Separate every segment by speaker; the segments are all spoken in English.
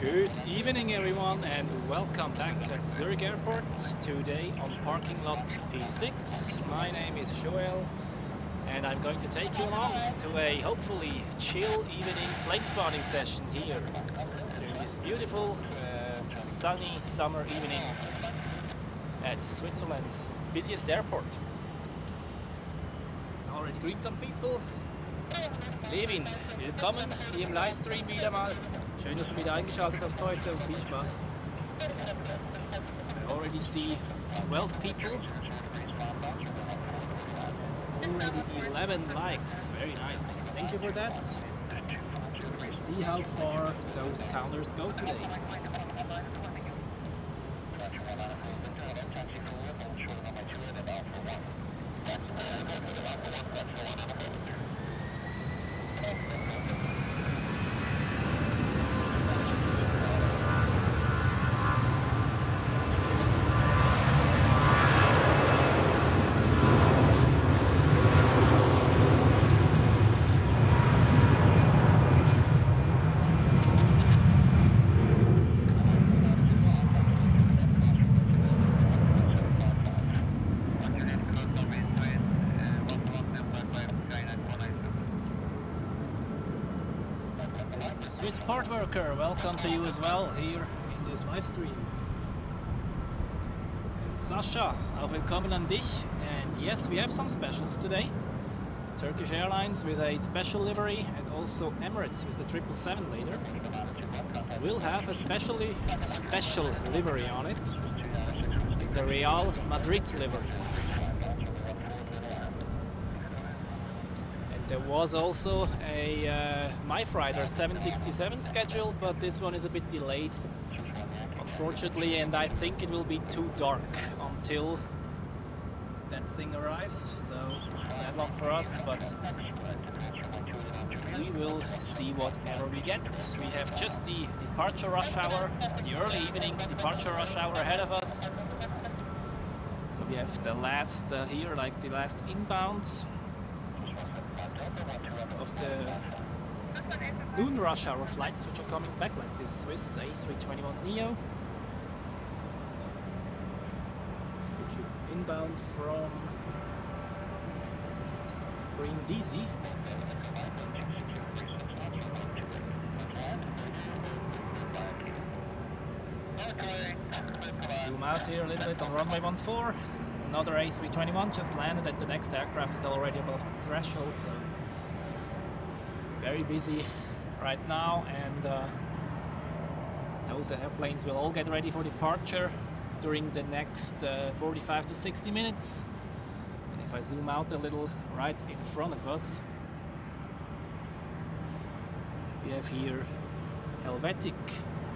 Speaker 1: Good evening everyone and welcome back at Zurich Airport, today on parking lot P6. My name is Joel and I'm going to take you along to a hopefully chill evening plane spotting session here during this beautiful sunny summer evening at Switzerland's busiest airport. You can already greet some people. Levin, willkommen hier im Livestream wieder mal. Schön, dass du wieder eingeschaltet hast heute und viel Spaß. I already see 12 people and already 11 likes. Very nice. Thank you for that. Let's see how far those counters go today. Swiss port worker, welcome to you as well here in this live stream. And Sasha, auch willkommen an dich. And yes, we have some specials today. Turkish Airlines with a special livery and also Emirates with the 777 later. We'll have a special livery on it, like the Real Madrid livery. There was also a MyFrighter 767 schedule, but this one is a bit delayed, unfortunately, and I think it will be too dark until that thing arrives, so bad luck for us, but we will see whatever we get. We have just the departure rush hour, the early evening departure rush hour ahead of us. So we have the last here, like the last inbounds of the noon rush hour flights which are coming back, like this Swiss A321neo, which is inbound from Brindisi. Zoom out here a little bit on runway 14. Another A321 just landed and the next aircraft is already above the threshold, so very busy right now, and those airplanes will all get ready for departure during the next 45 to 60 minutes. And if I zoom out a little, right in front of us, we have here Helvetic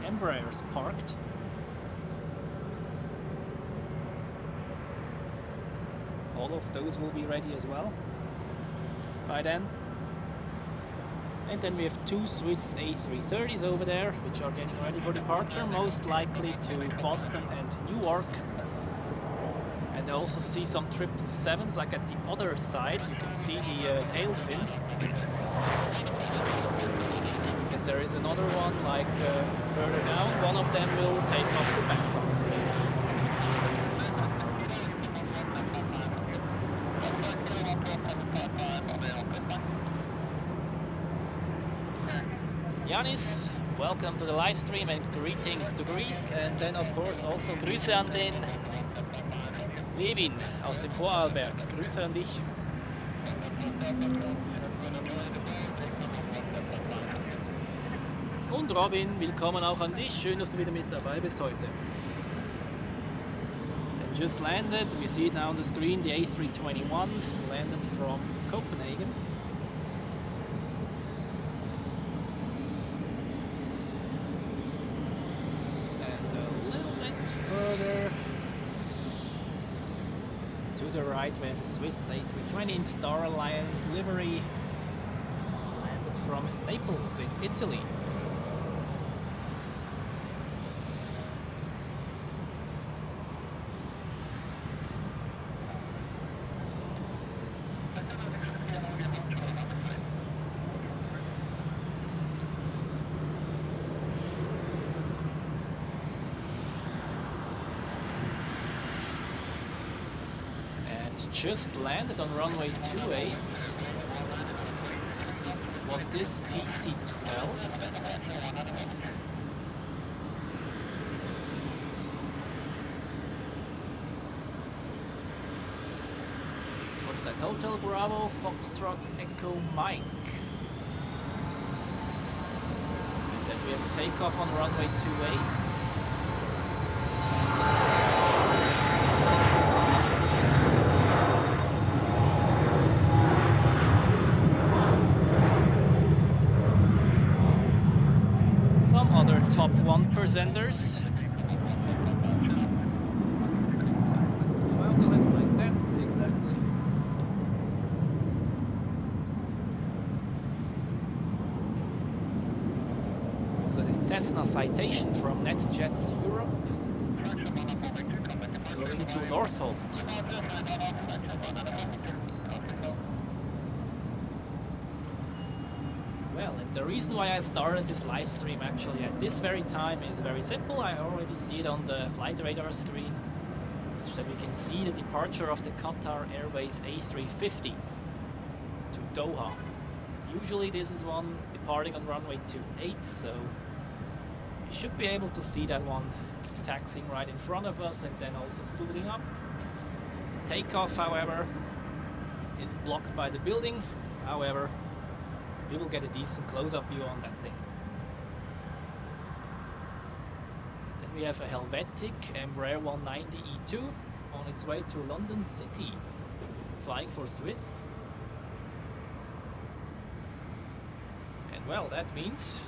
Speaker 1: Embraers parked. All of those will be ready as well by then. And then we have two Swiss A330s over there, which are getting ready for departure, most likely to Boston and Newark. And I also see some 777s, like at the other side, you can see the tail fin. And there is another one, like further down. One of them will take off to Bangkok later. Janis, welcome to the live stream and greetings to Greece, and then of course also Grüße an den Levin aus dem Vorarlberg. Grüße an dich. Und Robin, willkommen auch an dich. Schön, dass du wieder mit dabei bist heute. Then just landed, we see it now on the screen, the A321 landed from Copenhagen. Further to the right we have a Swiss A320 in Star Alliance livery, landed from Naples in Italy. And just landed on runway 28. Was this PC-12? What's that? Hotel Bravo, Foxtrot, Echo, Mike. And then we have a takeoff on runway 28. Some other top 1%ers. Zoom out a little like that, exactly. Was a Cessna citation from NetJets Europe going to Northolt. Well, and the reason why I started this live stream actually at this very time is very simple. I already see it on the flight radar screen, such that we can see the departure of the Qatar Airways A350 to Doha. Usually this is one departing on runway 28, so we should be able to see that one taxiing right in front of us and then also spooling up. The takeoff, however, is blocked by the building. However, we will get a decent close-up view on that thing. Then we have a Helvetic Embraer 190-E2 on its way to London City, flying for Swiss. And well, that means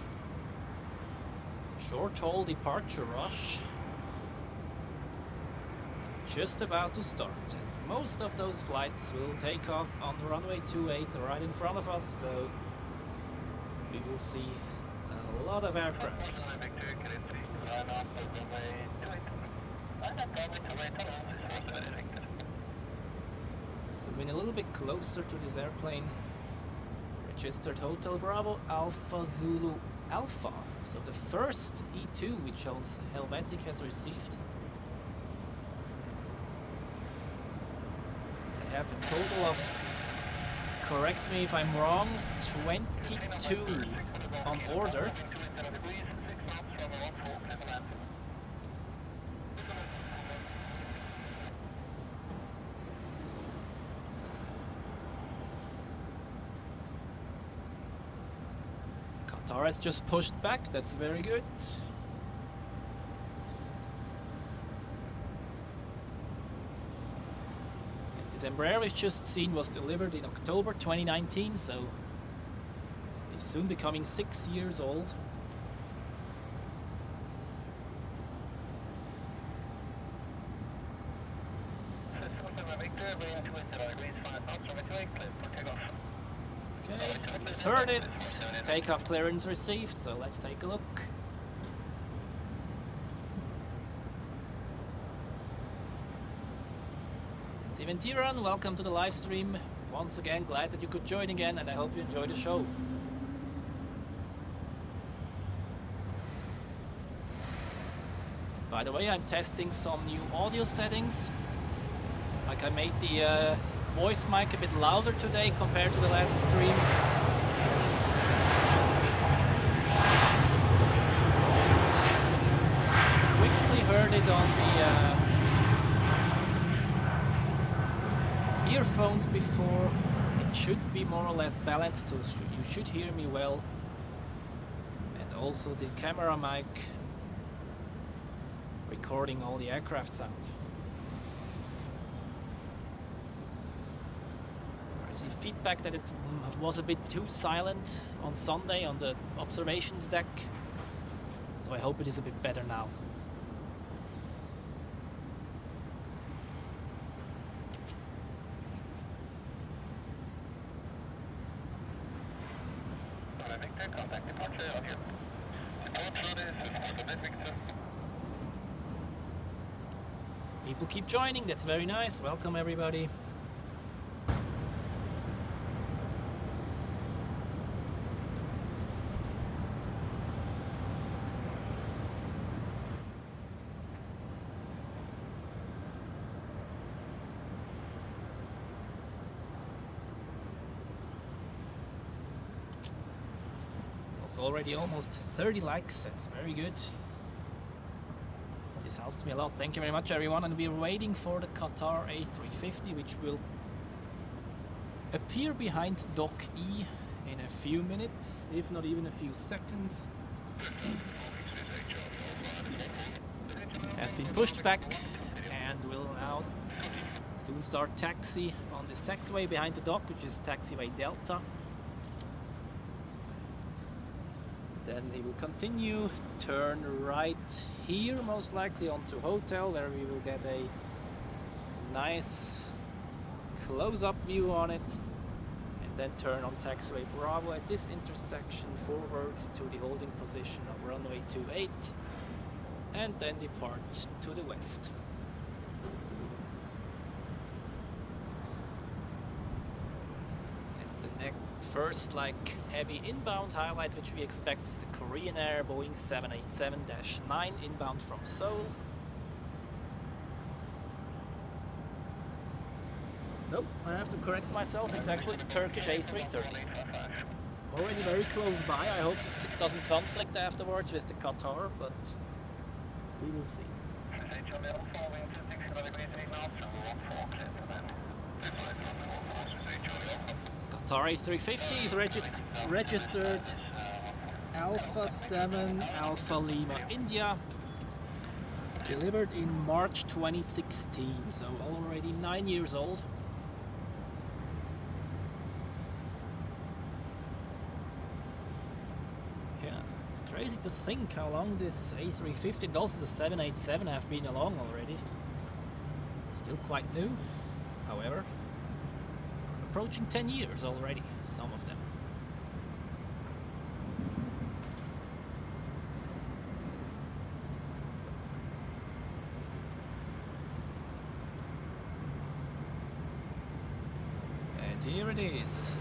Speaker 1: the short-haul departure rush is just about to start. And most of those flights will take off on runway 28 right in front of us, so we will see a lot of aircraft. Zoom in a little bit closer to this airplane. Registered Hotel Bravo Alpha Zulu Alpha. So the first E2 which Helvetic has received. They have a total of, correct me if I'm wrong, 22 on order. Qatar has just pushed back, that's very good. This Embraer we've just seen was delivered in October 2019, so it's soon becoming 6 years old. Okay, we've heard it. Takeoff clearance received, so let's take a look. Steven Tiran, welcome to the live stream. Once again, glad that you could join again, and I hope you enjoy the show. By the way, I'm testing some new audio settings. Like I made the voice mic a bit louder today compared to the last stream. Quickly heard it on the earphones before. It should be more or less balanced, so you should hear me well. And also the camera mic recording all the aircraft sound. I received feedback that it was a bit too silent on Sunday on the observations deck, so I hope it is a bit better now. People keep joining, that's very nice. Welcome everybody. It's already almost 30 likes, that's very good. This helps me a lot. Thank you very much, everyone. And we're waiting for the Qatar A350, which will appear behind Dock E in a few minutes, if not even a few seconds. Has been pushed back and will now soon start taxi on this taxiway behind the dock, which is taxiway Delta. Then he will continue, turn right here, most likely onto Hotel, where we will get a nice close-up view on it, and then turn on taxiway Bravo at this intersection forward to the holding position of runway 28, and then depart to the west. First, heavy inbound highlight, which we expect, is the Korean Air Boeing 787-9 inbound from Seoul. Nope, I have to correct myself. It's actually the Turkish A330. Already very close by. I hope this doesn't conflict afterwards with the Qatar, but we will see. Qatar A350 is registered Alpha 7 Alpha Lima India, delivered in March 2016, so already 9 years old. Yeah, it's crazy to think how long this A350 and also the 787 have been along already. Still quite new, however. Approaching 10 years already, some of them. And here it is.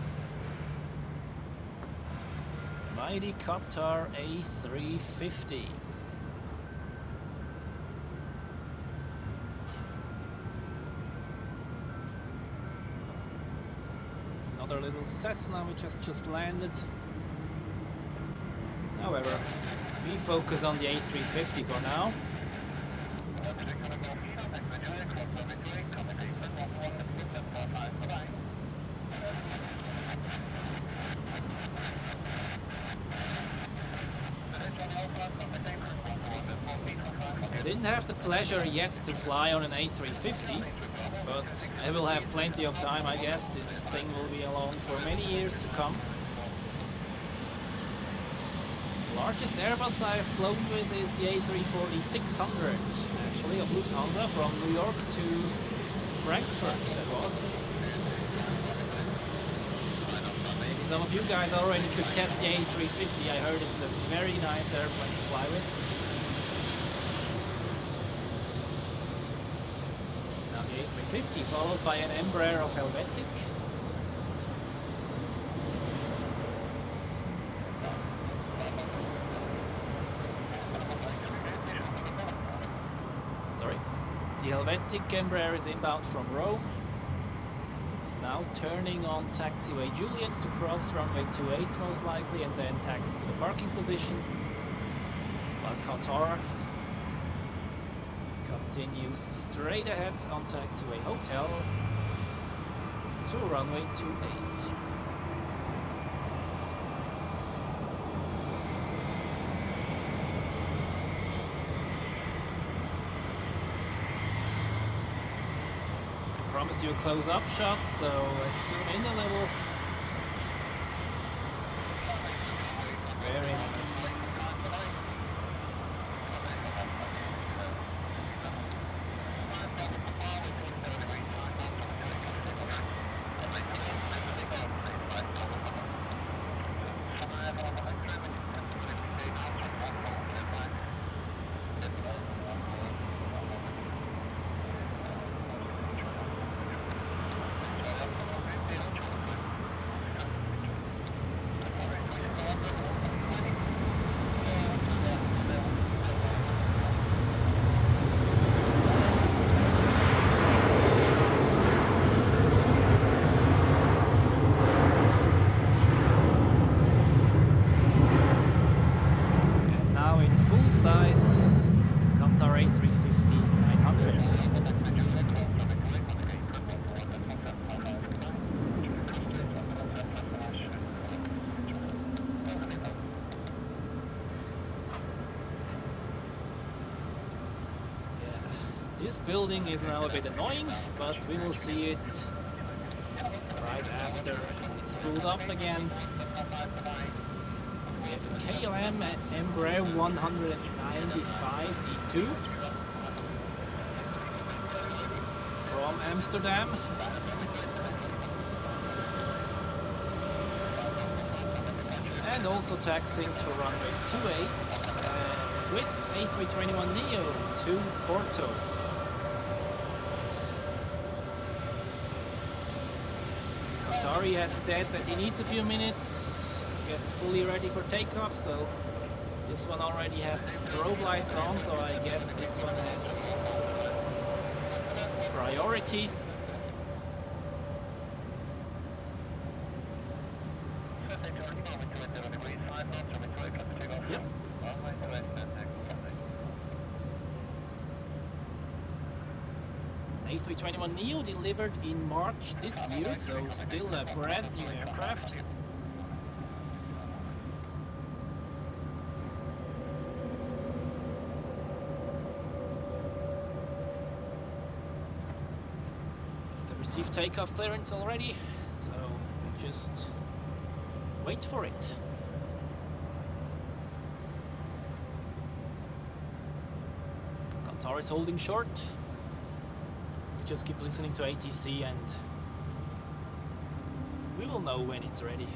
Speaker 1: The mighty Qatar A350. Another little Cessna which has just landed. However, we focus on the A350 for now. I didn't have the pleasure yet to fly on an A350. But I will have plenty of time, I guess. This thing will be along for many years to come. The largest Airbus I've flown with is the A340-600, actually, of Lufthansa, from New York to Frankfurt, that was. Maybe some of you guys already could test the A350. I heard it's a very nice airplane to fly with. A350 followed by an Embraer of Helvetic. Sorry. The Helvetic Embraer is inbound from Rome. It's now turning on taxiway Juliet to cross runway 28 most likely, and then taxi to the parking position, while Qatar continues straight ahead on taxiway Hotel to runway 28. I promised you a close-up shot, so let's zoom in a little. Very nice. This building is now a bit annoying, but we will see it right after it's spooled up again. We have a KLM Embraer 195 E2 from Amsterdam. And also taxiing to runway 28, Swiss A321neo to Porto. Qatari has said that he needs a few minutes to get fully ready for takeoff, so this one already has the strobe lights on, so I guess this one has priority. Yep. An A321neo delivered in March this year, so still a brand new aircraft. Has received takeoff clearance already, so we just wait for it. Qatar is holding short. We just keep listening to ATC and we will know when it's ready.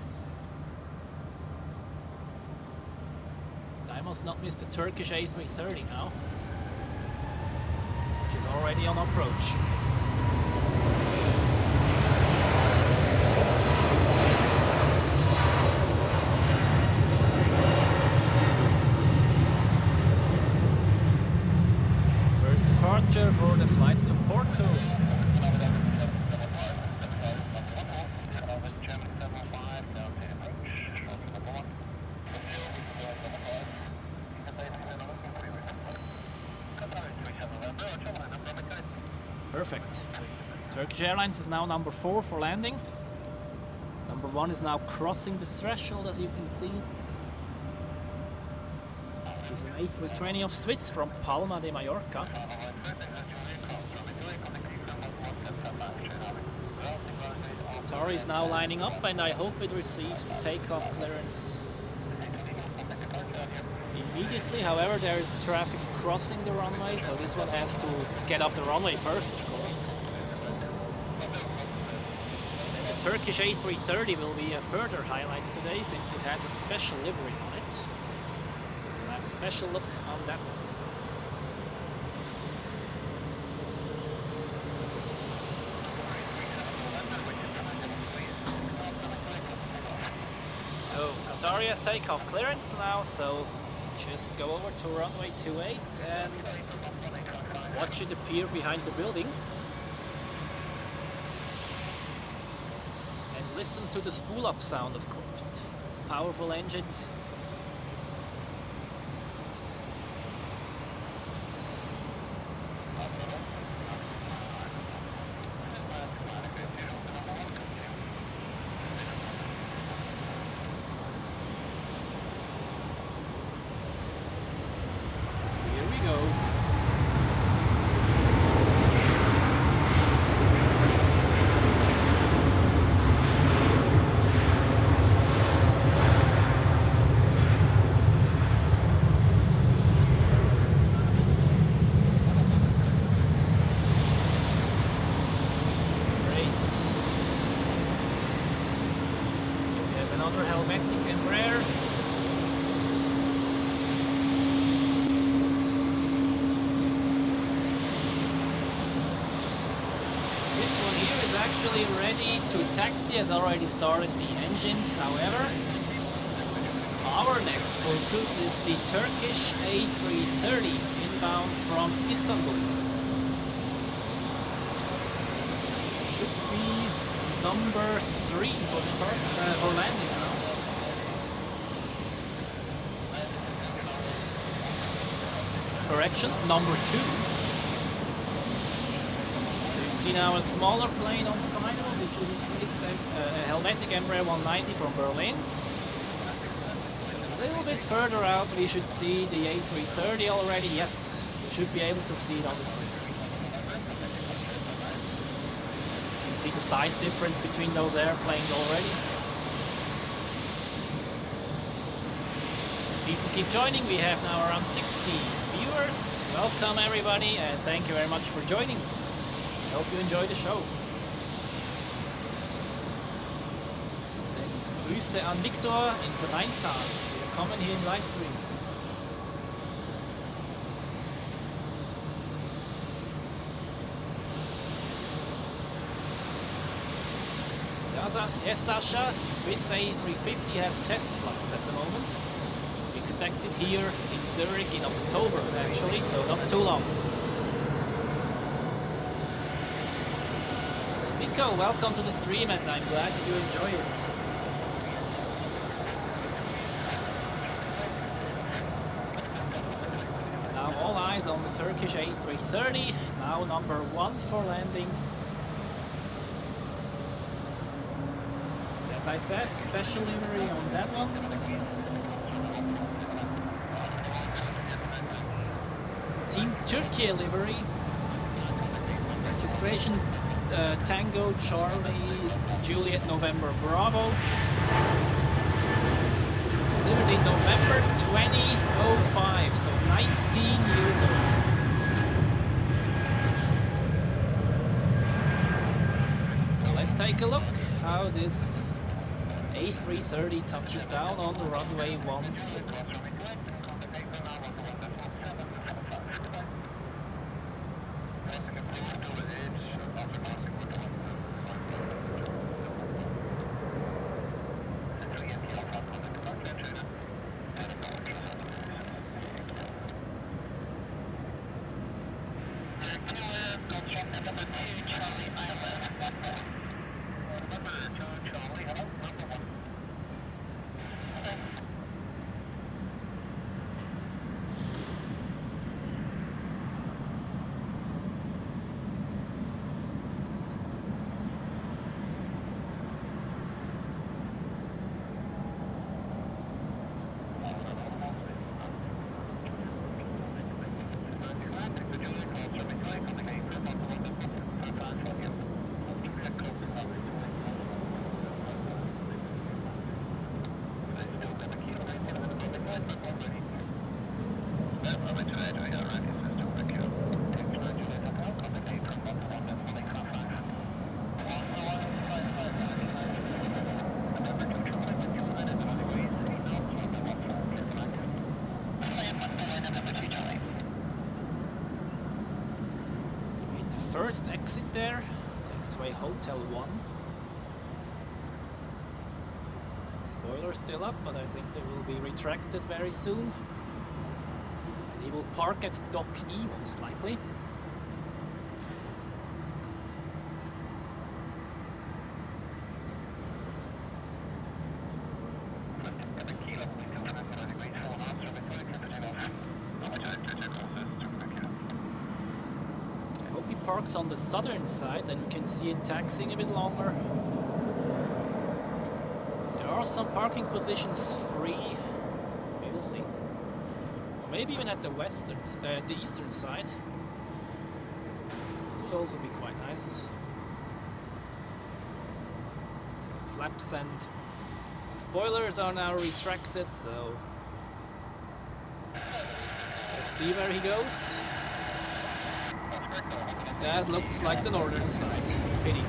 Speaker 1: And I must not miss the Turkish A330 now, which is already on approach. Departure for the flight to Porto. Perfect. Turkish Airlines is now number 4 for landing. Number 1 is now crossing the threshold, as you can see. Which is an A320 of Swiss from Palma de Mallorca. Qatar is now lining up and I hope it receives takeoff clearance immediately. However, there is traffic crossing the runway, so this one has to get off the runway first, of course. Then the Turkish A330 will be a further highlight today, since it has a special livery on it. So we'll have a special look on that one, of course. So Qatar has takeoff clearance now, so just go over to runway 28 and watch it appear behind the building. And listen to the spool up sound, of course. Those powerful engines. Actually ready to taxi, has already started the engines. However, our next focus is the Turkish A330 inbound from Istanbul. Should be number 3 for landing now. Correction, number 2. You see now a smaller plane on final, which is a Helvetic Embraer 190 from Berlin. A little bit further out we should see the A330 already. Yes, you should be able to see it on the screen. see the size difference between those airplanes already. People keep joining. We have now around 60 viewers. Welcome everybody, and thank you very much for joining. I hope you enjoy the show. Then Grüße an Viktor ins Rheintal. Willkommen hier im Livestream. Yes, Sasha, Swiss A350 has test flights at the moment. We expect it here in Zurich in October, actually, so not too long. Miko, welcome to the stream, and I'm glad that you enjoy it. And now all eyes on the Turkish A330, now number 1 for landing. As I said, special livery on that one. Team Turkey livery. Registration Tango Charlie Juliet November Bravo. Delivered in November 2005, so 19 years old. So let's take a look how this A330 touches down on the runway 14. First exit there, takes away Hotel 1. Spoiler still up, but I think they will be retracted very soon. And he will park at Dock E most likely. Parks on the southern side, and we can see it taxiing a bit longer. There are some parking positions free. We will see. Or maybe even at the the eastern side. This would also be quite nice. So flaps and spoilers are now retracted, so let's see where he goes. That looks like the northern side. Pity.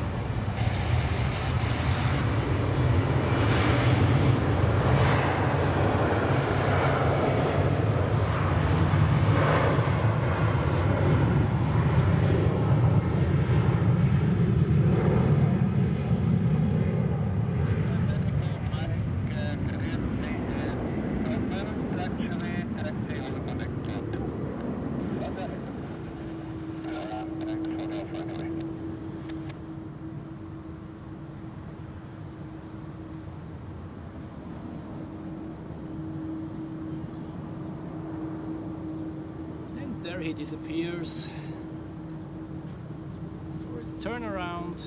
Speaker 1: There he disappears for his turnaround,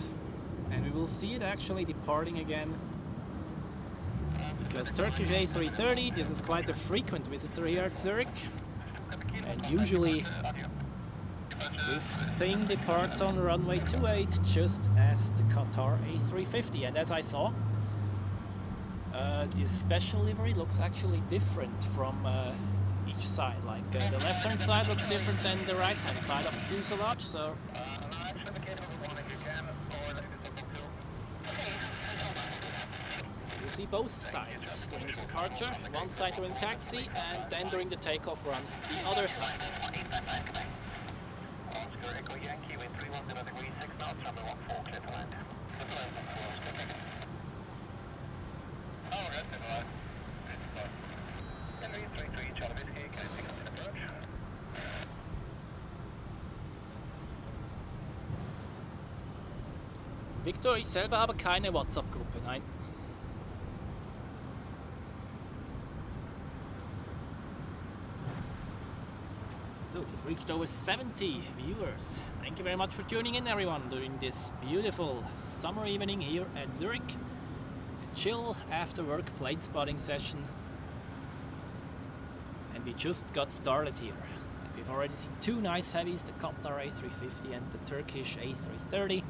Speaker 1: and we will see it actually departing again, because Turkish A330, this is quite a frequent visitor here at Zurich, and usually This thing departs on runway 28 just as the Qatar A350, and as I saw, this special livery looks actually different from each side. Like the left-hand side looks different than the right-hand side of the fuselage, so you see both sides during this departure, one side during taxi and then during the takeoff run, the other side. Victor, ich selber habe keine WhatsApp-Gruppe, nein. So, we've reached over 70 viewers. Thank you very much for tuning in, everyone, during this beautiful summer evening here at Zurich. A chill after-work plane spotting session. And we just got started here. We've already seen two nice heavies, the Qatar A350 and the Turkish A330.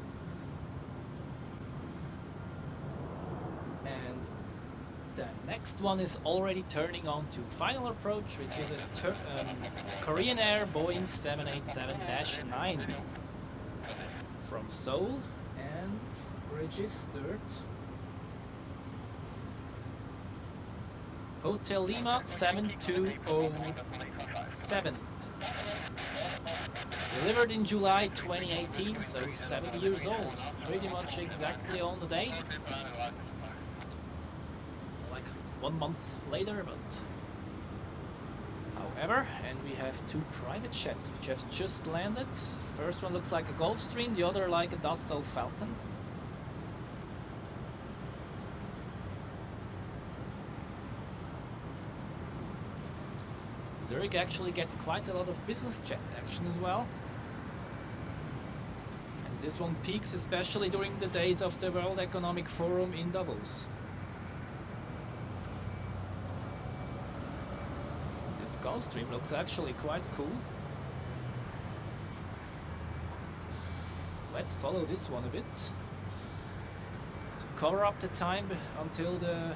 Speaker 1: The next one is already turning on to final approach, which is a Korean Air Boeing 787-9 from Seoul and registered Hotel Lima 7207. Delivered in July 2018, so 7 years old, pretty much exactly on the day. 1 month later, but however, and we have two private jets which have just landed. First one looks like a Gulfstream, the other like a Dassault Falcon. Zurich actually gets quite a lot of business jet action as well. And this one peaks especially during the days of the World Economic Forum in Davos. This Gulfstream looks actually quite cool. So let's follow this one a bit to cover up the time until the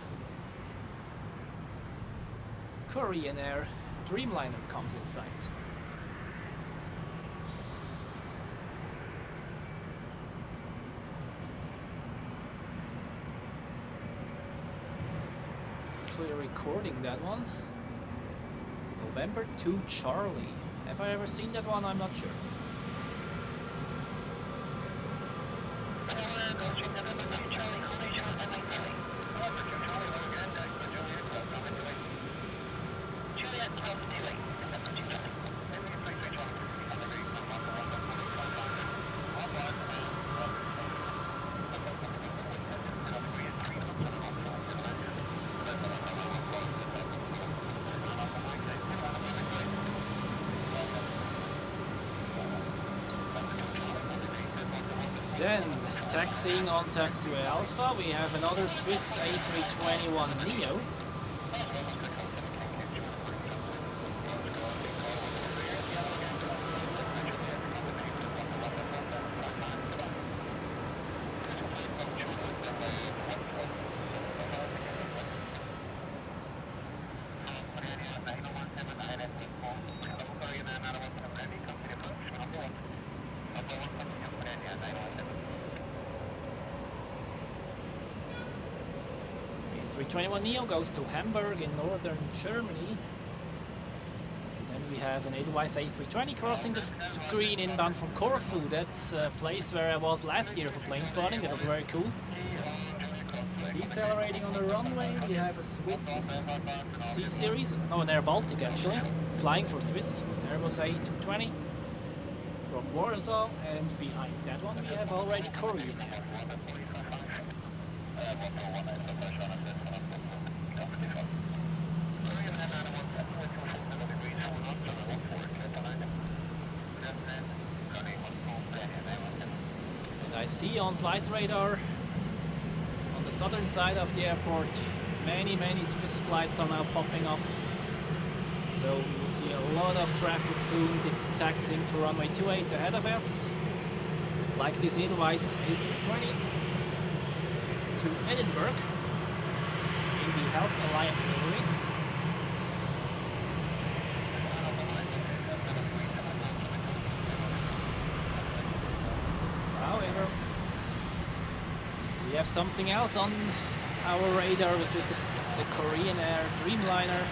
Speaker 1: Korean Air Dreamliner comes in sight. Actually recording that one. November 2 Charlie. Have I ever seen that one? I'm not sure. Then, taxiing on taxiway Alpha, we have another Swiss A321neo. A321neo goes to Hamburg in northern Germany. And then we have an Edelweiss A320 crossing the screen inbound from Corfu. That's a place where I was last year for plane spotting. That was very cool. Decelerating on the runway, we have a Swiss C-Series, no, an Air Baltic actually, flying for Swiss, Airbus A220 from Warsaw, and behind that one we have already Korean Air. And I see on flight radar on the southern side of the airport many Swiss flights are now popping up. So we will see a lot of traffic soon taxiing to runway 28 ahead of us, like this Edelweiss A320 to Edinburgh in the Help Alliance livery. However, we have something else on our radar, which is the Korean Air Dreamliner,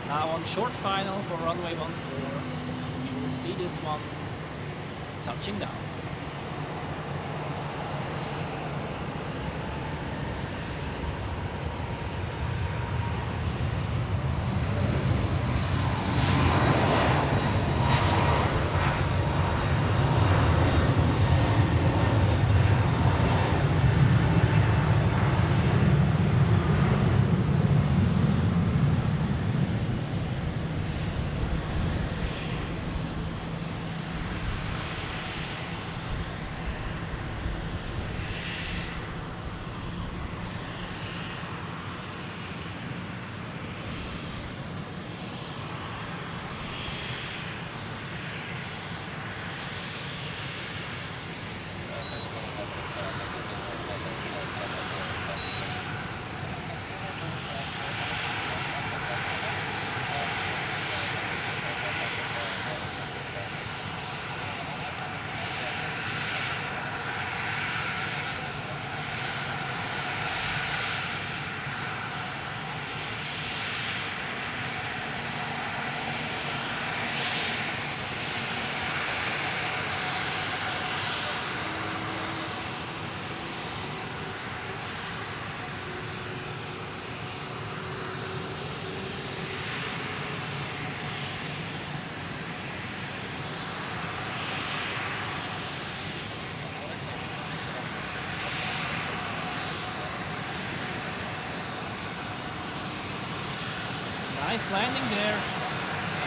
Speaker 1: now on short final for runway 14, and we will see this one touching down. Nice landing there,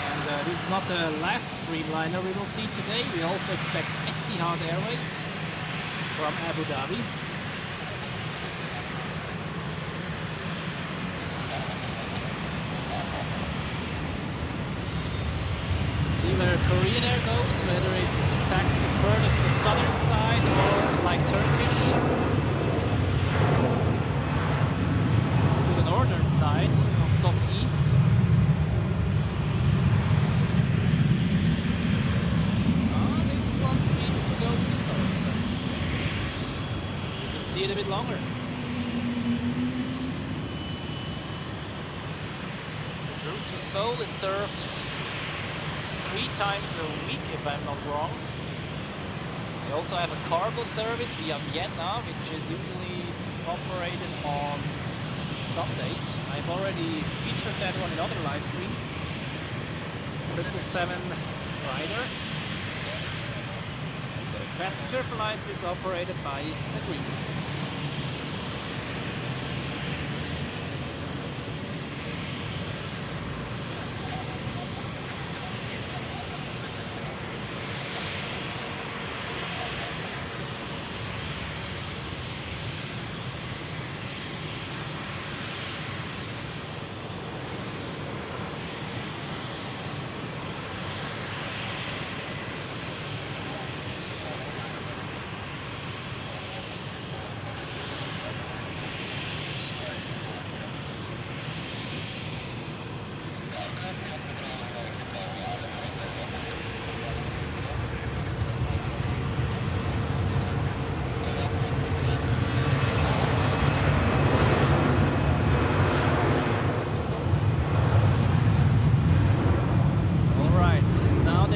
Speaker 1: and this is not the last Dreamliner we will see today. We also expect Etihad Airways from Abu Dhabi. Let's see where Korean Air goes, whether it taxis further to the southern side or like Turkish to the northern side of Dock E. This one seems to go to the southern side, which is good. So we can see it a bit longer. This route to Seoul is served 3 times a week, if I'm not wrong. They also have a cargo service via Vienna, which is usually operated on Sundays. I've already featured that one in other live streams. 777 Friday. The passenger flight is operated by a Dreamliner.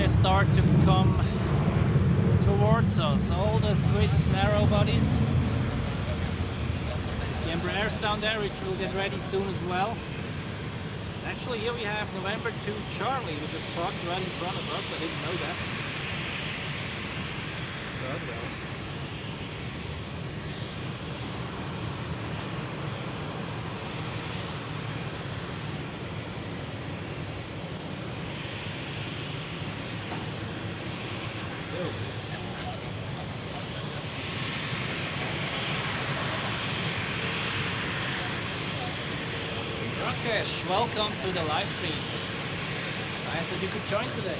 Speaker 1: Start to come towards us, all the Swiss narrow bodies. With the Embraers down there, which will get ready soon as well. And actually here we have November 2 Charlie, which is parked right in front of us. I didn't know that. But well. Turkish, welcome to the live stream. Nice that you could join today.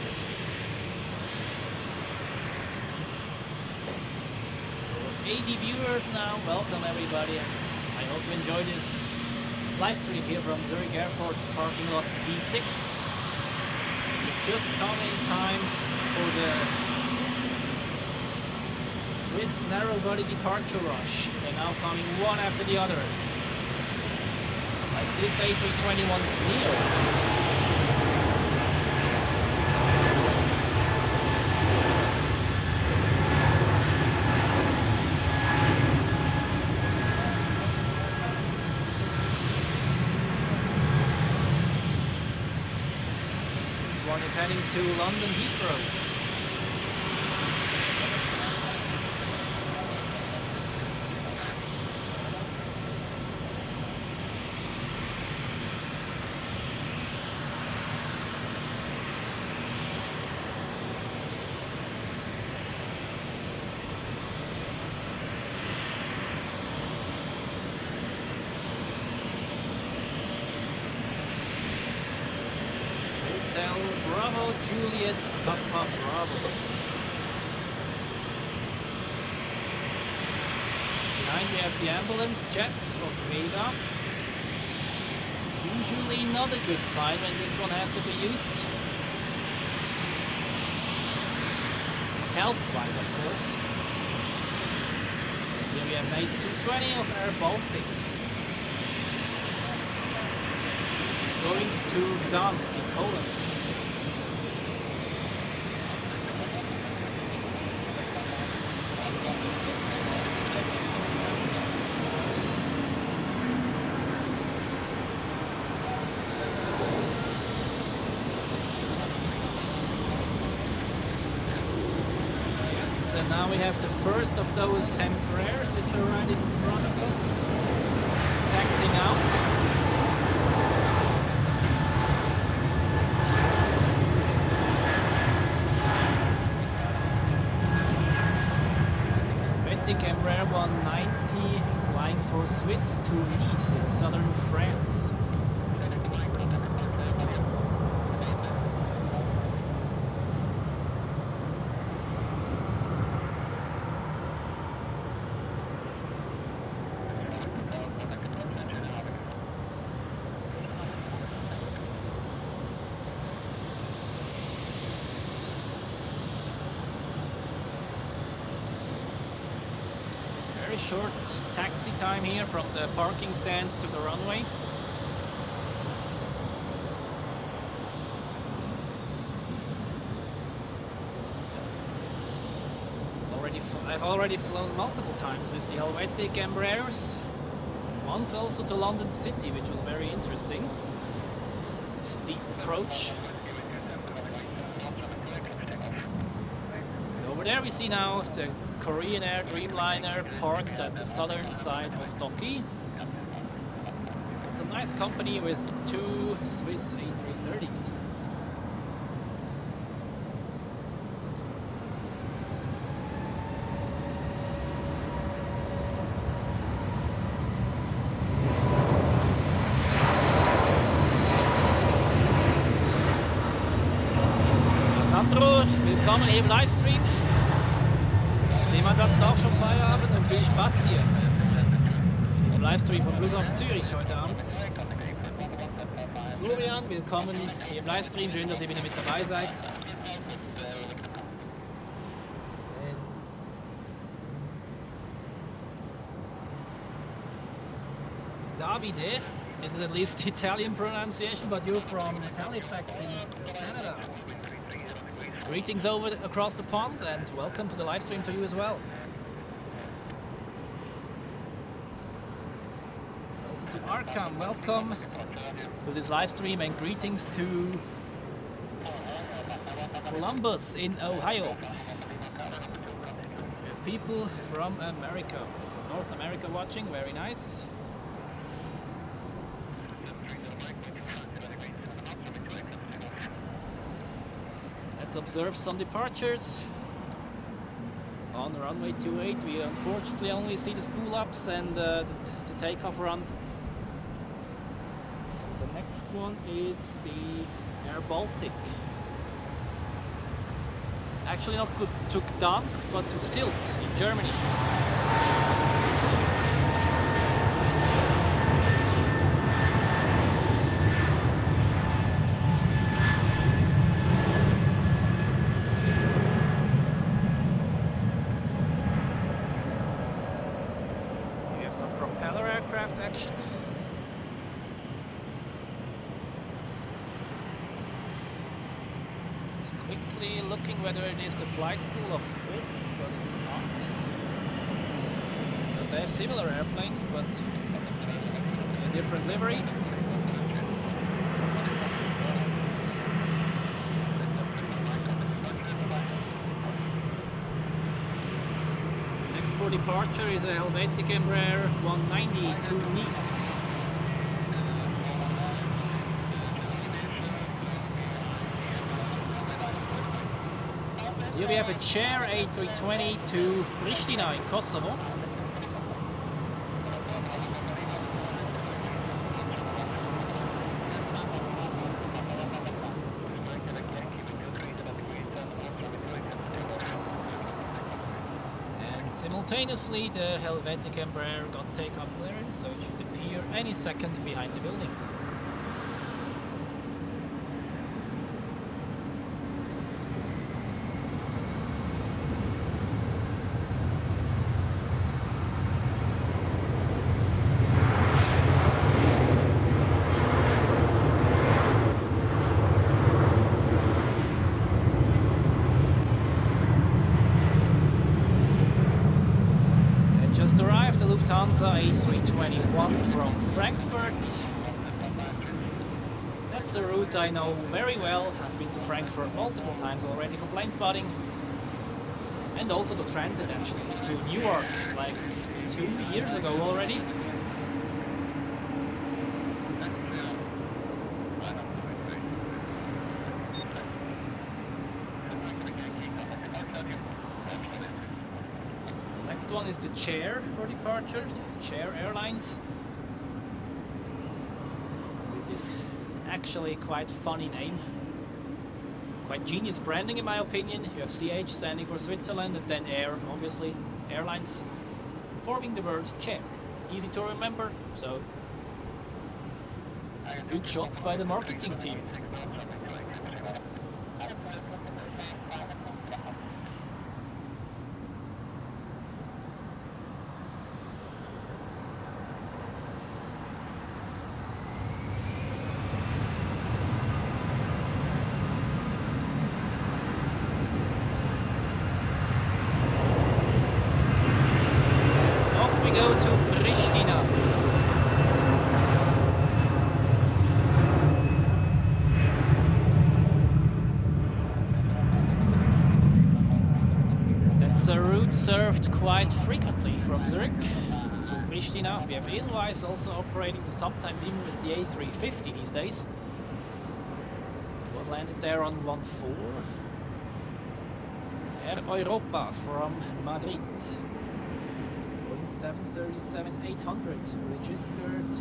Speaker 1: 80 viewers now, welcome everybody, and I hope you enjoy this live stream here from Zurich Airport parking lot P6. We've just come in time for the Swiss narrow body departure rush. They're now coming one after the other. Like this A321 Neo. This one is heading to London Heathrow. Hotel Bravo Juliet Papa Bravo. Behind we have the ambulance jet of Vega. Usually not a good sign when this one has to be used. Health-wise, of course. And here we have an A220 of Air Baltic. Going to Gdansk in Poland. Yes, and now we have the first of those Embraers which are right in front of us, taxiing out. Embraer 190 flying for Swiss to Nice in southern France. Very short taxi time here from the parking stand to the runway. I've already flown multiple times with the Helvetic Embraers. Once also to London City, which was very interesting. The steep approach. And over there we see now the Korean Air Dreamliner parked at the southern side of Doki. It's got some nice company with two Swiss A330s. Sandro, willkommen hier im Livestream. Jemand hat auch schon Feierabend und viel Spaß hier in diesem Livestream vom Flughafen Zürich heute Abend. Florian, willkommen hier im Livestream, schön, dass ihr wieder mit dabei seid. Davide, this is at least Italian pronunciation, but you're from Halifax in Canada. Greetings across the pond and welcome to the live stream to you as well. Also to Arkham, welcome to this live stream and greetings to Columbus in Ohio. So we have people from America, from North America watching, very nice. Let's observe some departures. On runway 28 we unfortunately only see the spool ups and the takeoff run. And the Next one is the Air Baltic. Actually not to Gdansk, but to Sylt in Germany. We have some propeller aircraft action. Quickly looking whether it is the flight school of Swiss, but it's not. Because they have similar airplanes, but in a different livery. Next for departure is a Helvetic Embraer 190 to Nice. Here we have a Chair A320 to Pristina in Kosovo. And simultaneously the Helvetic Embraer got takeoff clearance, so it should appear any second behind the building. Just arrived the Lufthansa A321 from Frankfurt. That's a route I know very well. I've been to Frankfurt multiple times already for plane spotting. And also to transit actually, to Newark, like 2 years ago already. Next one is the Chair for departure, Chair Airlines. With this actually quite funny name. Quite genius branding in my opinion. You have CH standing for Switzerland and then Air, obviously, Airlines, forming the word Chair. Easy to remember, so good job by the marketing team. We go to Pristina. That's a route served quite frequently from Zurich to Pristina. We have Edelweiss also operating, sometimes even with the A350 these days. What landed there on 1-4? Air Europa from Madrid. 737-800 registered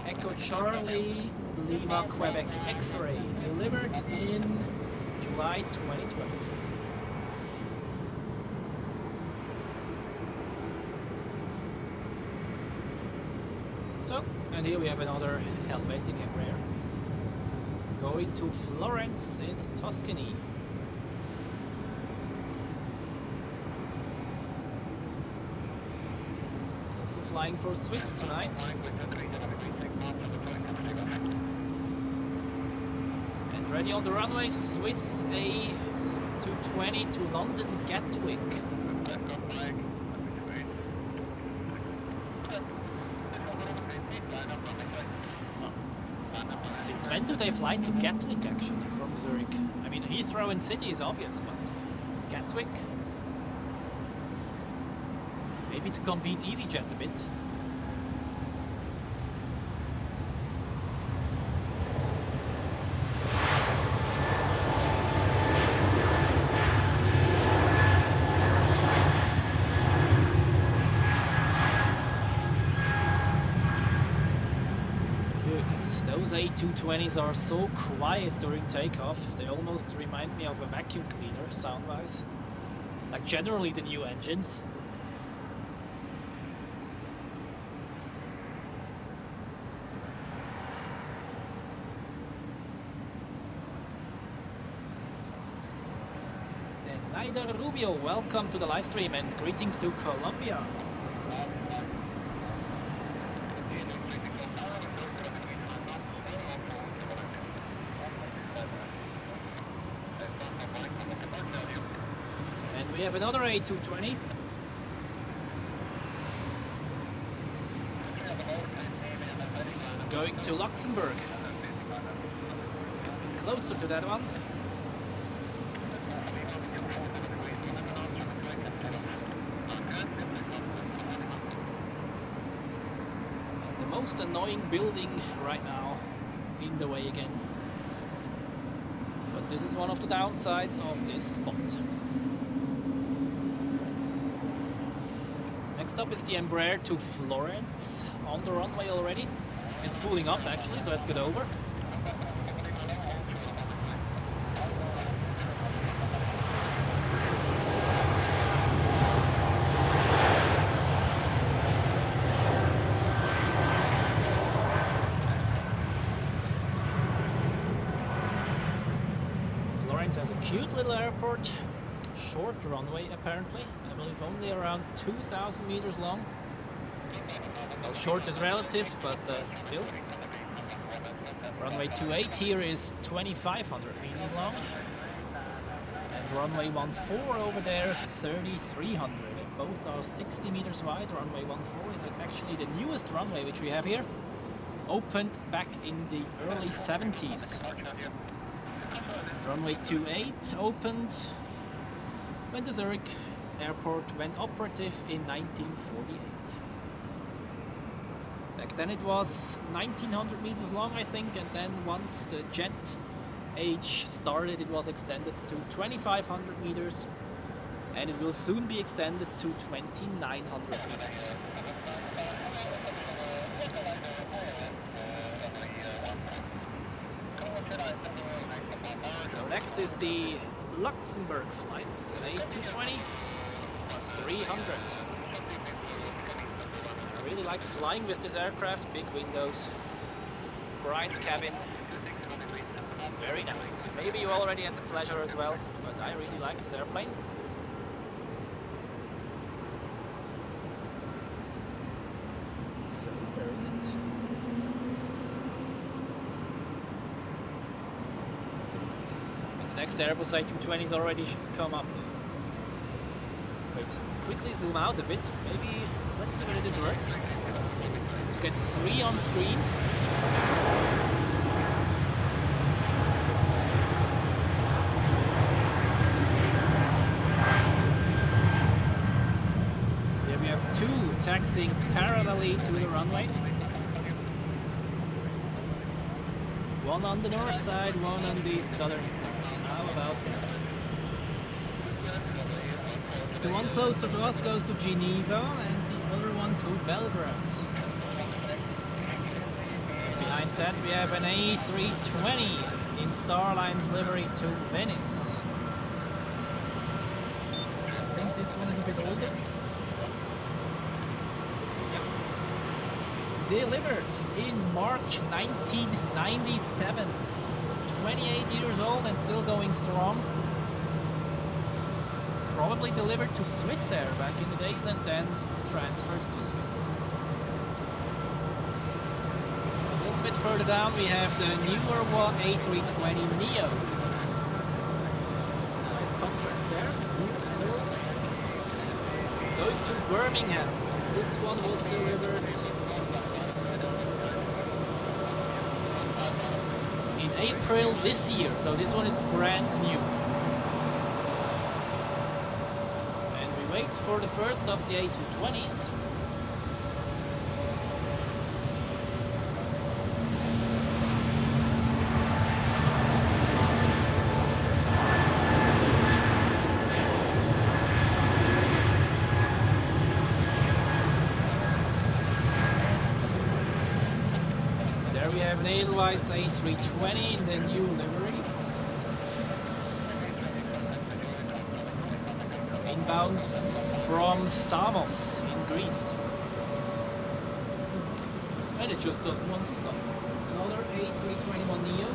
Speaker 1: Echo Charlie Lima Quebec X-Ray, delivered in July 2012. So, and here we have another Helvetic Embraer going to Florence in Tuscany. Flying for Swiss tonight. And ready on the runways, Swiss A220 to London Gatwick. Since when do they fly to Gatwick actually from Zurich? I mean, Heathrow and City is obvious, but Gatwick? Maybe to compete EasyJet a bit. These A220s are so quiet during takeoff. They almost remind me of a vacuum cleaner sound-wise. Like generally the new engines. And Naida Rubio, welcome to the live stream and greetings to Colombia. We have another A220. Going to Luxembourg. It's going to be closer to that one. And the most annoying building right now in the way again. But this is one of the downsides of this spot. Next up is the Embraer to Florence, on the runway already. It's spooling up actually, so let's get over. Florence has a cute little airport. Short runway apparently, I believe only around 2,000 meters long. Well, short is relative, but still. Runway 28 here is 2,500 meters long. And runway 14 over there, 3,300. And both are 60 meters wide. Runway 14 is actually the newest runway which we have here. Opened back in the early 70s. And runway 28 opened when the Zurich Airport went operative in 1948. Back then it was 1,900 meters long, I think, and then once the jet age started, it was extended to 2,500 meters, and it will soon be extended to 2,900 meters. So next is the Luxembourg flight, an A220 300. I really like flying with this aircraft, big windows, bright cabin, very nice. Maybe you already had the pleasure as well, but I really like this airplane. So where is it? Next Airbus A220's already come up. Wait, quickly zoom out a bit. Maybe, let's see whether this works. To get 3 on screen. There we have 2 taxiing parallelly to the runway. One on the north side, one on the southern side. How about that? The one closer to us goes to Geneva and the other one to Belgrade. And behind that we have an A320 in Starline's livery to Venice. I think this one is a bit older. Delivered in March 1997, so 28 years old and still going strong. Probably delivered to Swiss Air back in the days and then transferred to Swiss. And a little bit further down we have the newer A320 Neo. Nice contrast there, new and old. Going to Birmingham. This one was delivered in April this year, so this one is brand new. And we wait for the first of the A220s. we have an Edelweiss A320 in the new livery. Inbound from Samos in Greece. And it just doesn't want to stop. Another A321neo.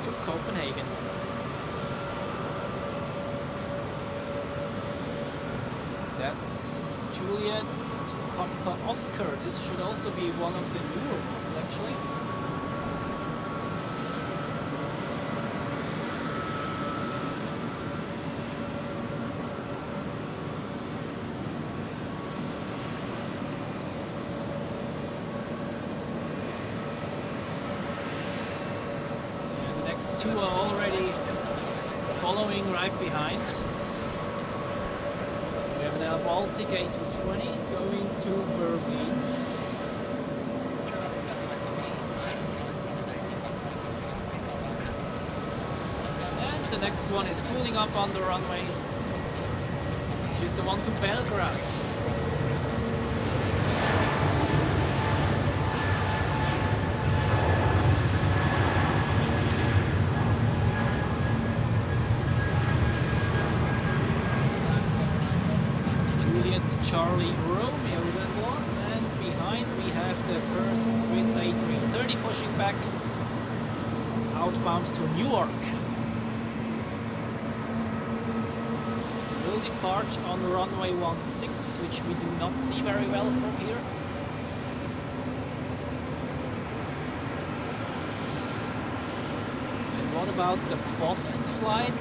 Speaker 1: To Copenhagen. That's Juliet Papa Oscar. This should also be one of the newer ones, actually. Yeah, the next two are already following right behind. We have an Air Baltic A220 going to Berlin. And the next one is cooling up on the runway, which is the one to Belgrade. Charlie Romeo that was, and behind we have the first Swiss A330 pushing back outbound to Newark. We'll depart on runway 16, which we do not see very well from here. And what about the Boston flight?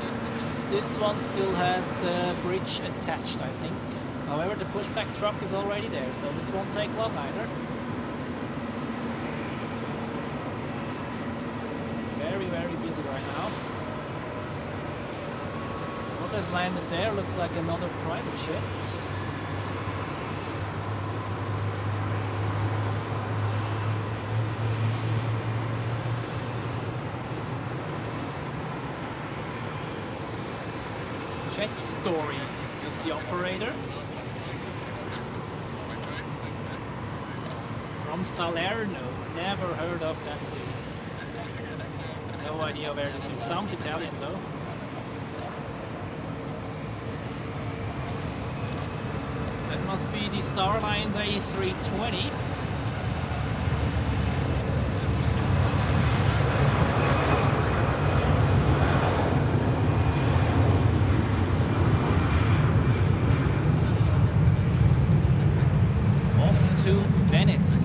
Speaker 1: This one still has the bridge attached, I think. However, the pushback truck is already there, so this won't take long either. Very, very busy right now. What has landed there looks like another private jet. Oops. Jet Story is the operator. From Salerno, never heard of that city. No idea where this is. Sounds Italian though. That must be the Starlines A320. Off to Venice.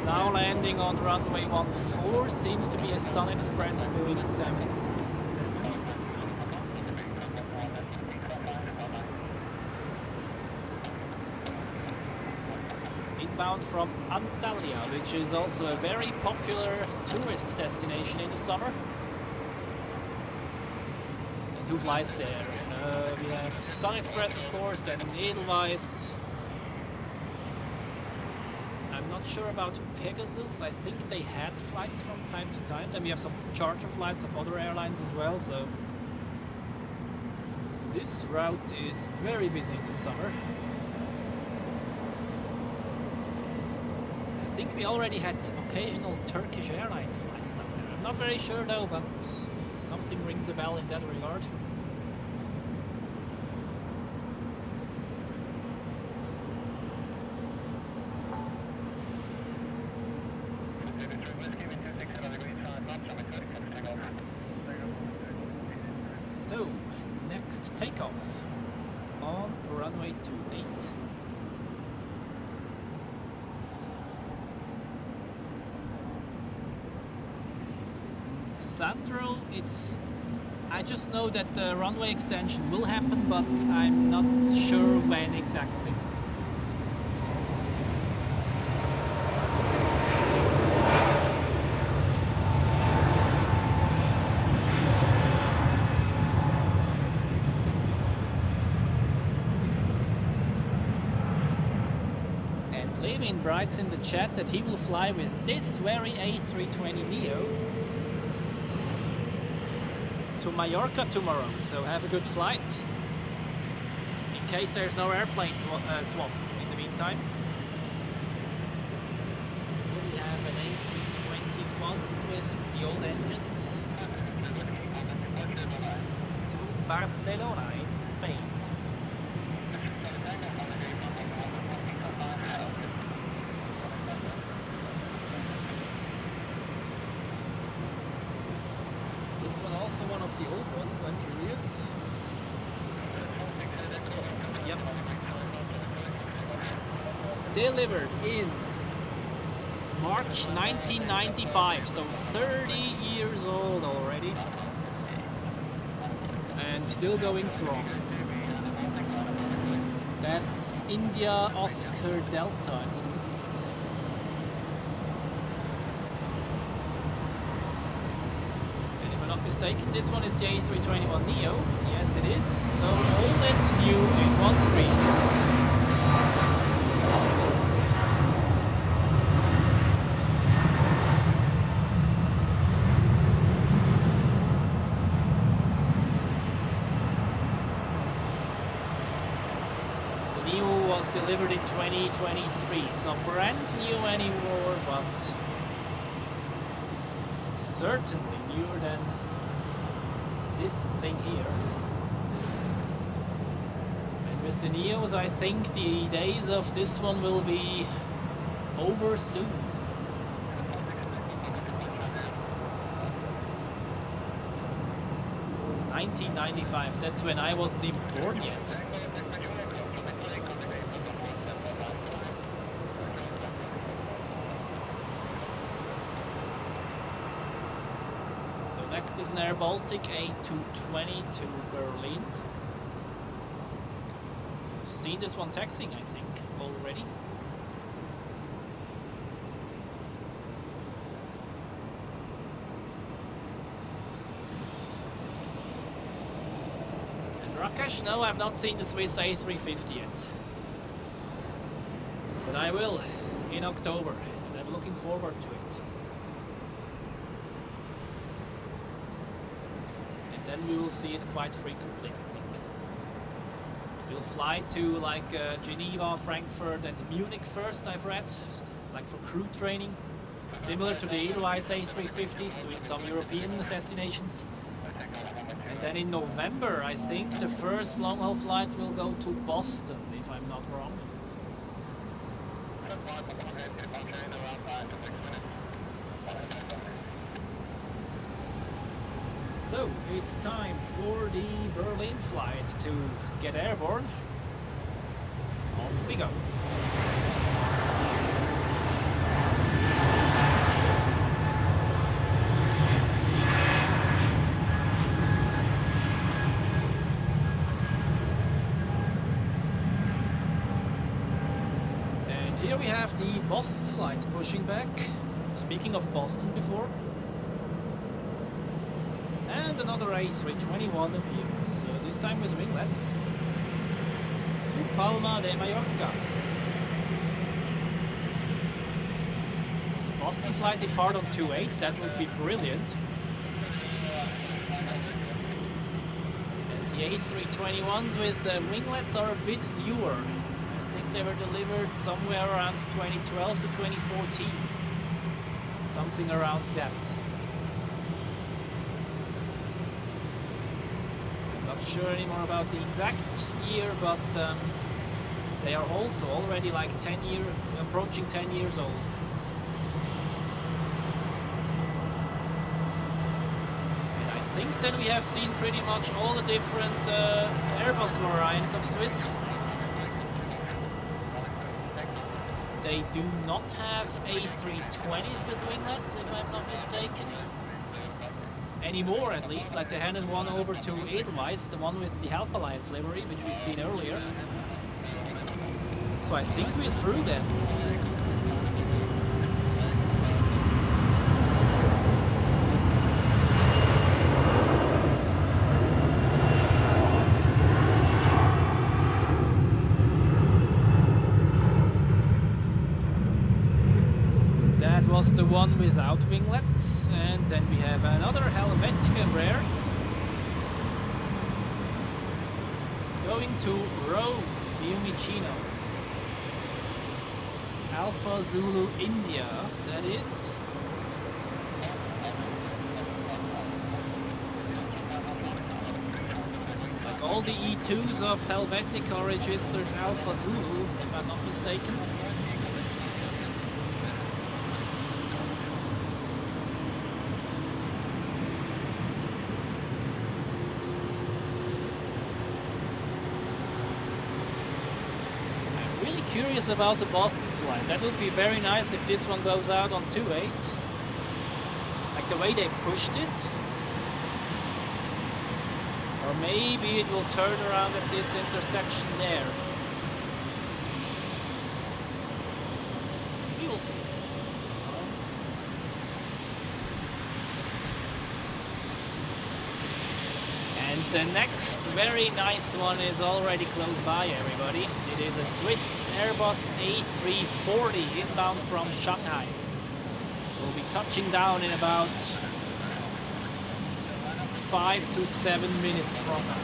Speaker 1: Now landing on runway 14 seems to be a Sun Express Boeing 737. Inbound from Antalya, which is also a very popular tourist destination in the summer. And who flies there? We have Sun Express, of course, then Edelweiss. I'm not sure about Pegasus. I think they had flights from time to time. Then we have some charter flights of other airlines as well, so this route is very busy in the summer. I think we already had occasional Turkish Airlines flights down there. I'm not very sure though, but something rings a bell in that regard. So, next takeoff on runway 28. Sandro, I just know that the runway extension will happen, but I'm not sure when exactly. Levin writes in the chat that he will fly with this very A320neo to Mallorca tomorrow, so have a good flight. In case there's no airplane swap in the meantime. And here we have an A321 with the old engines to Barcelona in Spain. Is this one also one of the old ones? I'm curious. Yep. Delivered in March 1995, so 30 years old already. And still going strong. That's India Oscar Delta as it looks. And if I'm not mistaken, this one is the A321neo. Yes, it is. So old and new in one screen. Delivered in 2023. It's not brand new anymore, but certainly newer than this thing here. And with the Neos, I think the days of this one will be over soon. (1995), that's when I wasn't even born yet. Next is an Air Baltic A220 to Berlin. You've seen this one taxiing, I think, already. And Rakesh, no, I've not seen the Swiss A350 yet. But I will in October, and I'm looking forward to it. Then we will see it quite frequently, I think. We'll fly to like Geneva, Frankfurt and Munich first, I've read, like for crew training. Similar to the Edelweiss A350, doing some European destinations. And then in November, I think, the first long-haul flight will go to Boston, if I'm not wrong. So, it's time for the Berlin flight to get airborne. Off we go. And here we have the Boston flight pushing back. Speaking of Boston before. And another A321 appears, this time with winglets, to Palma de Mallorca. Does the Boston flight depart on 28? That would be brilliant. And the A321s with the winglets are a bit newer. I think they were delivered somewhere around 2012 to 2014. Something around that. Not sure anymore about the exact year, but they are also already like approaching 10 years old. And I think then we have seen pretty much all the different Airbus variants of Swiss. They do not have A320s with winglets, if I'm not mistaken. Anymore, at least, like they handed one over to Edelweiss, the one with the Help Alliance livery, which we've seen earlier. So I think we're through then. That was the one without winglets, and then we have another Helvetic Embraer Going to Rome, Fiumicino. Alpha Zulu India, that is. Like all the E2s of Helvetic are registered Alpha Zulu, if I'm not mistaken. Curious about the Boston flight. That would be very nice if this one goes out on 2.8. Like the way they pushed it. Or maybe it will turn around at this intersection there. We will see. And the next very nice one is already close by, everybody. It is a Swiss Airbus A340 inbound from Shanghai. We'll be touching down in about 5 to 7 minutes from now.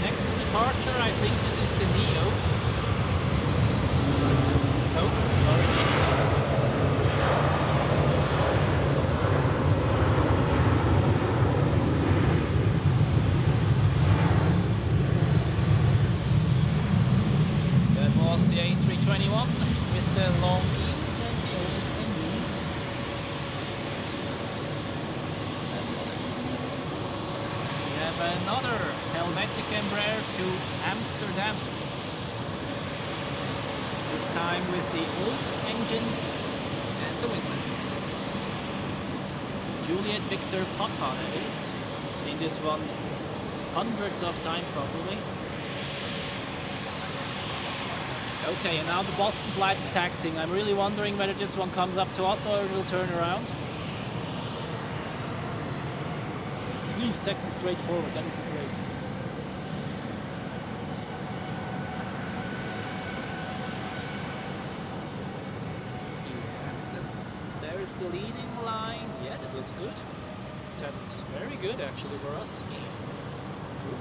Speaker 1: Next departure, I think this is the Neo. Oh, sorry. The A321 with the long wheels and the old engines. We have another Helvetic Embraer to Amsterdam. This time with the old engines and the winglets. Juliet Victor Papa, that is. I've seen this one hundreds of times probably. Okay, and now the Boston flight is taxiing. I'm really wondering whether this one comes up to us or it will turn around. Please taxi straight forward, that would be great. Yeah, there is the leading line. Yeah, that looks good. That looks very good actually for us. Yeah. Cool.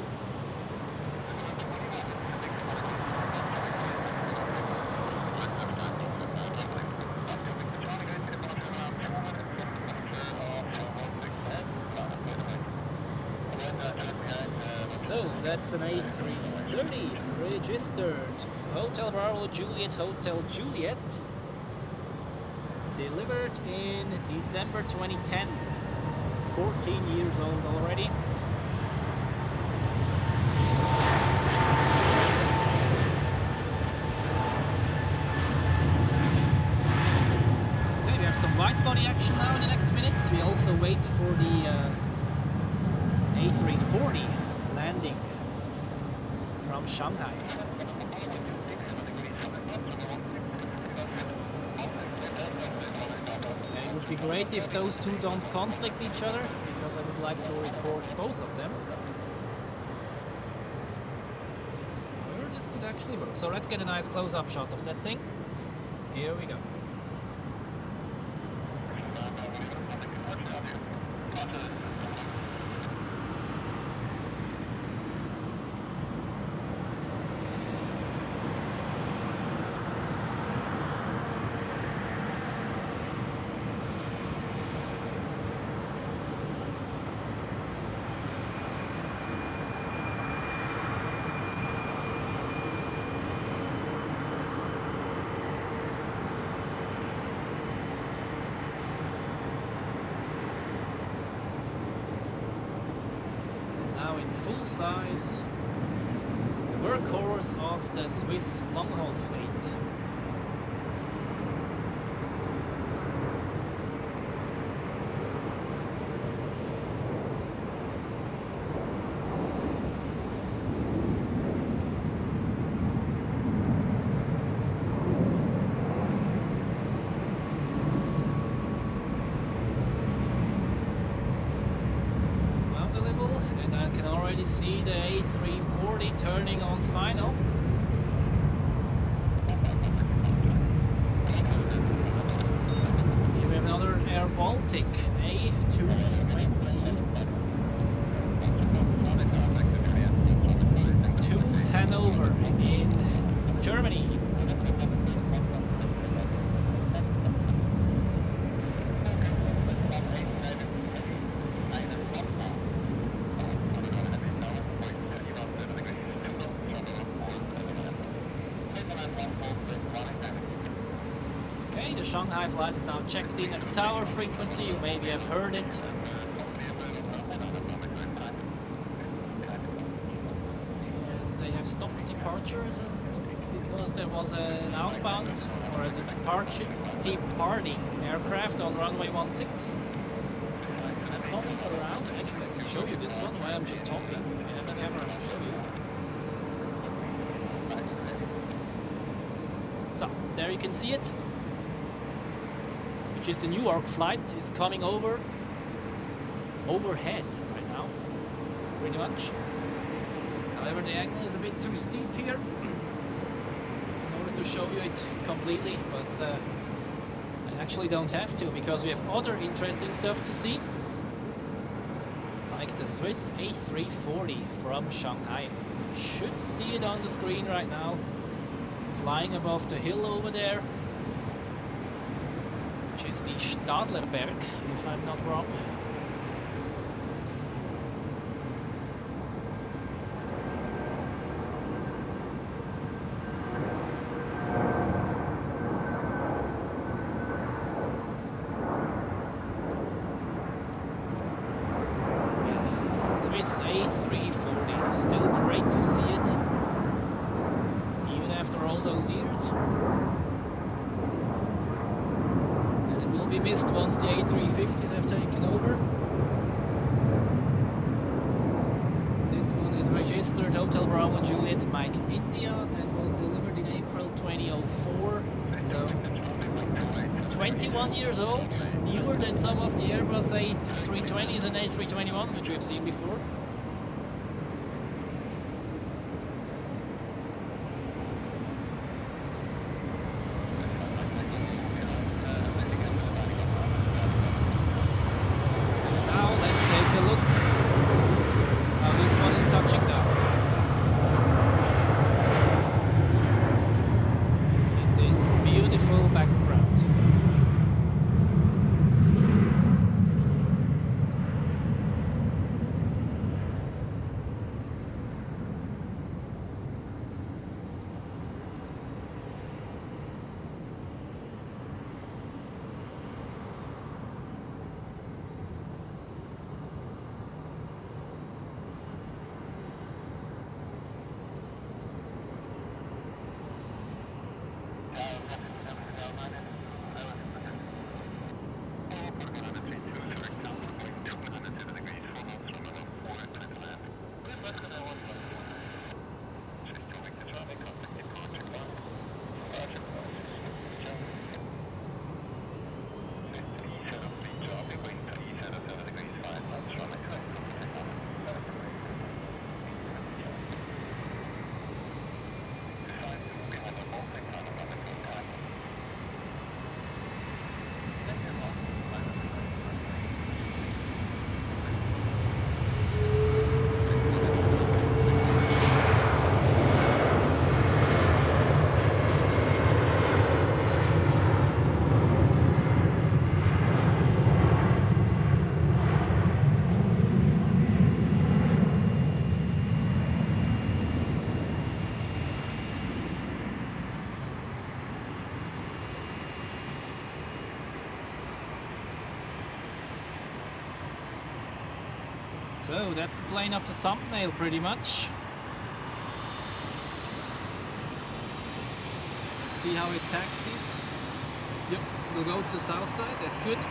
Speaker 1: So that's an A330 registered Hotel Bravo Juliet Hotel Juliet, delivered in December 2010, 14 years old already. Okay, we have some wide body action now in the next minutes. We also wait for the A340 landing from Shanghai. And it would be great if those two don't conflict each other, because I would like to record both of them. Or this could actually work. So let's get a nice close-up shot of that thing. Here we go. Full size, the workhorse of the Swiss long-haul fleet. See the A340 turning on final. Here we have another Air Baltic A220 to Hanover in Germany. Okay, the Shanghai flight is now checked in at the tower frequency. You maybe have heard it. And they have stopped departures because there was an outbound or a departing aircraft on runway 16. Coming around, actually I can show you this one while I'm just talking. I have a camera to show you. So, there you can see it. Which is the New York flight, is coming overhead right now, pretty much. However, the angle is a bit too steep here in order to show you it completely, but I actually don't have to, because we have other interesting stuff to see, like the Swiss A340 from Shanghai. You should see it on the screen right now, flying above the hill over there, which is the Sachtler Berg, if I'm not wrong. Yeah, Swiss A340, still great to see it, even after all those years. Will be missed once the A350s have taken over. This one is registered Hotel Bravo Juliet Mike India and was delivered in April 2004. So 21 years old, newer than some of the Airbus A320s and A321s which we've seen before. So that's the plane of the thumbnail pretty much. Let's see how it taxis. Yep, we'll go to the south side, that's good.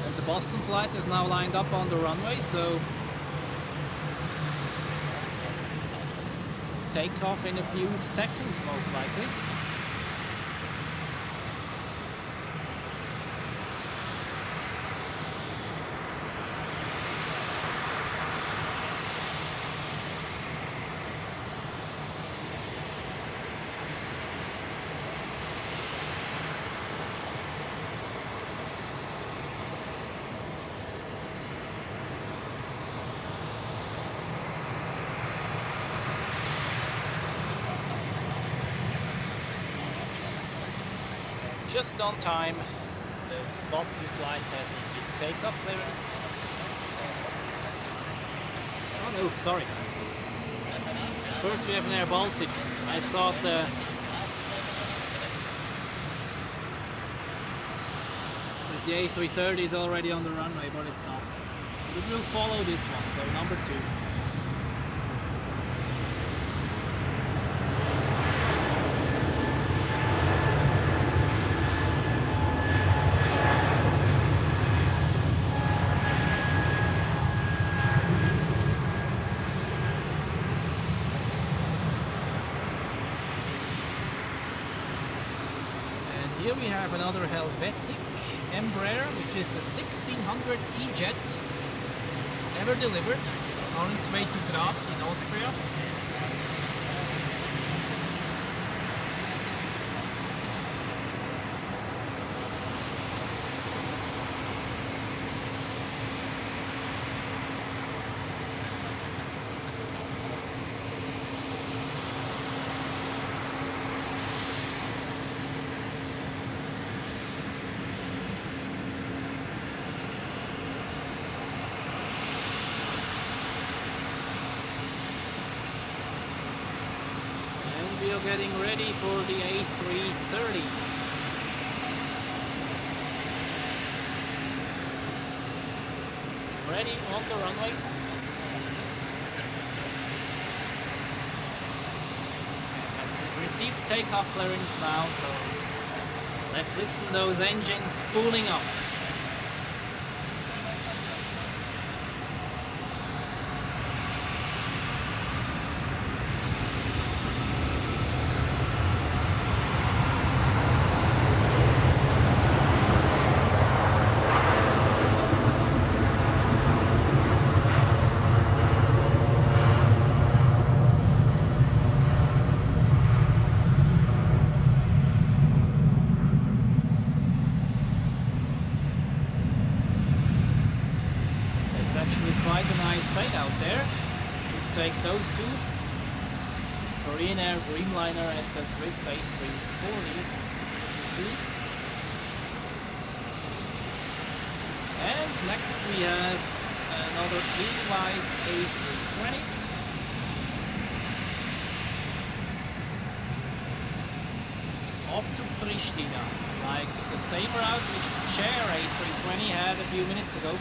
Speaker 1: And the Boston flight is now lined up on the runway, so takeoff in a few seconds most likely. just on time. The Boston flight has received takeoff clearance. Oh no, sorry. First we have an Air Baltic. I thought the A330 is already on the runway, but it's not. It will follow this one, so number 2. Here we have another Helvetic Embraer, which is the 1600s E-Jet, ever delivered, on its way to Graz in Austria. We are getting ready for the A330. It's ready on the runway. And has received takeoff clearance now, so let's listen to those engines spooling up. Quite a nice fade out there. Just take those two. Korean Air Dreamliner at the Swiss A340 in this group. And next we have another Edelweiss A320. Off to Pristina, like the same route which the Chair A320 had a few minutes ago.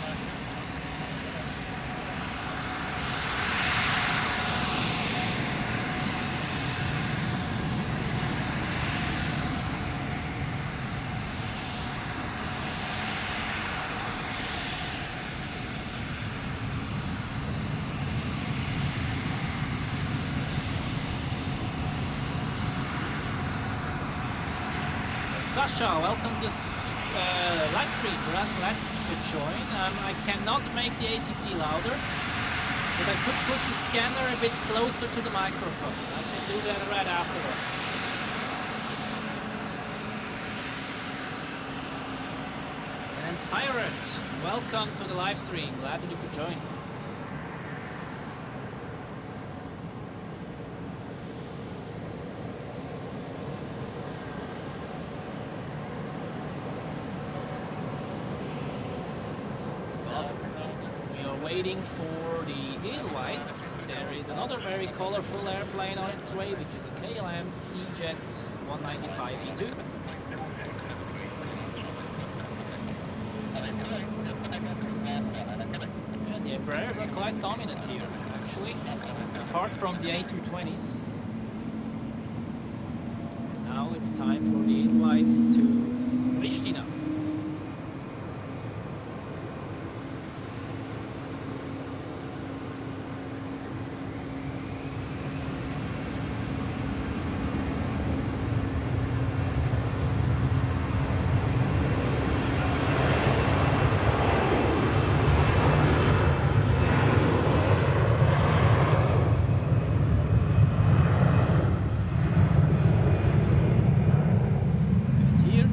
Speaker 1: Sasha, welcome to this live stream. Glad you could join. I cannot make the ATC louder, but I could put the scanner a bit closer to the microphone. I can do that right afterwards. And Pirate, welcome to the live stream. Glad that you could join. Waiting for the Edelweiss. There is another very colorful airplane on its way, which is a KLM E-Jet 195E2. And the Embraers are quite dominant here, actually, apart from the A220s. And now it's time for the Edelweiss to Pristina.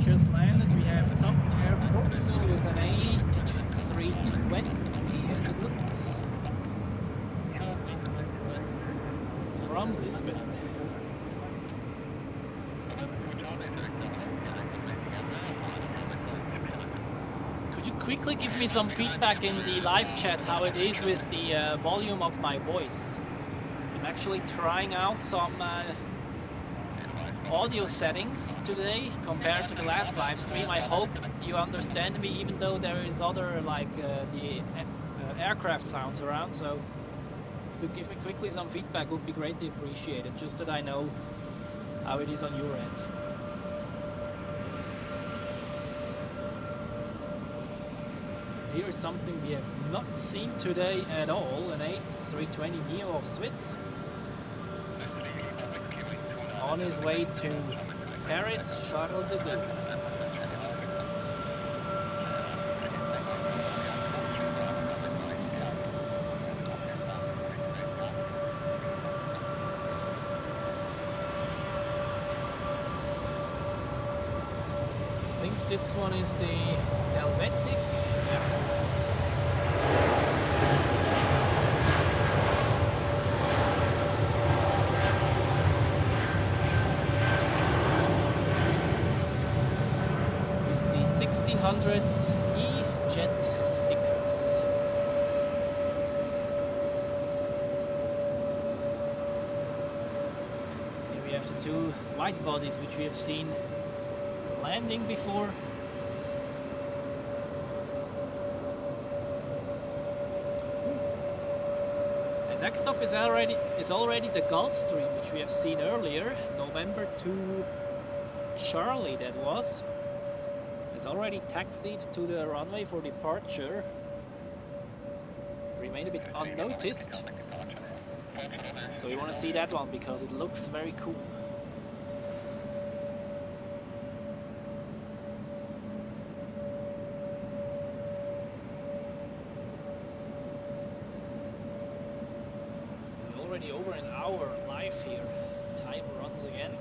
Speaker 1: Just landed, we have Top Air Portugal with an A320 as it looks from Lisbon. quickly give me some feedback in the live chat how it is with the volume of my voice. I'm actually trying out some audio settings today compared to the last live stream. I hope you understand me, even though there is other like the aircraft sounds around. So if you could give me quickly some feedback, would be greatly appreciated, just that I know how it is on your end. And here is something we have not seen today at all, an A320neo of Swiss. On his way to Paris Charles de Gaulle. I think this one is the Helvetic. Yeah. E-Jet stickers. Here we have the two white bodies which we have seen landing before. And next up is already the Gulfstream, which we have seen earlier, November 2 Charlie that was. Has already taxied to the runway for departure. Remain a bit unnoticed. So we want to see that one because it looks very cool. We're already over an hour live here. Time runs again.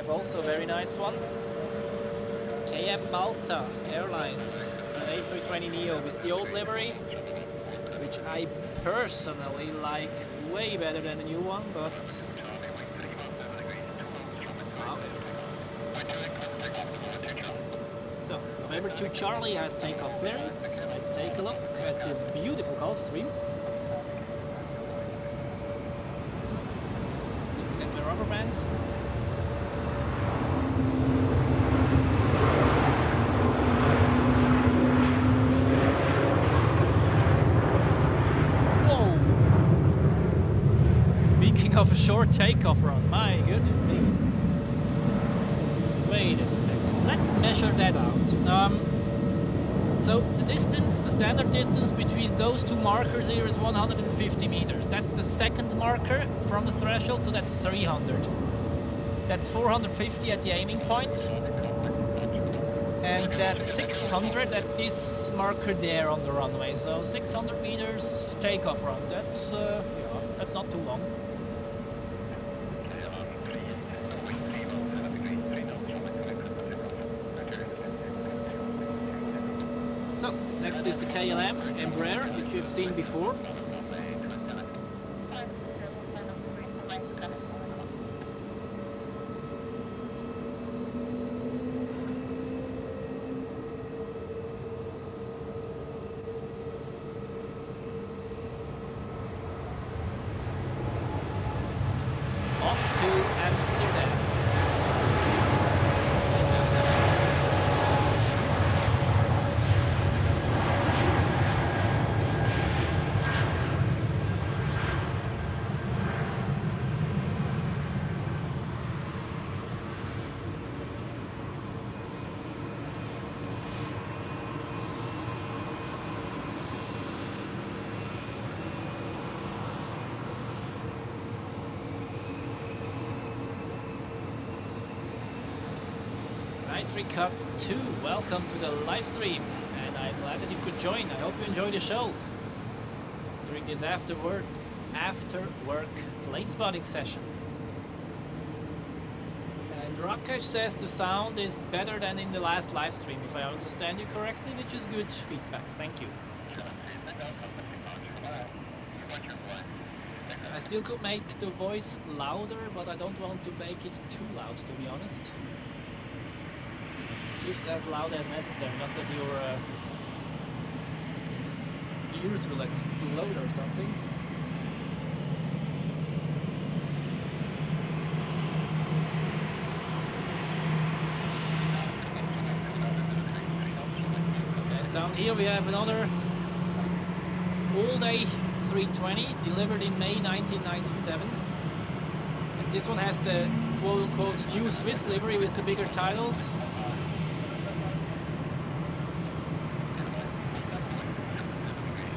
Speaker 1: Also a very nice one. KM Malta Airlines with an A320neo with the old livery, which I personally like way better than the new one, but so November 2 Charlie has takeoff clearance. Let's take a look at this beautiful Gulfstream. Looking at my rubber bands. Of a short takeoff run, my goodness me. Wait a second, let's measure that out. So the distance, the standard distance between those two markers here is 150 meters. That's the second marker from the threshold, so that's 300. That's 450 at the aiming point. And that's 600 at this marker there on the runway. So 600 meters takeoff run, that's, yeah, that's not too long. So, next is the KLM Embraer, which you've seen before. Off to Amsterdam. Cut 2, welcome to the live stream, and I'm glad that you could join. I hope you enjoy the show during this after work plane spotting session. And Rakesh says the sound is better than in the last live stream, if I understand you correctly, which is good feedback. Thank you. I still could make the voice louder, but I don't want to make it too loud, to be honest. Just as loud as necessary, not that your ears will explode or something. And down here we have another old A320 delivered in May 1997. And this one has the quote-unquote new Swiss livery with the bigger titles.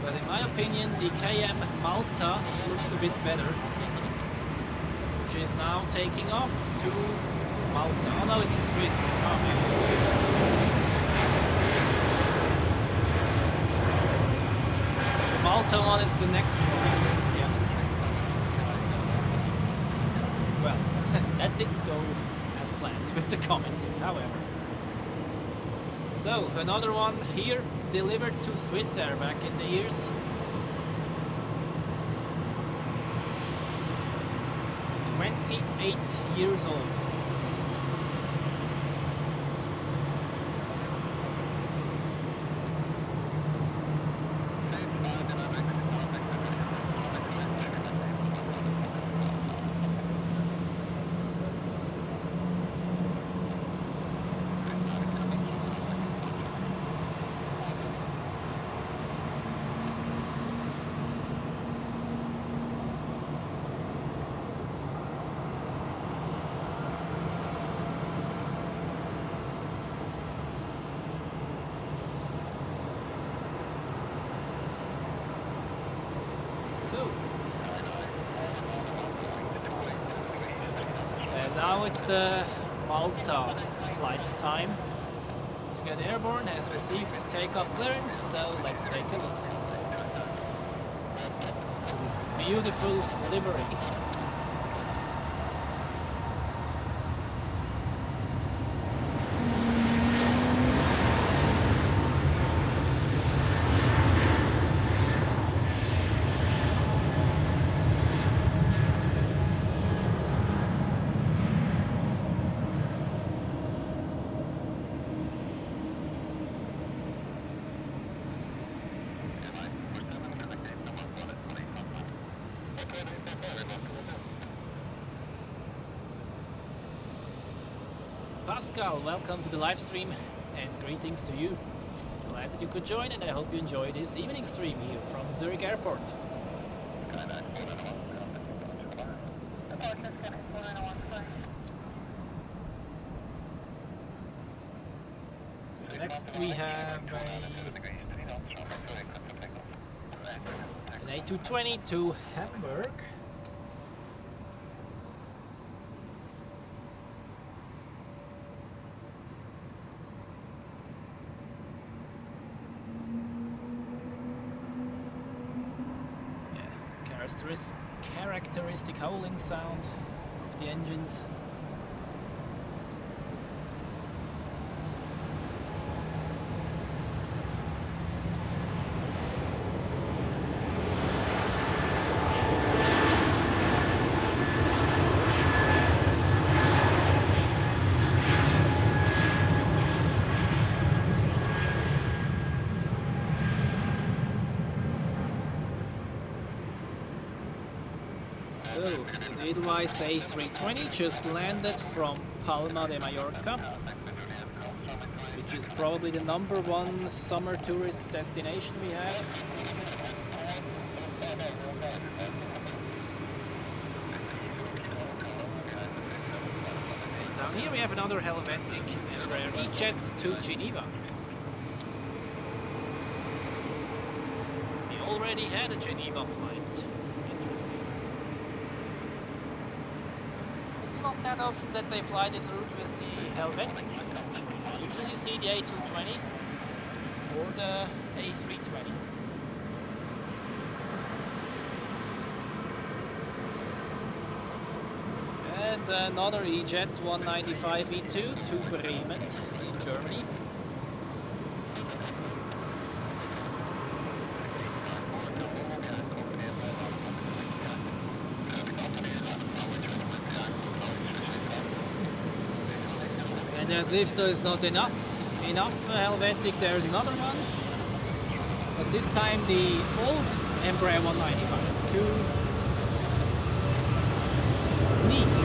Speaker 1: But in my opinion, the KM Malta looks a bit better, which is now taking off to Malta. Oh no, it's a Swiss. Oh man. The Malta one is the next one, I think, yeah. Well, that didn't go as planned with the commenting, however. So, another one here, delivered to Swiss Air back in the years. 28 years old. Now it's the Malta flight's time to get airborne, has received takeoff clearance, so let's take a look to this beautiful livery. Pascal, welcome to the live stream and greetings to you. Glad that you could join, and I hope you enjoy this evening stream here from Zurich Airport. So next we have an A220 to Hamburg. Characteristic howling sound of the engines. So, the Edelweiss A320 just landed from Palma de Mallorca, which is probably the #1 summer tourist destination we have. And down here we have another Helvetic Embraer E-Jet to Geneva. We already had a Geneva flight. Interesting. It's not that often that they fly this route with the Helvetic, actually. I usually see the A220 or the A320. and another E-Jet 195-E2 to Bremen in Germany. And as if there is not enough Helvetic, there is another one. But this time the old Embraer 195 to Nice.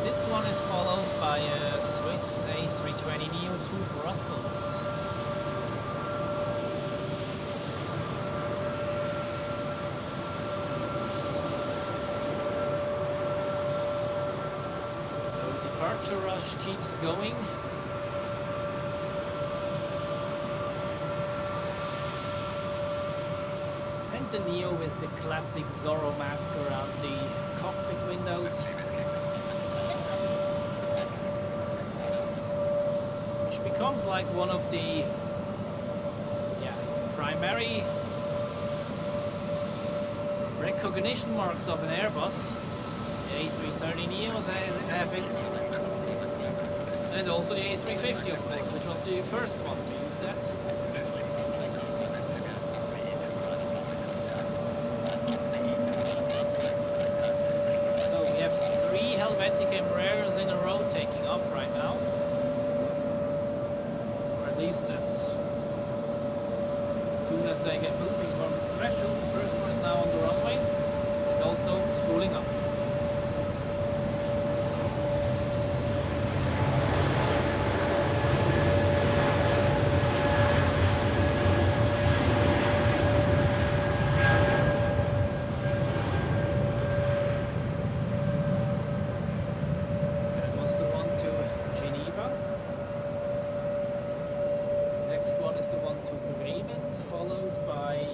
Speaker 1: This one is followed by a Swiss A320neo to Brussels. So the departure rush keeps going. And the Neo with the classic Zorro mask around the cockpit windows. Which becomes like one of the primary recognition marks of an Airbus. The A330 Neos have it, and also the A350, of course, which was the first one to use that. So we have 3 Helvetic Embraers in a row taking off right now. At least as soon as they get moving from the threshold. The first one is now on the runway and also spooling up. That was the one to Geneva. Next one is the one to Bremen, followed by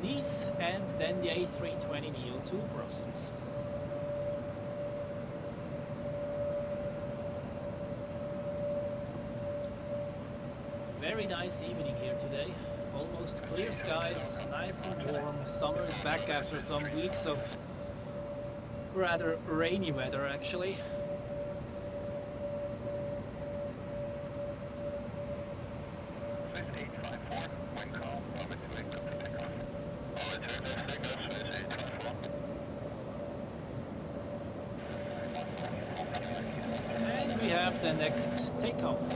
Speaker 1: Nice, and then the A320neo to Brussels. Very nice evening here today. Almost clear skies, nice and warm. Summer is back after some weeks of rather rainy weather, actually. And we have the next takeoff.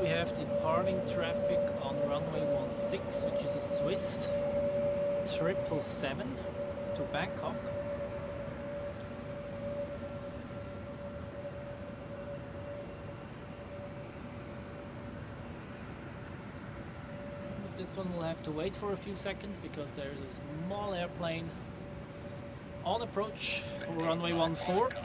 Speaker 1: We have departing traffic on runway 16, which is a Swiss 777 to Bangkok. But this one will have to wait for a few seconds because there's a small airplane on approach for runway 14.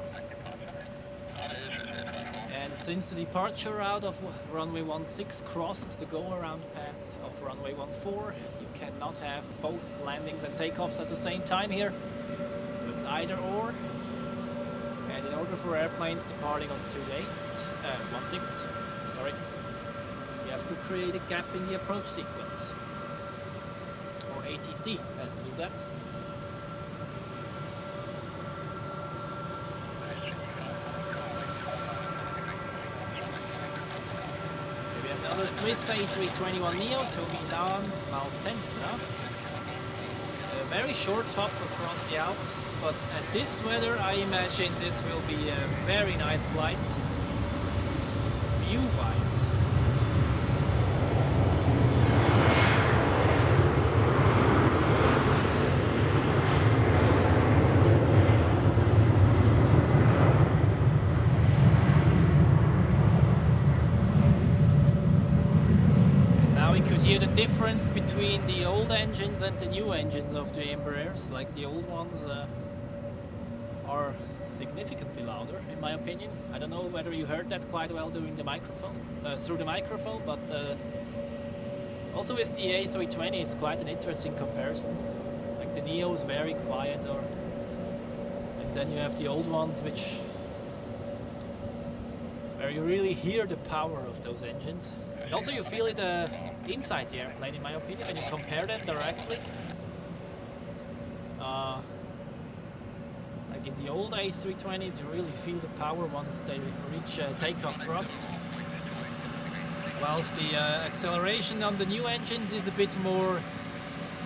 Speaker 1: And since the departure route of runway 16 crosses the go-around path of runway 14, you cannot have both landings and takeoffs at the same time here. So it's either or. And in order for airplanes departing on 16, sorry, you have to create a gap in the approach sequence. Or ATC has to do that. Another Swiss A321neo to Milan Malpensa. A very short hop across the Alps, but at this weather I imagine this will be a very nice flight. view-wise. We could hear the difference between the old engines and the new engines of the Embraers. Like the old ones are significantly louder, in my opinion. I don't know whether you heard that quite well during the microphone, through the microphone, but also with the A320, it's quite an interesting comparison. Like the Neo is very quiet, and then you have the old ones, where you really hear the power of those engines. And also you feel it inside the airplane, in my opinion, when you compare them directly. Like in the old A320s, you really feel the power once they reach takeoff thrust. Whilst the acceleration on the new engines is a bit more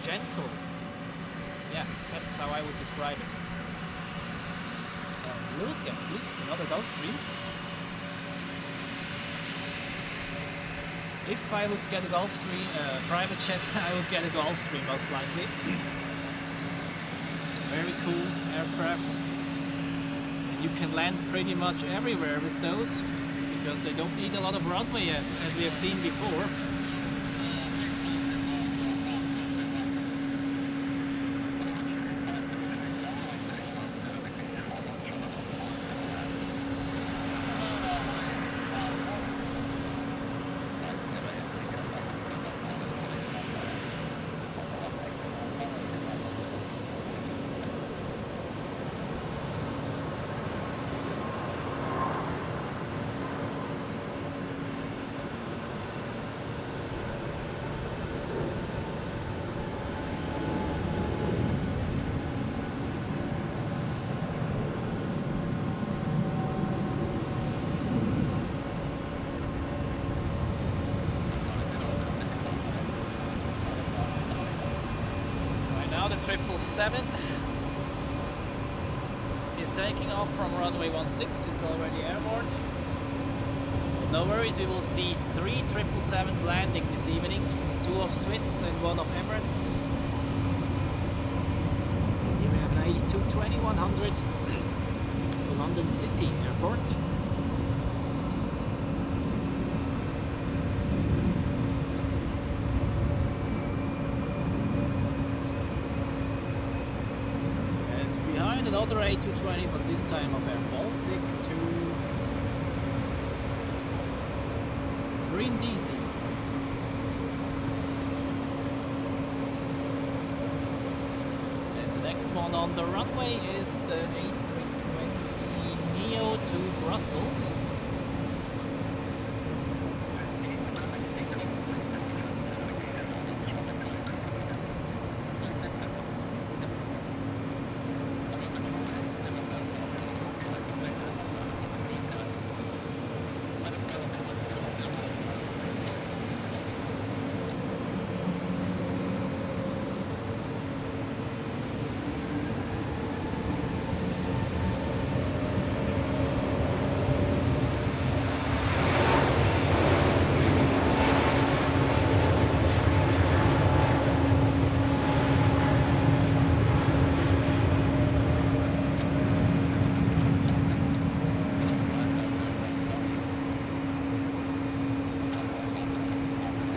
Speaker 1: gentle. Yeah, that's how I would describe it. And look at this, another Gulfstream. If I would get a Gulfstream, private jet, I would get a Gulfstream most likely. Very cool aircraft. And you can land pretty much everywhere with those, because they don't need a lot of runway as we have seen before. The 777 is taking off from runway 16. It's already airborne. But no worries, we will see 3 777s landing this evening, 2 of Swiss and 1 of Emirates. And here we have an A220-100 to London City Airport. Another A220, but this time of Air Baltic to Brindisi. And the next one on the runway is the A320 Neo to Brussels.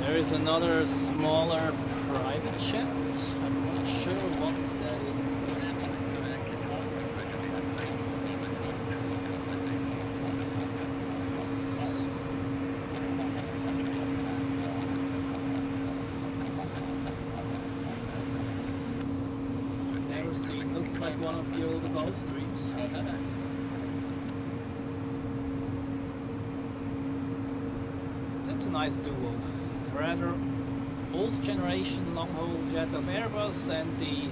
Speaker 1: There's another smaller private jet. I'm not sure what that is. Never seen. Looks like one of the older Gulfstreams. That's a nice duo. Rather old generation long-haul jet of Airbus and the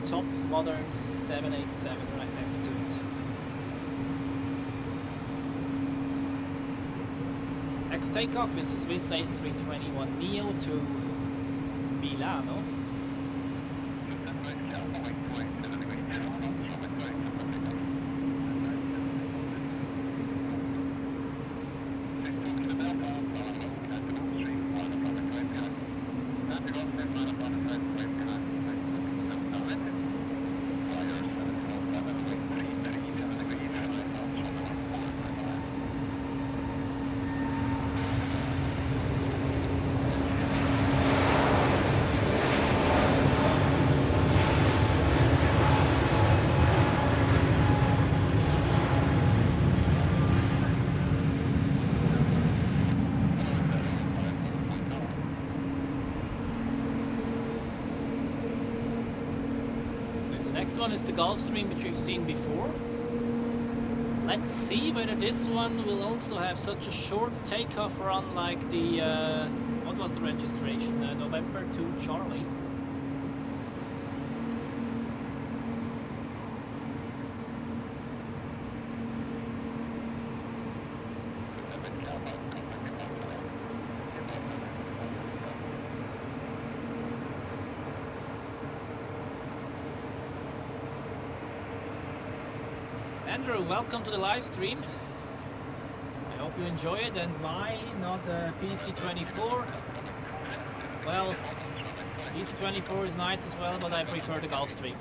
Speaker 1: top modern 787 right next to it. Next takeoff is a Swiss A321neo to Milano. one is the Gulfstream, which we've seen before. Let's see whether this one will also have such a short takeoff run like the, what was the registration? November 2 Charlie. Andrew, welcome to the live stream. I hope you enjoy it. And why not a PC24? Well, PC24 is nice as well, but I prefer the Gulfstream.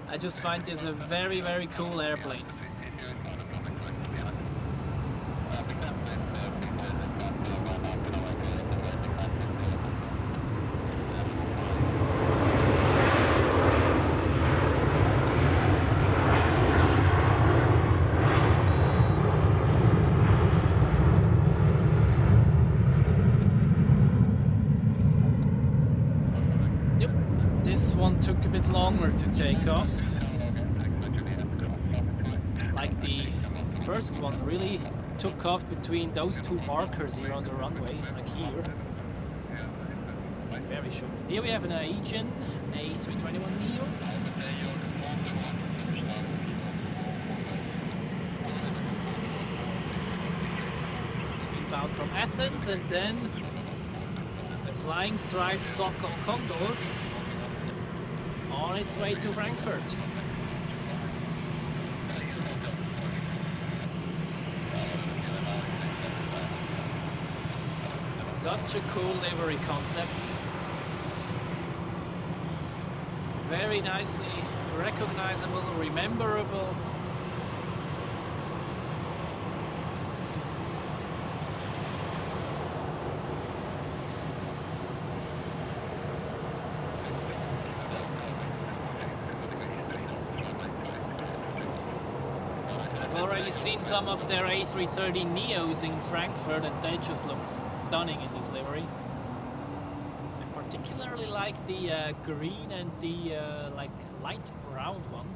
Speaker 1: I just find this a very, very cool airplane. Took a bit longer to take off. Like the first one really took off between those two markers here on the runway, like here. Very short. Here we have an Aegean A321neo. Inbound from Athens, and then a flying striped sock of Condor on its way to Frankfurt. Such a cool livery concept. Very nicely recognizable, rememberable. Seen some of their A330 Neos in Frankfurt, and they just look stunning in this livery. I particularly like the green and the like light brown one.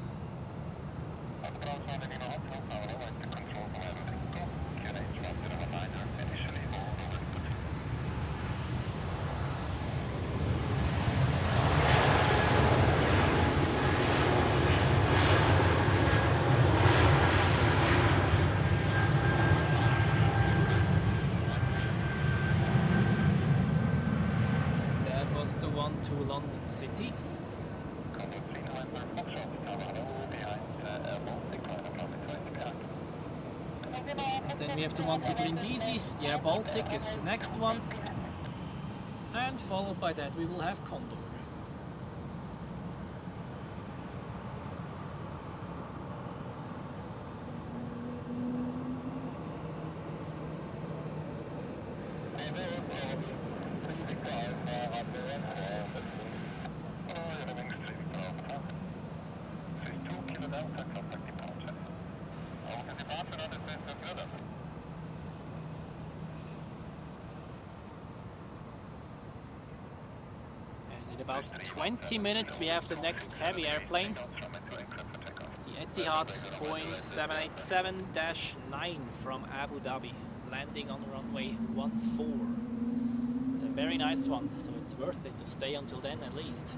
Speaker 1: The one to London City. Then we have the one to Brindisi. The Air Baltic is the next one. And followed by that we will have Condor. About 20 minutes we have the next heavy airplane, the Etihad Boeing 787-9 from Abu Dhabi, landing on runway 14. It's a very nice one, so it's worth it to stay until then at least.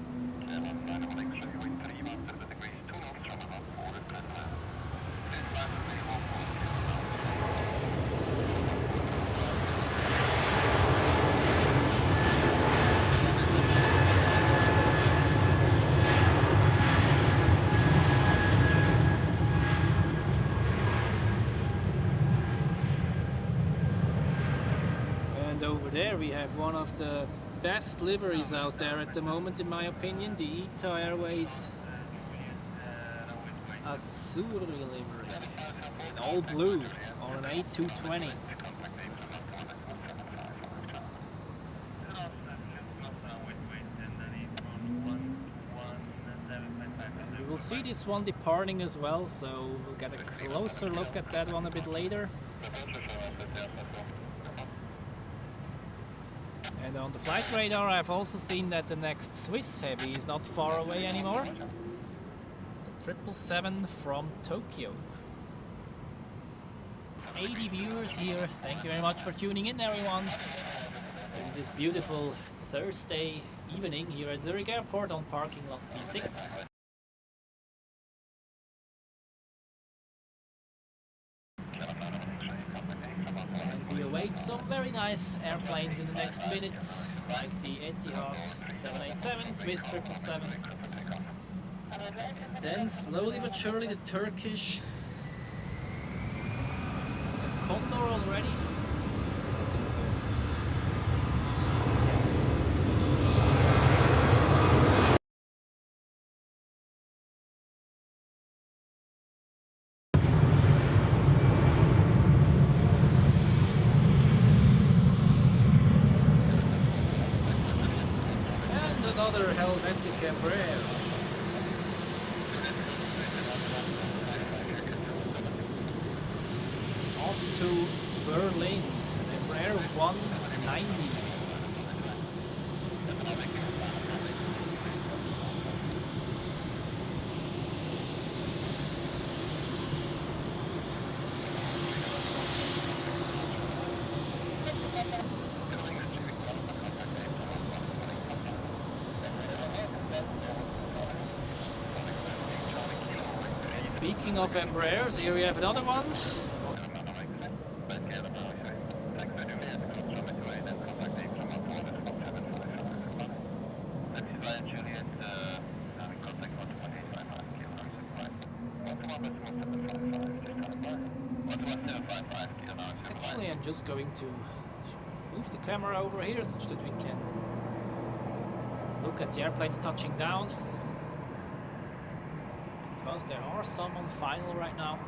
Speaker 1: Over there we have one of the best liveries out there at the moment, in my opinion, the Qatar Airways A350 livery in all blue on an A220. And we will see this one departing as well, so we'll get a closer look at that one a bit later. And on the flight radar I've also seen that the next Swiss Heavy is not far away anymore. 777 from Tokyo. 80 viewers here. Thank you very much for tuning in, everyone. During this beautiful Thursday evening here at Zurich Airport on parking lot P6. And we await some very nice airplanes in the next minutes, like the Etihad 787, Swiss 777. And then slowly but surely the Turkish. Is that Condor already? I think so. Yes. And another Helvetic Embraer. Off to Berlin, an Embraer 190. And speaking of Embraers, here we have another one. Actually, I'm just going to move the camera over here such that we can look at the airplanes touching down, because there are some on final right now.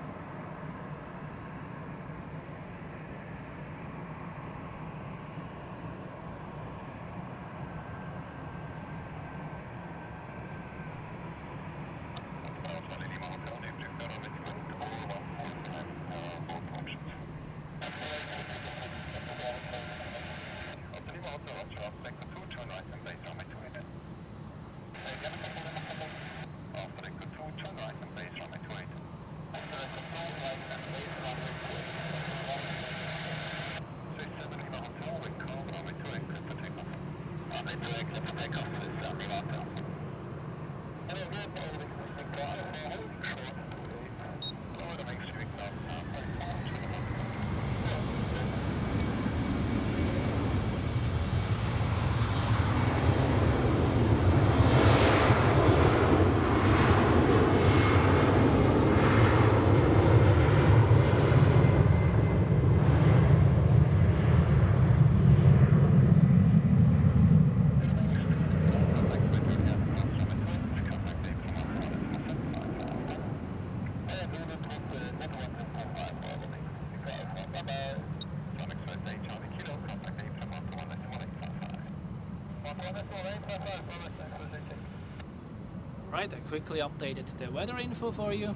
Speaker 1: Right, I quickly updated the weather info for you.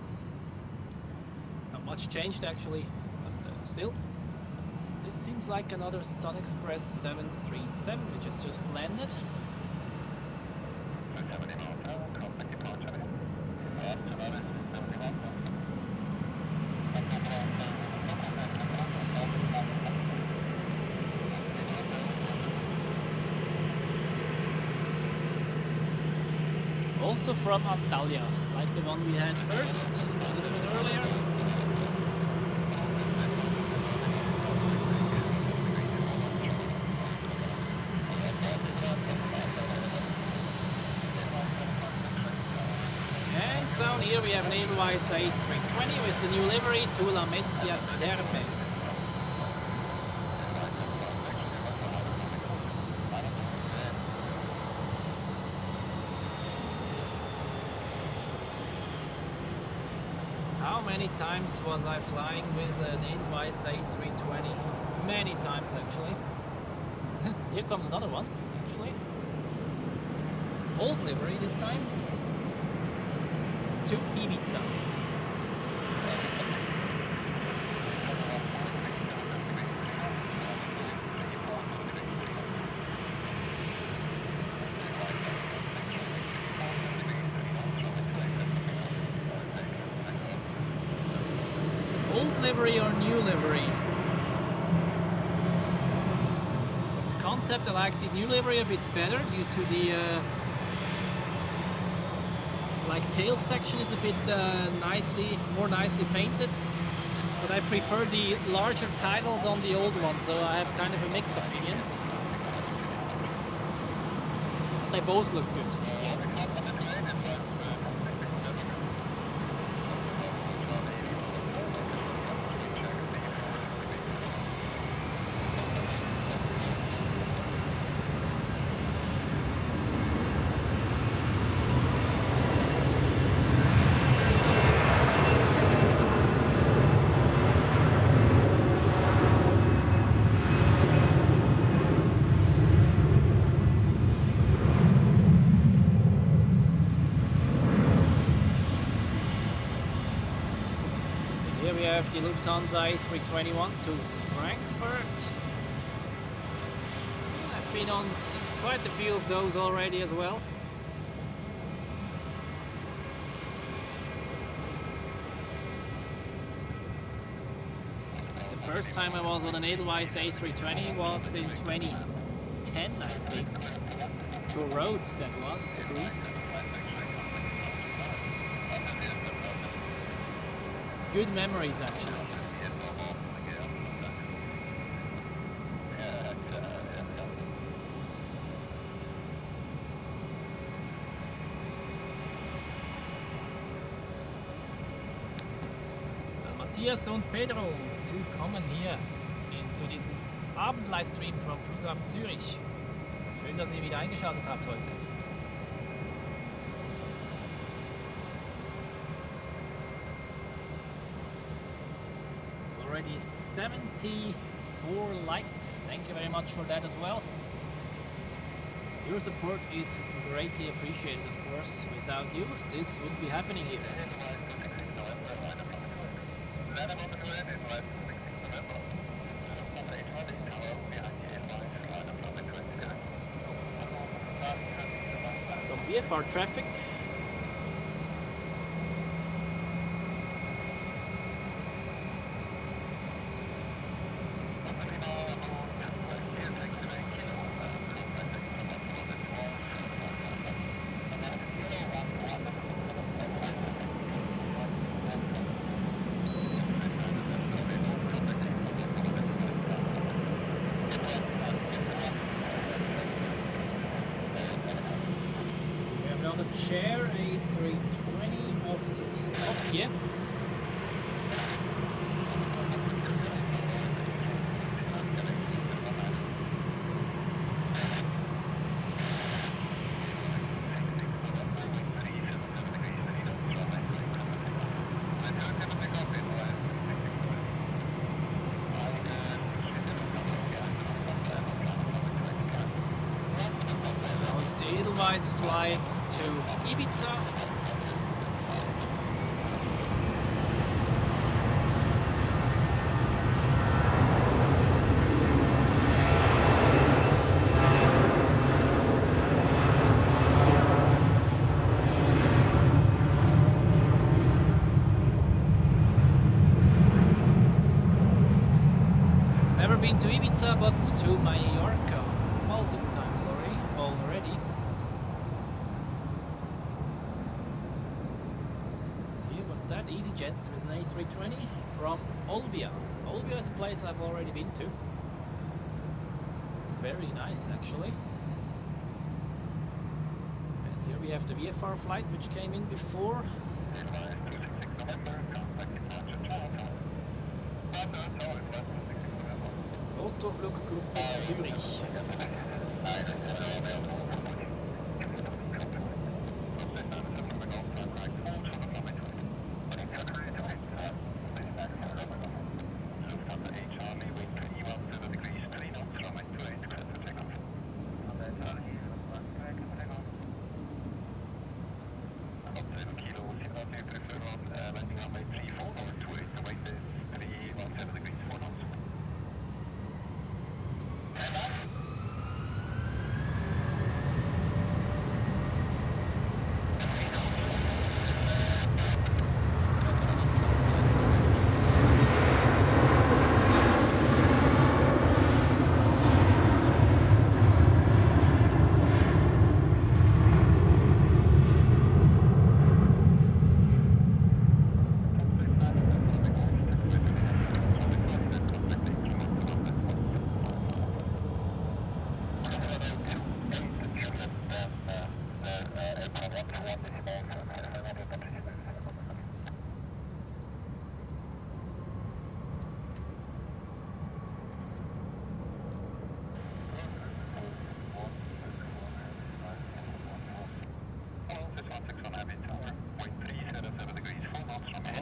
Speaker 1: Not much changed actually, but still. This seems like another Sun Express 737 which has just landed. Also from Antalya, like the one we had first, a little bit earlier. And down here we have an Airbus A330 with the new livery to La Mezzia Terme. How many times was I flying with an Airbus A320? Many times actually. Here comes another one, actually. Old livery this time. To Ibiza. Old livery or new livery? From the concept, I like the new livery a bit better due to the like tail section is a bit more nicely painted. But I prefer the larger titles on the old one, so I have kind of a mixed opinion. But they both look good in the end. Here we have the Lufthansa A321 to Frankfurt. I've been on quite a few of those already as well. The first time I was on an Edelweiss A320 was in 2010, I think. To Rhodes that was, to Greece. Good memories, actually. Matthias und Pedro, willkommen hier zu diesem Abend-Livestream vom Flughafen Zürich. Schön, dass ihr wieder eingeschaltet habt heute. Already 74 likes. Thank you very much for that as well. Your support is greatly appreciated, of course. Without you, this wouldn't be happening here. Some VFR traffic. Chair A320 off to Skopje. Now it's the Edelweiss flight to Ibiza. I've never been to Ibiza, but to Mallorca multiple times already. That EasyJet with an A320 from Olbia. Olbia is a place I've already been to. Very nice, actually. And here we have the VFR flight which came in before. Motorfluggruppe Zürich.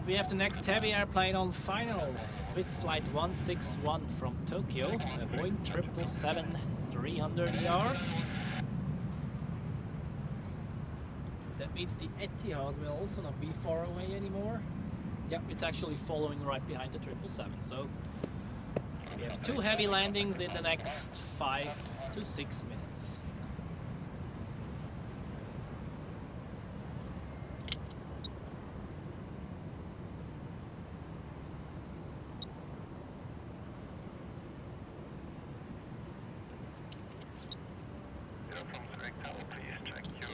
Speaker 1: we have the next heavy airplane on final. Swiss flight 161 from Tokyo, a Boeing 777-300ER. That means the Etihad will also not be far away anymore. Yeah, it's actually following right behind the 777. So we have 2 heavy landings in the next 5 to 6 minutes.
Speaker 2: From Zurich Tower, please check your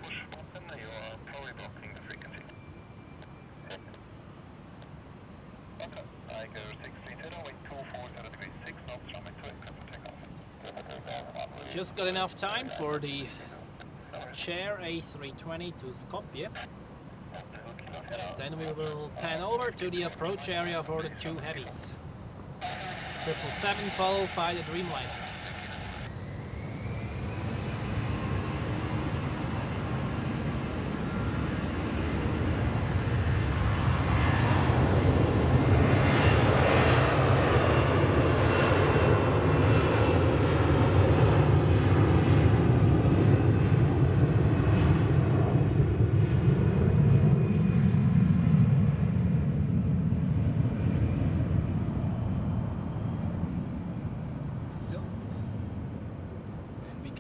Speaker 2: push button. You are probably blocking the frequency. Okay. Tiger 630, wait 240 degrees, 6 knots, runway 2, clear for takeoff.
Speaker 1: Just got enough time for the Qatar A320 to Skopje. And then we will pan over to the approach area for the 2 heavies. 777 followed by the Dreamliner.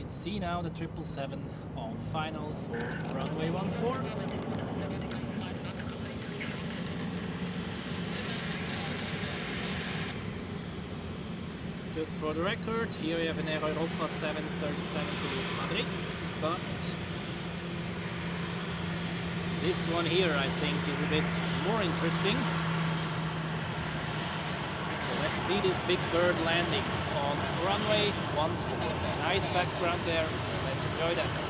Speaker 1: See now the 777 on final for runway 14. Just for the record, here you have an Air Europa 737 to Madrid, but this one here I think is a bit more interesting. So let's see this big bird landing on runway 14. Nice background there. Let's enjoy that.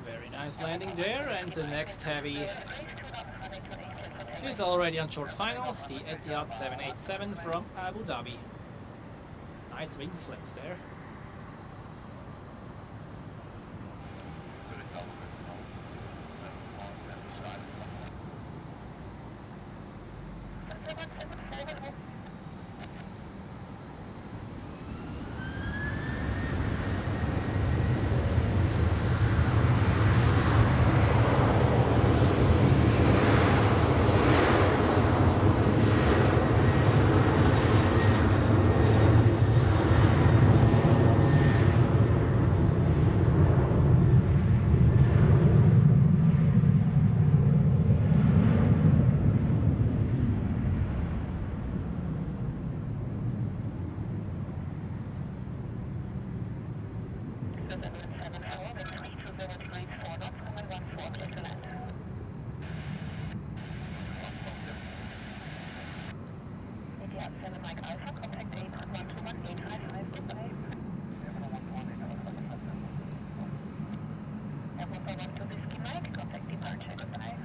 Speaker 1: Very nice landing there, and the next heavy is already on short final, the Etihad 787 from Abu Dhabi. Nice wing flex there.
Speaker 2: Mike Alpha, contact Airbus 121-855, goodbye. Airport 1 to Whiskey Mike, contact departure, goodbye.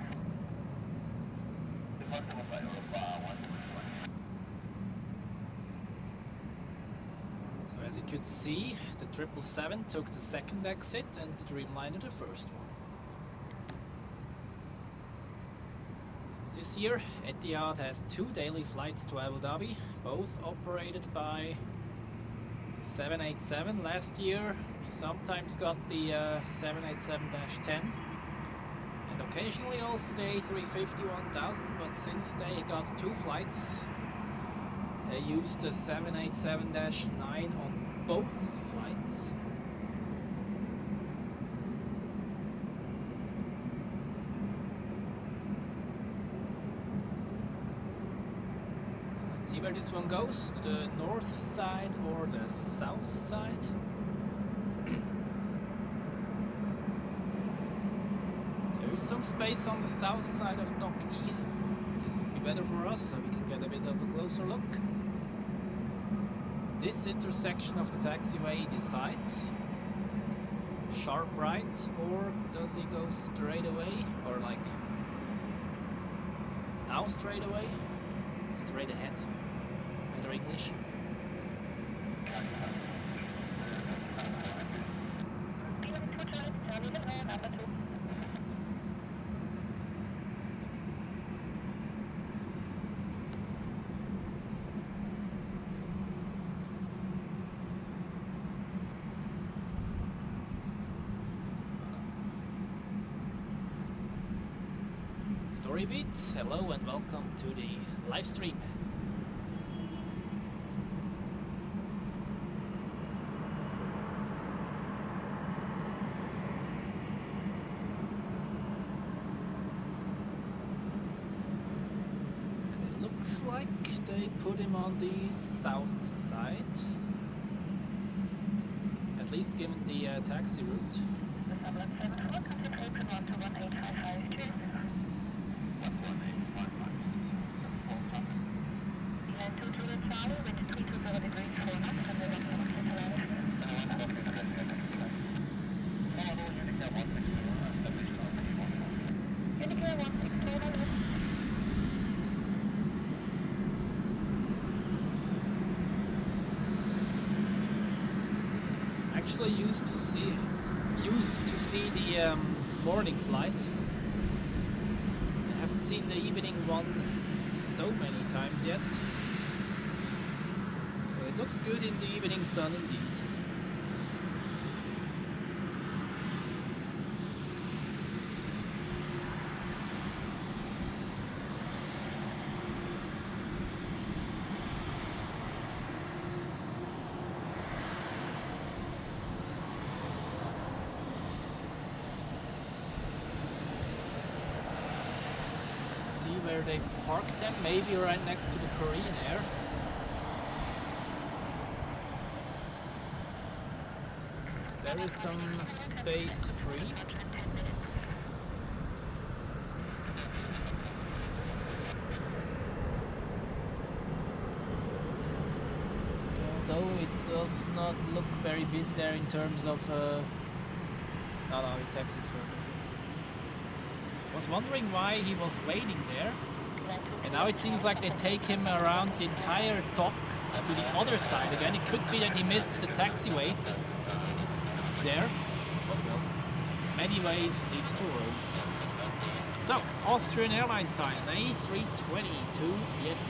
Speaker 1: So as you could see, the 777 took the second exit and the Dreamliner the first one. Since this year, Etihad has 2 daily flights to Abu Dhabi, both operated by the 787. Last year we sometimes got the 787-10 and occasionally also the A350-1000, but since they got 2 flights, they used the 787-9 on both flights. So let's see where this one goes, to the north side or the south side. There is some space on the south side of Dock E. This would be better for us, so we can get a bit of a closer look. This intersection of the taxiway decides. Sharp right, or does he go straight away? Or like now straight away? Straight ahead. Better English. Story Beats, hello and welcome to the live stream. And it looks like they put him on the south side, at least given the taxi route. Actually used to see the morning flight. I haven't seen the evening one so many times yet. But it looks good in the evening sun indeed. Where they parked them, maybe right next to the Korean Air. Because there is some space free. Although it does not look very busy there in terms of no, it taxis further. I was wondering why he was waiting there, and now it seems like they take him around the entire dock to the other side again. It could be that he missed the taxiway there, but well, many ways lead to Rome. So, Austrian Airlines time, A320 to Vienna.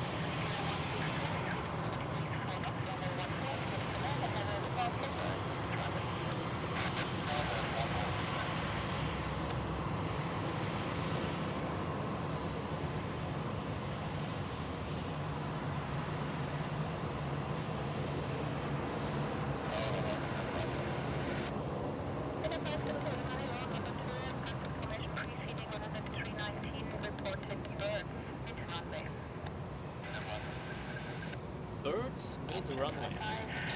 Speaker 1: Birds mid-runway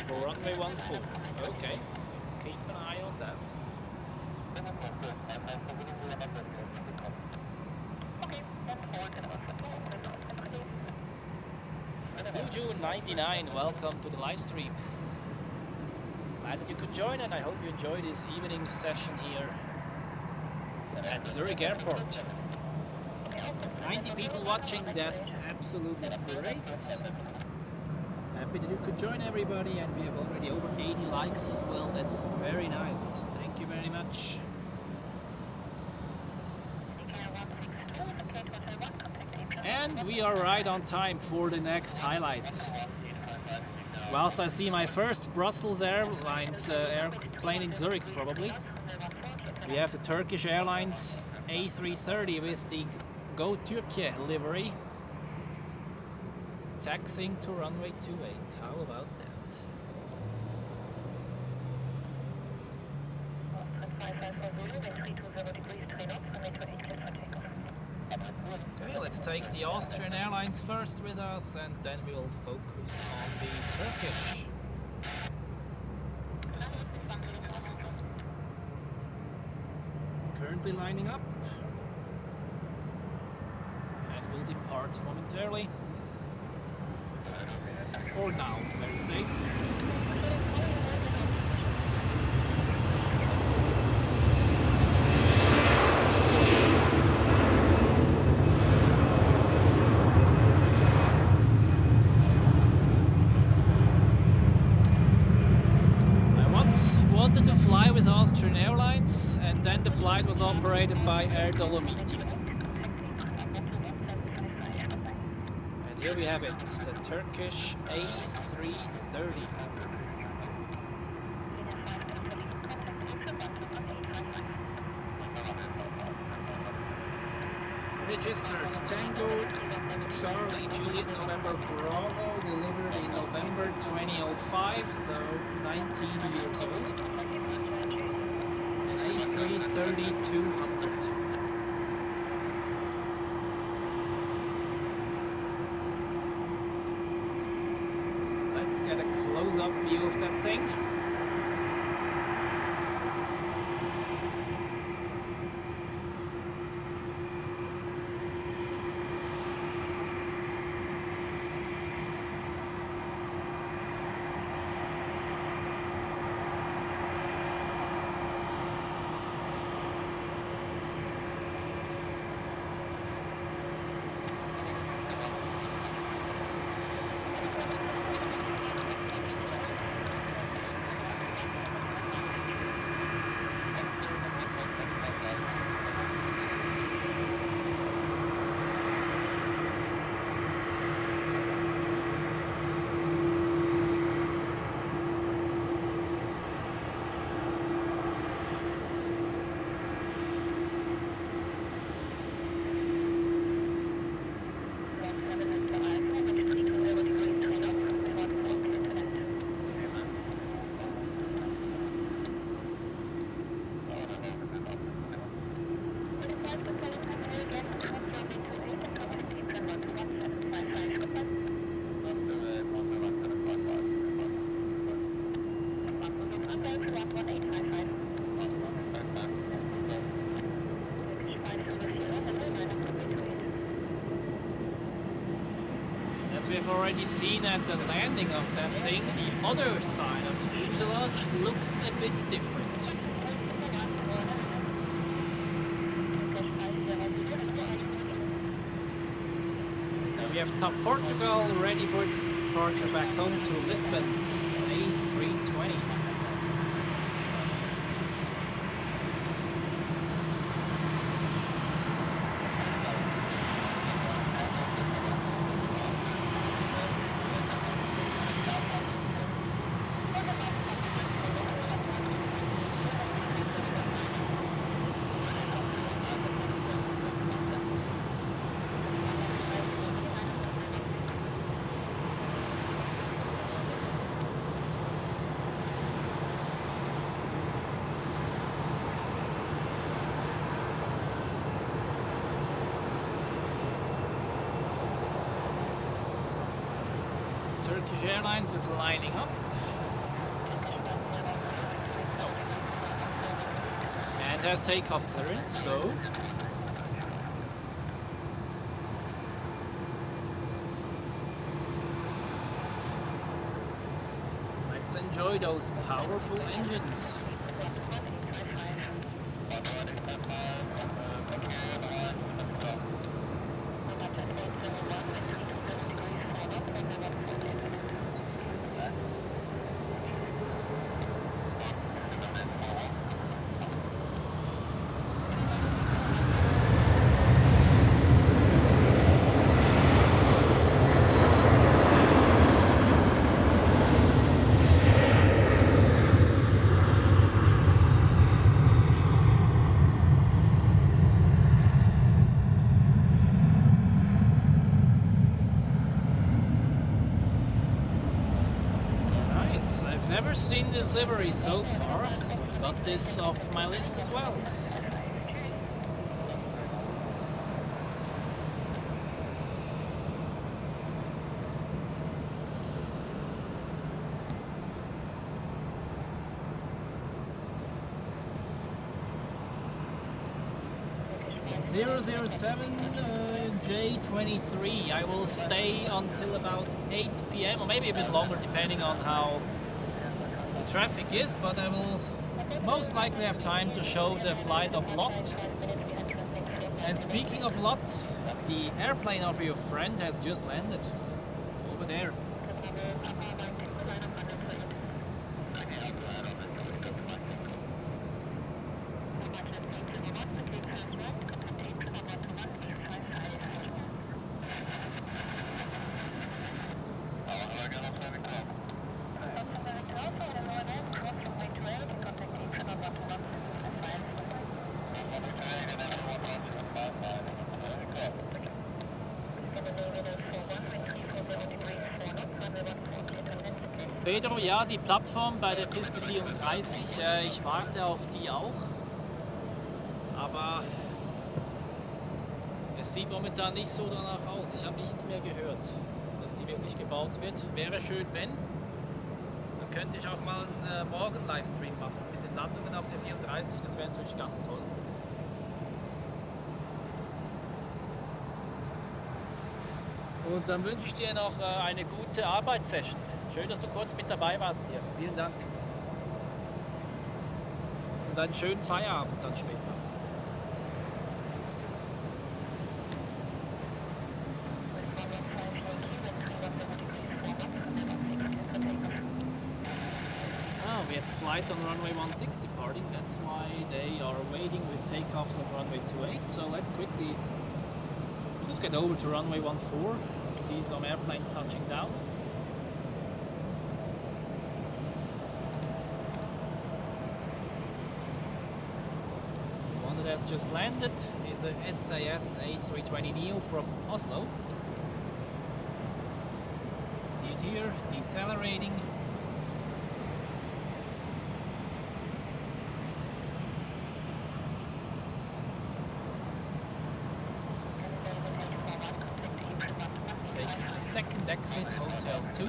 Speaker 1: for runway 14. Okay, we'll keep an eye on that. Guju99, welcome to the live stream. Glad that you could join, and I hope you enjoy this evening session here at Zurich Airport. 90 people watching, that's absolutely great. Happy that you could join, everybody, and we have already over 80 likes as well. That's very nice. Thank you very much. And we are right on time for the next highlight. Whilst I see my first Brussels Airlines airplane in Zurich, probably, we have the Turkish Airlines A330 with the Go Turkey livery, taxiing to runway 28. How about that? Okay, let's take the Austrian Airlines first with us, and then we will focus on the Turkish. It's currently lining up and will depart momentarily. Or now, very safe. Wanted to fly with Austrian Airlines, and then the flight was operated by Air Dolomiti. And here we have it, the Turkish A330. Registered Tango Charlie Juliet November Bravo, delivered in November 2005, so 19 years old. An A330-200. Let's get a close-up view of that thing. As we've already seen at the landing of that thing, the other side of the fuselage looks a bit different. Now we have Top Portugal ready for its departure back home to Lisbon, an A320. Turkish Airlines is lining up. And has takeoff clearance, so enjoy those powerful engines. Never seen this livery so far, so I got this off my list as well. J23. I will stay until about 8 p.m. or maybe a bit longer depending on how the traffic is, but I will most likely have time to show the flight of Lot. And speaking of Lot, the airplane of your friend has just landed over there. Pedro, ja, die Plattform bei der Piste 34, ich warte auf die auch, aber es sieht momentan nicht so danach aus. Ich habe nichts mehr gehört, dass die wirklich gebaut wird. Wäre schön, wenn. Dann könnte ich auch mal einen Morgen-Livestream machen mit den Landungen auf der 34, das wäre natürlich ganz toll. Und dann wünsche ich dir noch eine gute Arbeitssession. Schön, dass du kurz mit dabei warst hier. Vielen Dank. Und einen schönen Feierabend dann später. Oh, we have a flight on runway 160 departing. That's why they are waiting with takeoffs on runway 28. So let's quickly just get over to runway 14. See some airplanes touching down. One that has just landed is a SAS A320neo from Oslo. You can see it here, decelerating. Second exit, Hotel 2.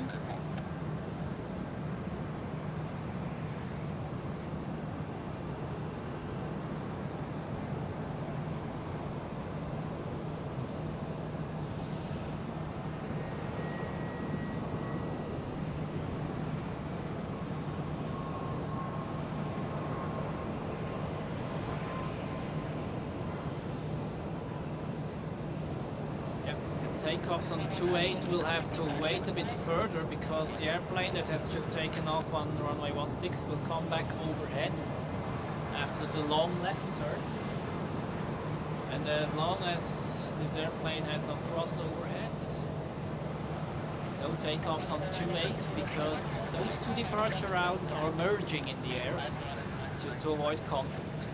Speaker 1: Takeoffs on 28 will have to wait a bit further because the airplane that has just taken off on runway 16 will come back overhead after the long left turn. And as long as this airplane has not crossed overhead, no takeoffs on 28 because those two departure routes are merging in the air just to avoid conflict.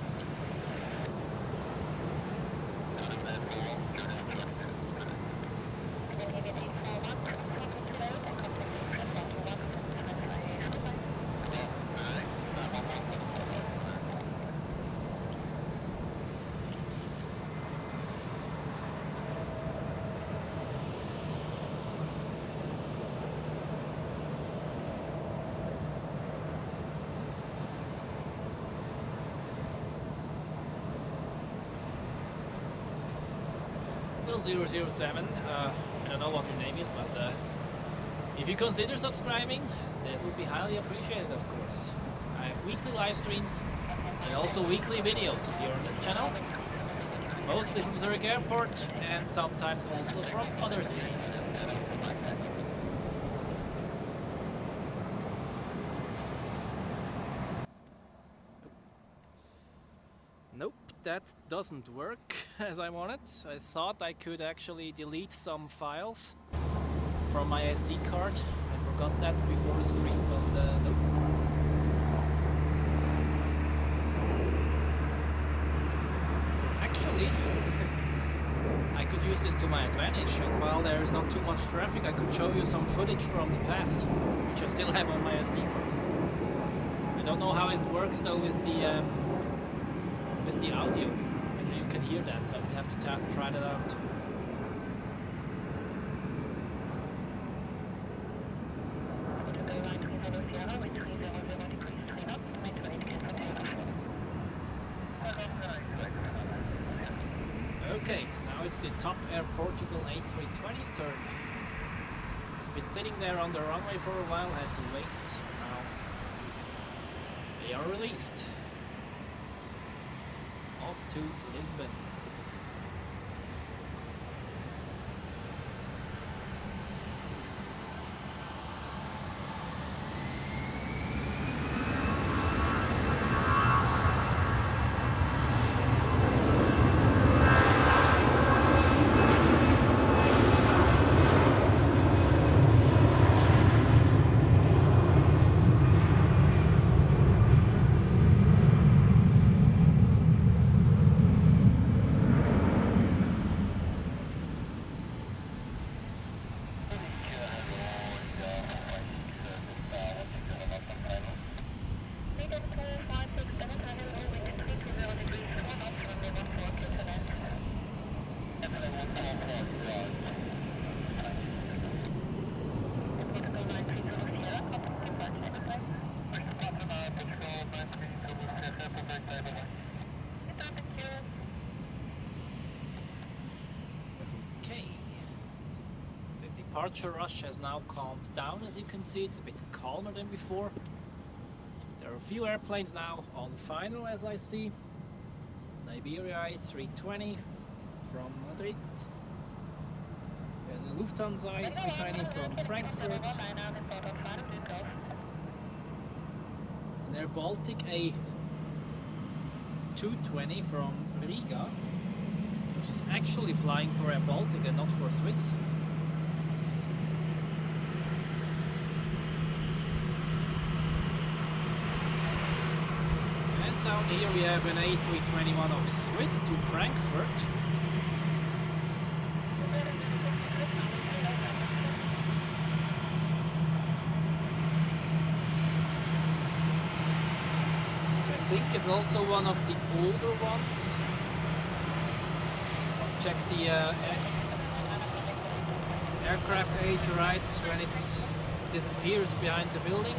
Speaker 1: Bill 007, I don't know what your name is, but If you consider subscribing, that would be highly appreciated, of course. I have weekly live streams and also weekly videos here on this channel, mostly from Zurich Airport and sometimes also from other cities. Nope, that doesn't work as I wanted. I thought I could actually delete some files from my SD card. I forgot that before the stream, but nope. Actually, I could use this to my advantage, and while there's not too much traffic, I could show you some footage from the past, which I still have on my SD card. I don't know how it works though with the audio, whether you can hear that. I would have to try that out. Okay, now it's the Top Air Portugal A320's turn. It's been sitting there on the runway for a while, had to wait. Now they are released. Off to Lisbon. Departure rush has now calmed down. As you can see, it's a bit calmer than before. There are a few airplanes now on final, as I see. Iberia A320 from Madrid, and the Lufthansa A320 from Frankfurt, and Air Baltic A220 from Riga, which is actually flying for Air Baltic and not for Swiss. Down here we have an A321 of Swiss to Frankfurt. Which I think is also one of the older ones. I'll check the aircraft age right when it disappears behind the building.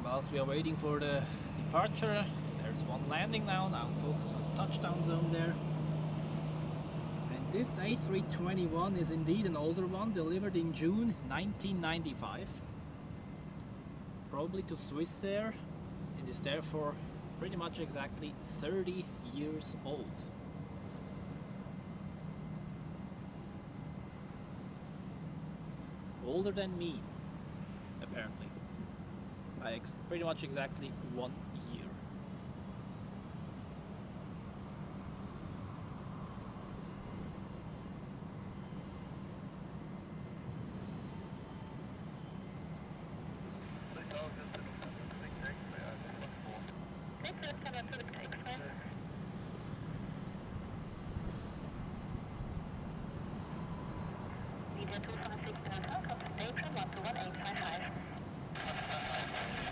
Speaker 1: Whilst we are waiting for the departure, there's one landing now. Now focus on the touchdown zone there. And this A321 is indeed an older one, delivered in June 1995. Probably to Swiss Air. It is therefore pretty much exactly 30 years old. Older than me, apparently. By pretty much exactly 1 year.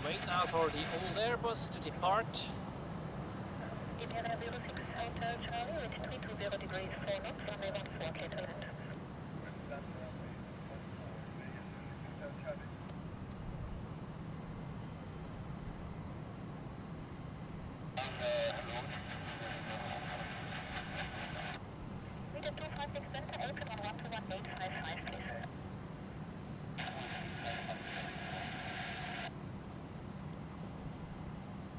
Speaker 3: Wait now for the old Airbus to depart.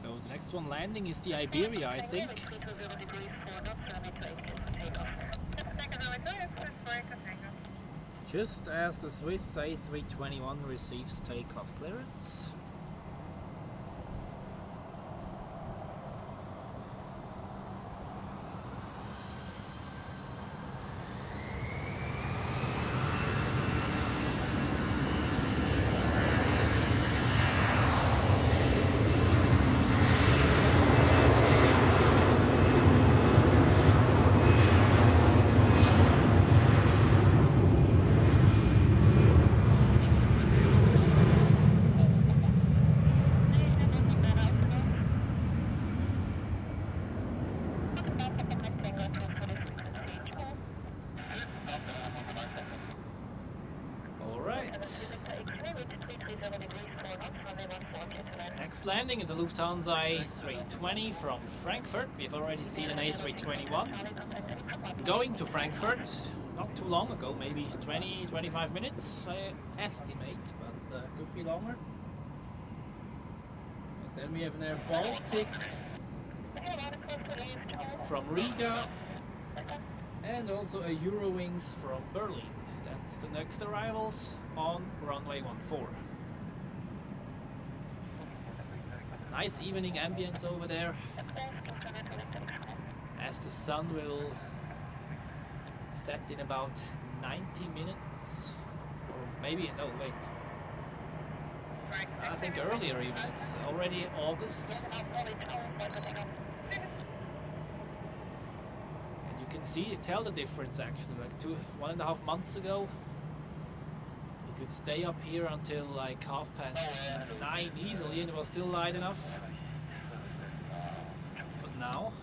Speaker 1: So the next one landing is the Iberia, I think. Just as the Swiss A321 receives takeoff clearance. Next landing is a Lufthansa A320 from Frankfurt. We've already seen an A321 going to Frankfurt not too long ago, maybe 20-25 minutes I estimate, but could be longer. And then we have an Air Baltic from Riga and also a Eurowings from Berlin. That's the next arrivals on runway 14. Nice evening ambience over there, as the sun will set in about 90 minutes, or maybe, no wait, I think earlier even, it's already August. And you can tell the difference actually, like 1.5 months ago, you could stay up here until like 9:30 easily and it was still light enough. But now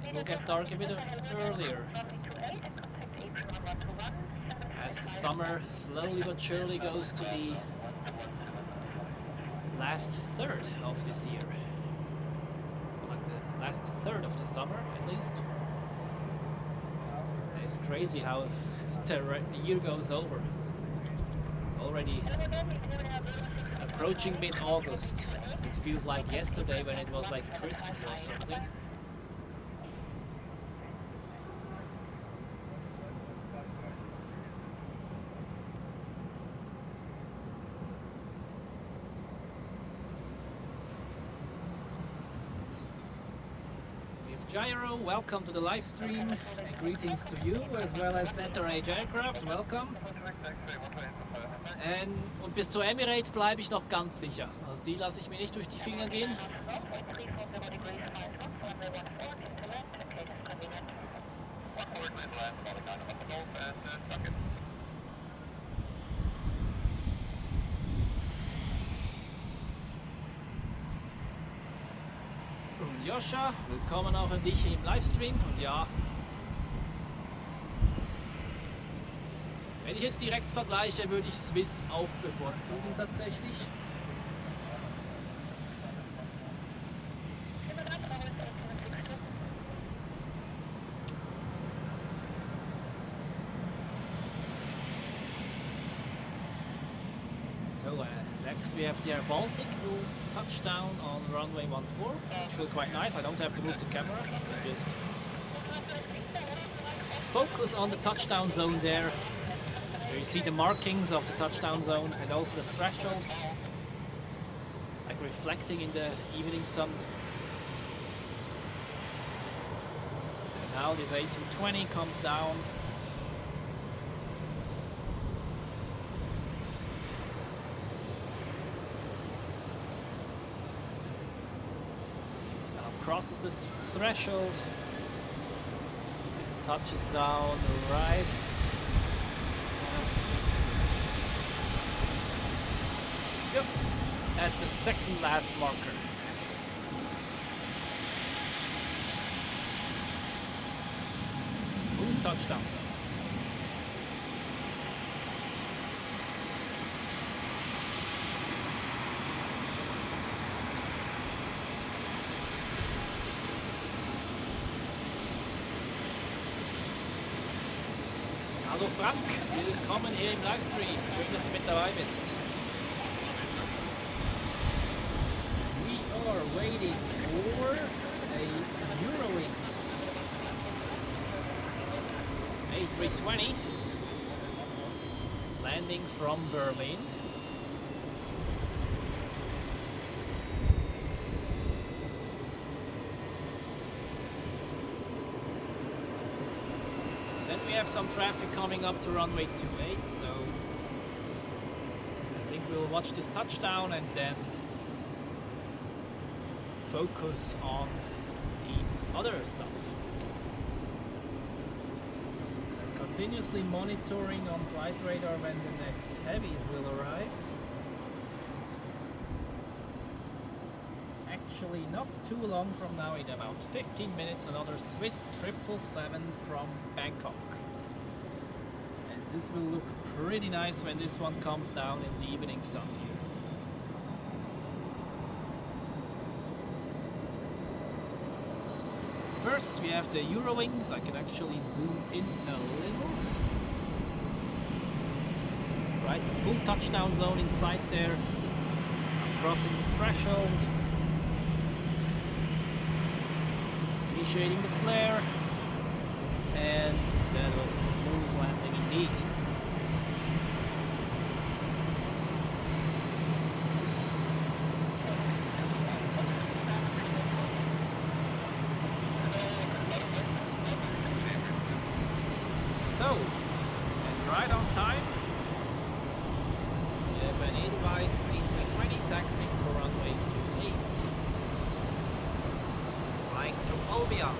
Speaker 1: it will get dark a bit earlier, as the summer slowly but surely goes to the last third of this year. Like the last third of the summer at least. It's crazy how the year goes over. Already approaching mid-August. It feels like yesterday when it was like Christmas or something. We have Gyro, welcome to the live stream. And greetings to you as well as ZRH Aircraft, welcome. Und bis zur Emirates bleibe ich noch ganz sicher. Also die lasse ich mir nicht durch die Finger gehen. Und Joscha, willkommen auch an dich im Livestream. Und ja, wenn ich jetzt direkt vergleiche, würde ich Swiss auch bevorzugen tatsächlich. So next we have the Air Baltic, will touch down on runway 14, which will be quite nice. I don't have to move the camera, I can just focus on the touchdown zone there. Here you see the markings of the touchdown zone and also the threshold, like reflecting in the evening sun. And now this A220 comes down. Now crosses this threshold and touches down right. Yep, at the second last marker, actually. smooth touchdown. Hallo Frank, willkommen hier im Livestream. Schön, dass du mit dabei bist. We are waiting for a Eurowings A320 landing from Berlin. We have some traffic coming up to runway 28, so I think we'll watch this touchdown and then focus on the other stuff. Continuously monitoring on flight radar when the next heavies will arrive. It's actually not too long from now, in about 15 minutes, another Swiss 777 from Bangkok. This will look pretty nice when this one comes down in the evening sun here. First we have the Eurowings. I can actually zoom in a little. Right, the full touchdown zone inside there. I'm crossing the threshold. Initiating the flare. And that was a smooth landing indeed. So, and right on time, we have an Edelweiss A320 taxiing to runway 28, flying to Olbia.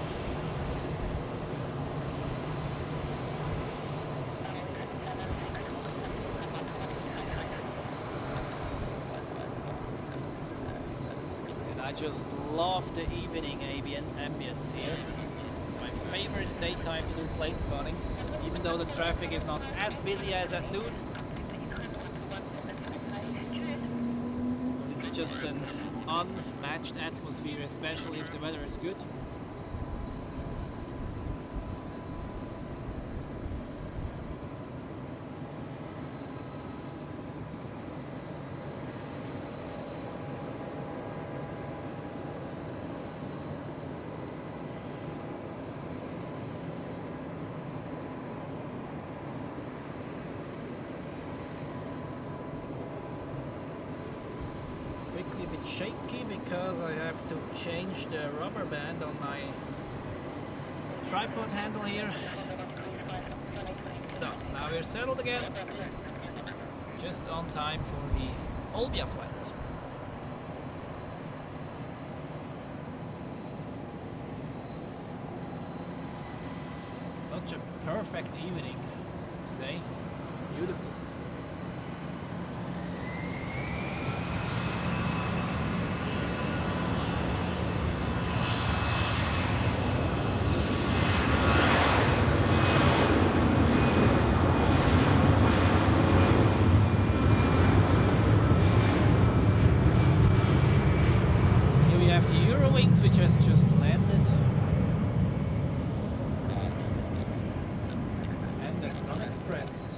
Speaker 1: I just love the evening ambience here. It's my favorite daytime to do plane spotting, even though the traffic is not as busy as at noon. It's just an unmatched atmosphere, especially if the weather is good. A bit shaky because I have to change the rubber band on my tripod handle here. So now we're settled again, just on time for the Olbia flight. Such a perfect evening today, beautiful. Which has just landed, and the Sun Express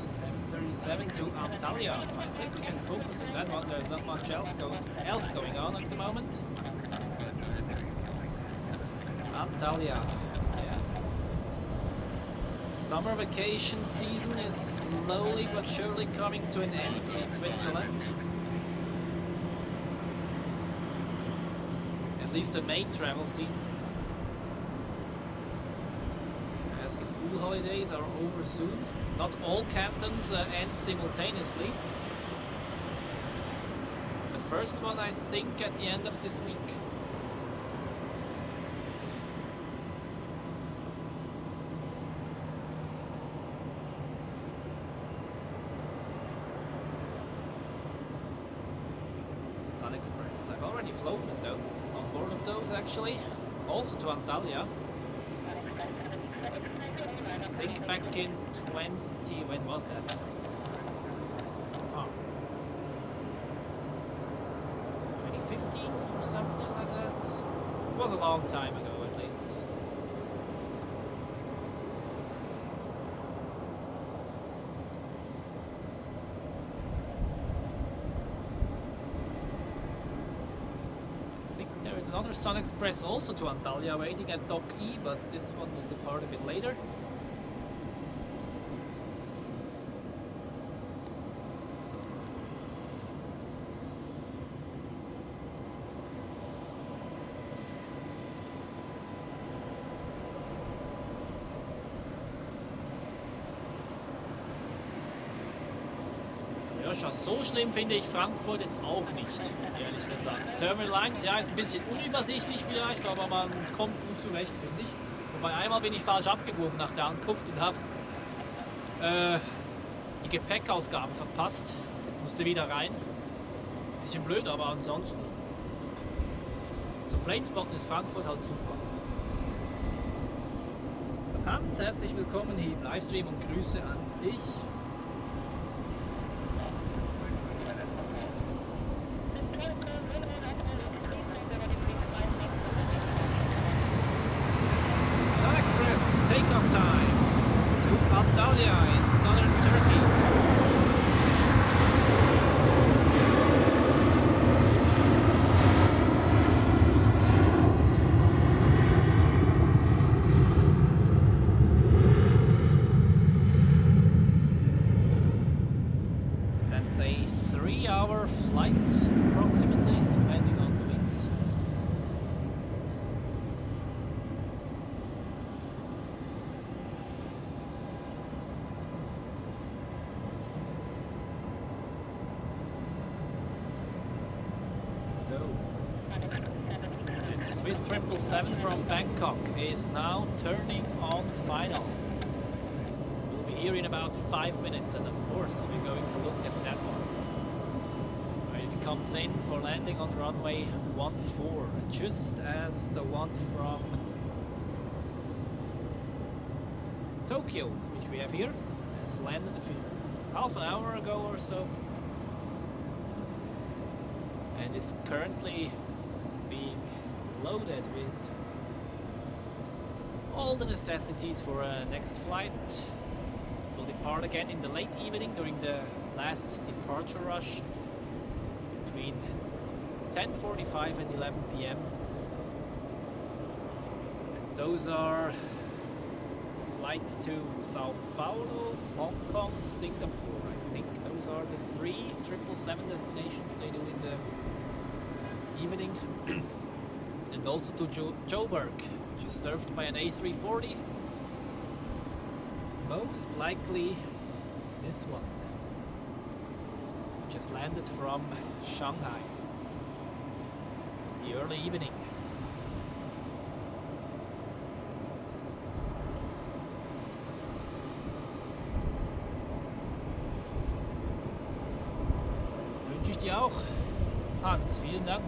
Speaker 1: 737 to Antalya. I think we can focus on that one. There's not much else going on at the moment. Antalya, yeah. Summer vacation season is slowly but surely coming to an end in Switzerland. At least the main travel season, as the school holidays are over soon. Not all cantons end simultaneously. The first one, I think, at the end of this week. Sun Express. I've already flown with them. On board of those actually, also to Antalya. I think back in when was that? Oh. 2015 or something like that? It was a long time ago at least. There is another Sun Express also to Antalya waiting at Dock E, but this one will depart a bit later. Ja, so schlimm finde ich Frankfurt jetzt auch nicht, ehrlich gesagt. Terminal 1, ja, ist ein bisschen unübersichtlich vielleicht, aber man kommt gut zurecht, finde ich. Wobei einmal bin ich falsch abgebogen nach der Ankunft und habe die Gepäckausgabe verpasst. Musste wieder rein. Bisschen blöd, aber ansonsten zum Planespotten ist Frankfurt halt super. Hans, herzlich willkommen hier im Livestream und Grüße an dich. Takeoff time to Antalya in southern Turkey. That's a 3-hour flight approximately, depending on the winds. And the Swiss 777 from Bangkok is now turning on final. We'll be here in about 5 minutes, and of course we're going to look at that one. Where it comes in for landing on runway 14, just as the one from Tokyo, which we have here, has landed half an hour ago or so. And is currently being loaded with all the necessities for a next flight. It will depart again in the late evening during the last departure rush between 10:45 and 11 p.m. And those are flights to Sao Paulo, Hong Kong, Singapore. I think those are the 3 777 destinations they do in the evening. And also to Joburg, which is served by an A340. Most likely this one, which has landed from Shanghai in the early evening. Wünsche ich dir auch, Hans. Vielen Dank.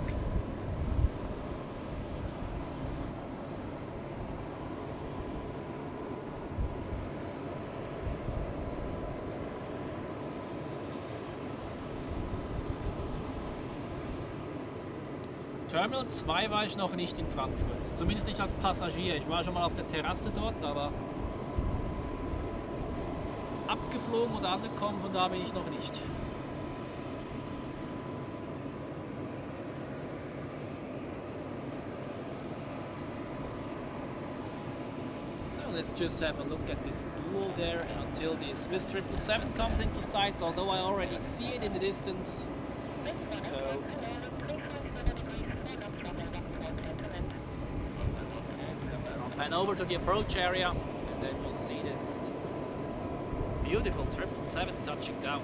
Speaker 1: Terminal 2 war ich noch nicht in Frankfurt, zumindest nicht als Passagier. Ich war schon mal auf der Terrasse dort, aber abgeflogen oder angekommen, von da bin ich noch nicht. So let's just have a look at this duo there until the Swiss 777 comes into sight, although I already see it in the distance. So pan over to the approach area, and then we'll see this beautiful 777 touching down.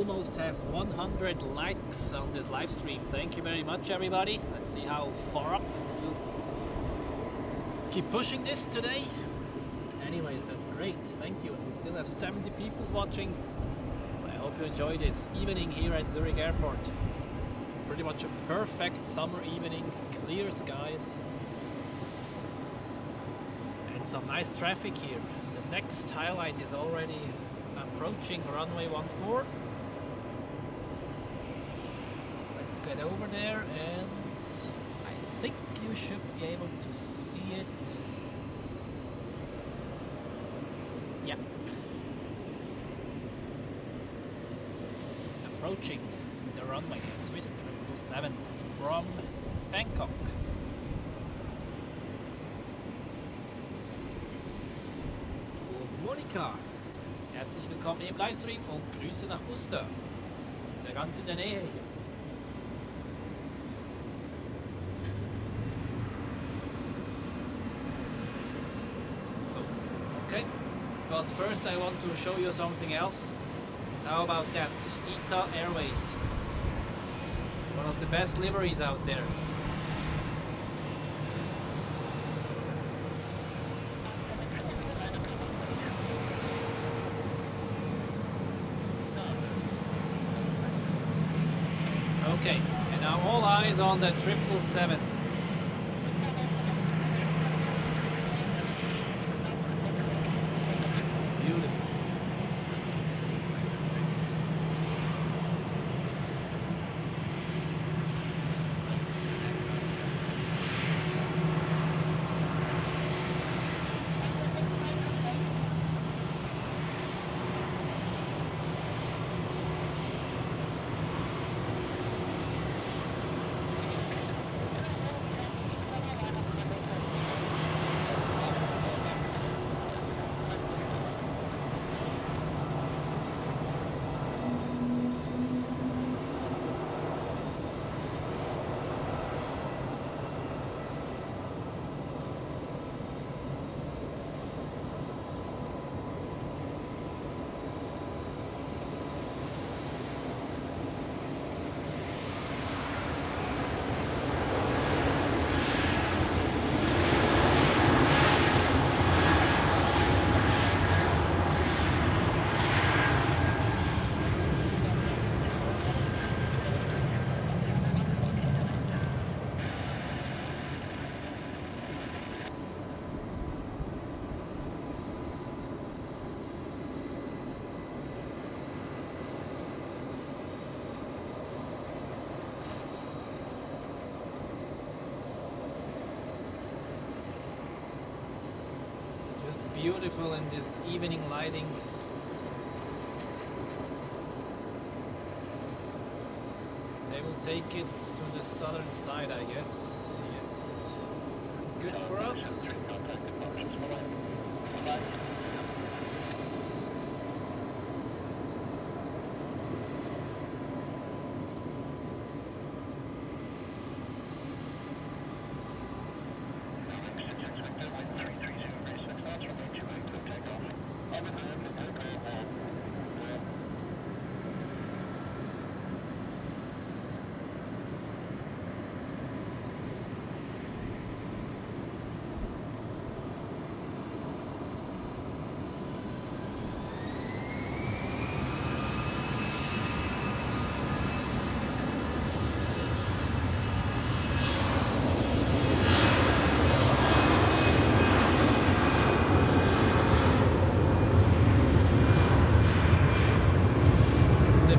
Speaker 1: almost have 100 likes on this live stream. Thank you very much, everybody. Let's see how far up we'll keep pushing this today. Anyways, that's great. Thank you. And we still have 70 people watching. I hope you enjoy this evening here at Zurich Airport. Pretty much a perfect summer evening, clear skies, and some nice traffic here. The next highlight is already approaching runway 14. So let's get over there, and I think you should be able to see it. Yeah. Approaching the runway, Swiss 777 from Bangkok. Und Monika, herzlich willkommen im Livestream und Grüße nach Uster. Ist ja ganz in der Nähe hier. Okay, but first I want to show you something else. How about that? Etihad Airways. One of the best liveries out there. Okay, and now all eyes on the 777. Beautiful. Just beautiful in this evening lighting. They will take it to the southern side, I guess. Yes, that's good for us.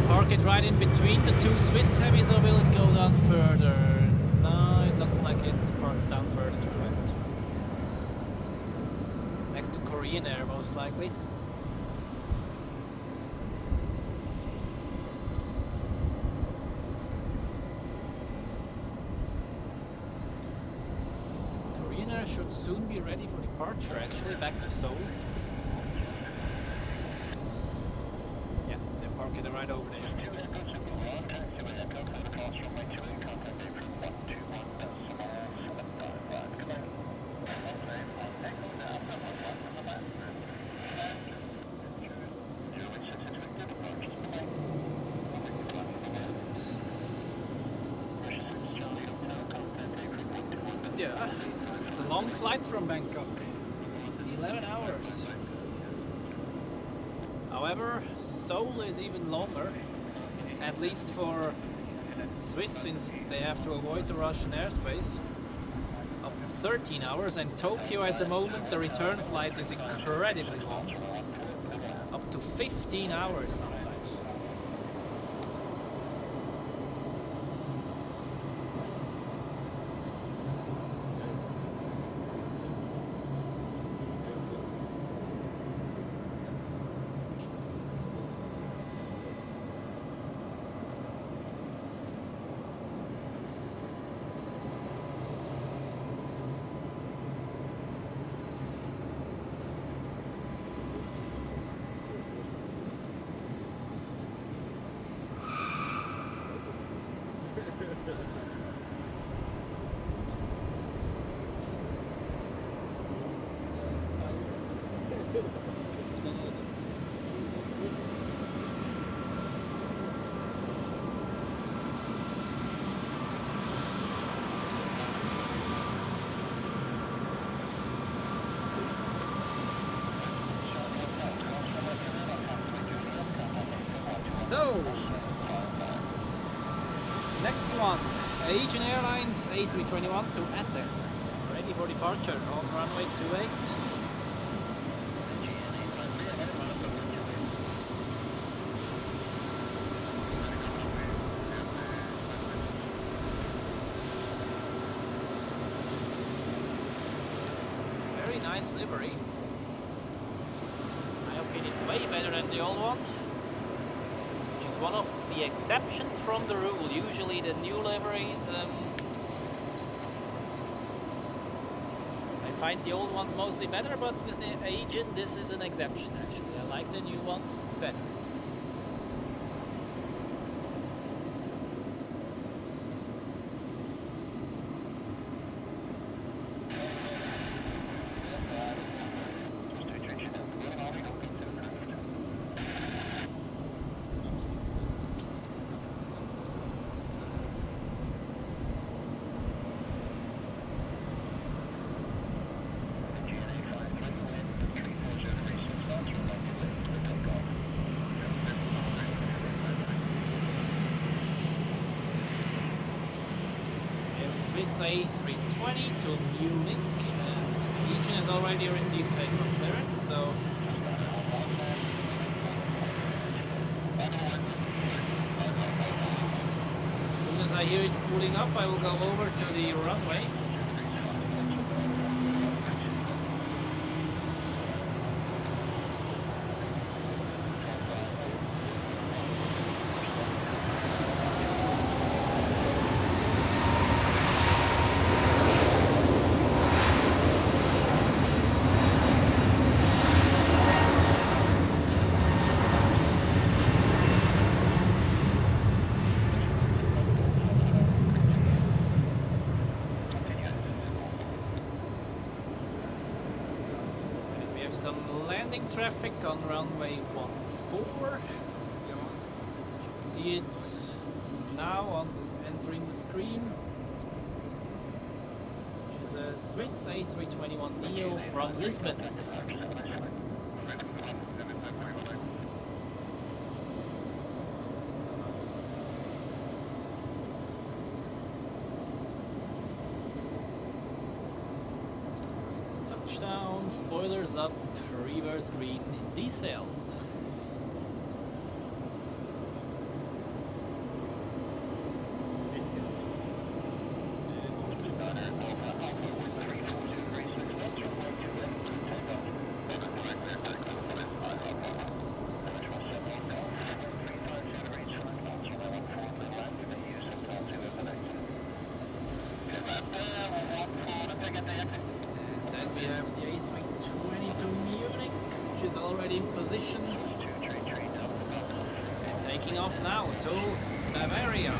Speaker 1: Park it right in between the two Swiss heavies, or will it go down further? No, it looks like it parks down further to the west. Next to Korean Air, most likely. Korean Air should soon be ready for departure, actually, back to Seoul. Yeah, they're parking right over there. Yeah, it's a long flight from Bangkok. 11 hours. However, Seoul is even longer, at least for Swiss, since they have to avoid the Russian airspace. Up to 13 hours, and Tokyo at the moment, the return flight is incredibly long. Up to 15 hours sometimes. So, next one, Asian Airlines A321 to Athens, ready for departure on runway 28. Very nice livery. In my opinion, way better than the old one. Which is one of the exceptions from the rule. Usually the new liveries, I find the old ones mostly better, but with the Asian this is an exception actually. I like the new one better. Swiss A320 to Munich, and Asian has already received takeoff clearance, so as soon as I hear it's cooling up, I will go over to the runway. Some landing traffic on runway 14. You should see it now on this entering the screen, which is a Swiss A321neo from Lisbon. Touchdown, spoilers up, reverse green in decel. We have the A320 to Munich, which is already in position and taking off now to Bavaria.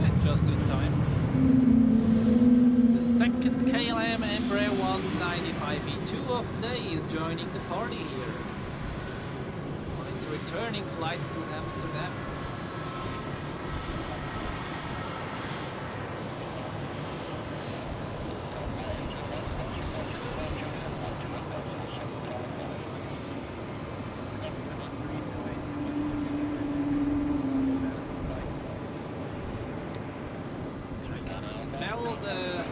Speaker 1: And just in time. of the day is joining the party here on its returning flight to Amsterdam. Smell the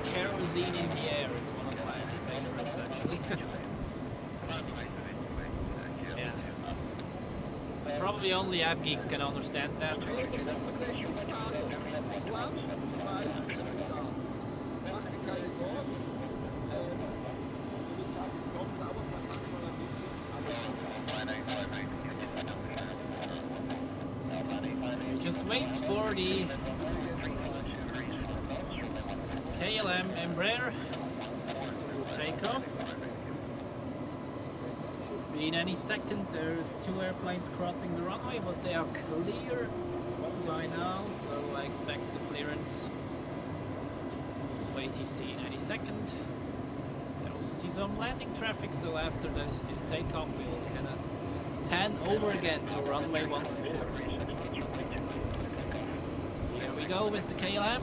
Speaker 1: kerosene in the air. It's one of my favorites, actually. Yeah. Probably only Av-geeks can understand that. You just wait for the KLM Embraer to take off. Should be in any second. There's 2 airplanes crossing the runway, but they are clear by now, so I expect the clearance of ATC in any second. I also see some landing traffic, so after this takeoff we'll kind of pan over again to runway 14. Here we go with the KLM.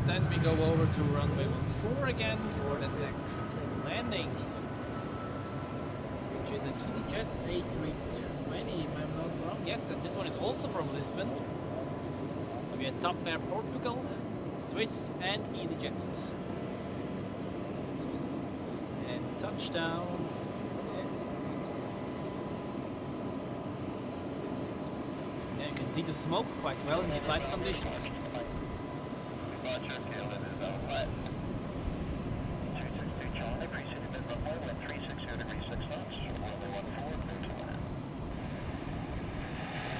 Speaker 1: Then we go over to runway 14 again for the next landing, which is an EasyJet A320, if I'm not wrong. Yes, and this one is also from Lisbon. So we had Top Air Portugal, Swiss, and EasyJet. And touchdown. Now you can see the smoke quite well in these light conditions.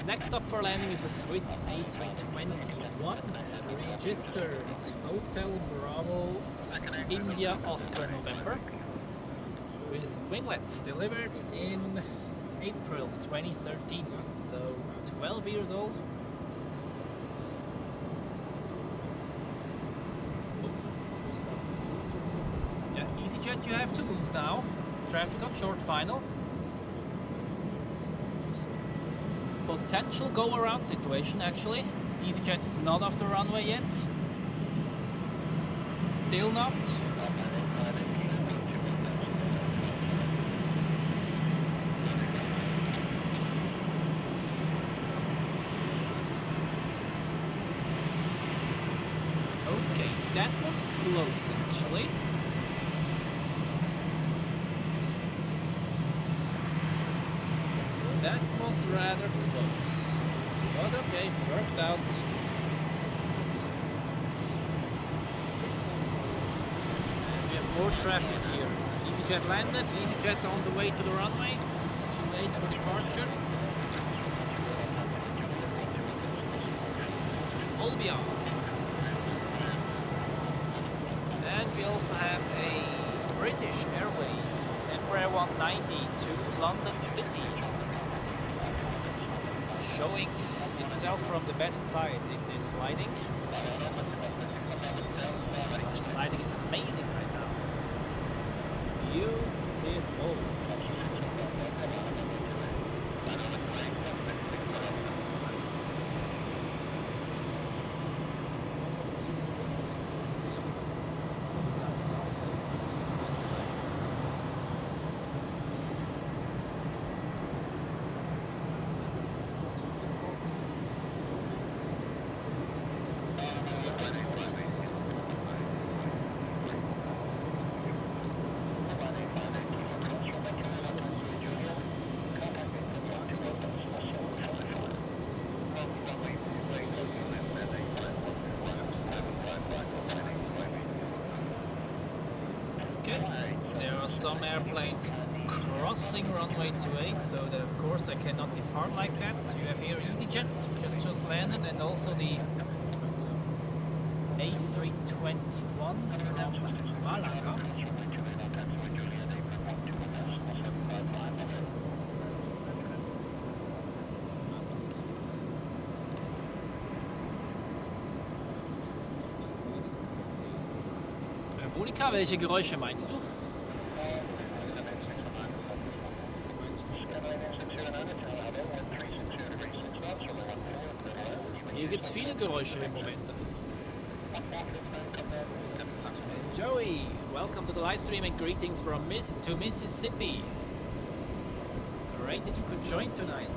Speaker 1: Next up for landing is a Swiss A321, registered Hotel Bravo India Oscar November, with winglets delivered in April 2013, so 12 years old. Yeah, EasyJet, you have to move now. Traffic on short final. Potential go-around situation, actually. EasyJet is not off the runway yet. Still not. Okay, that was close, actually. That was rather close, but okay, worked out. And we have more traffic here. EasyJet landed, EasyJet on the way to the runway, 28 for departure. To Olbia. And we also have a British Airways Embraer 190 to London City, showing itself from the best side in this lighting. Gosh, the lighting is amazing right now. Beautiful. are some airplanes crossing runway 28, so that of course they cannot depart like that. You have here EasyJet, which has just landed, and also the A321 from Malaga. Monika, welche Geräusche meinst du? Hier gibt es viele Geräusche im Moment. And Joey, welcome to the live stream and greetings from Mississippi. Great that you could join tonight.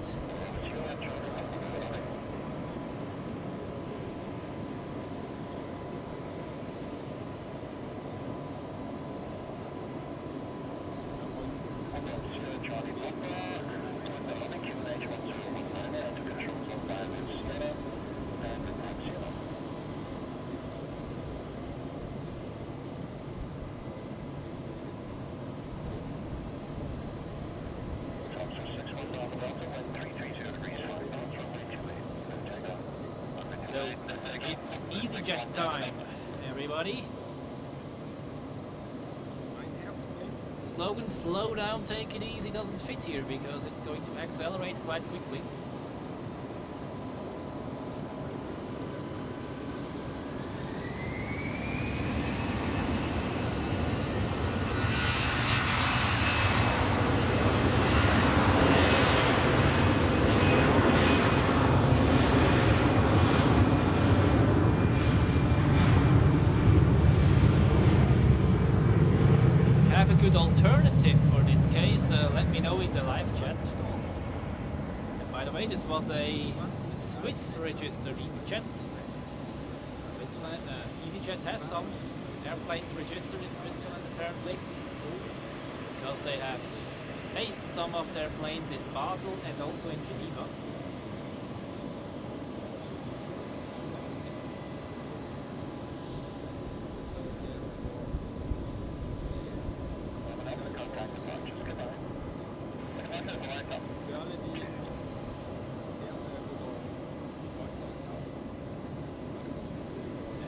Speaker 1: It's EasyJet time, everybody. The slogan "slow down, take it easy" doesn't fit here because it's going to accelerate quite quickly. Good alternative for this case, let me know in the live chat. And by the way, this was a Swiss registered EasyJet. Switzerland, EasyJet has some airplanes registered in Switzerland apparently, because they have based some of their planes in Basel and also in Geneva.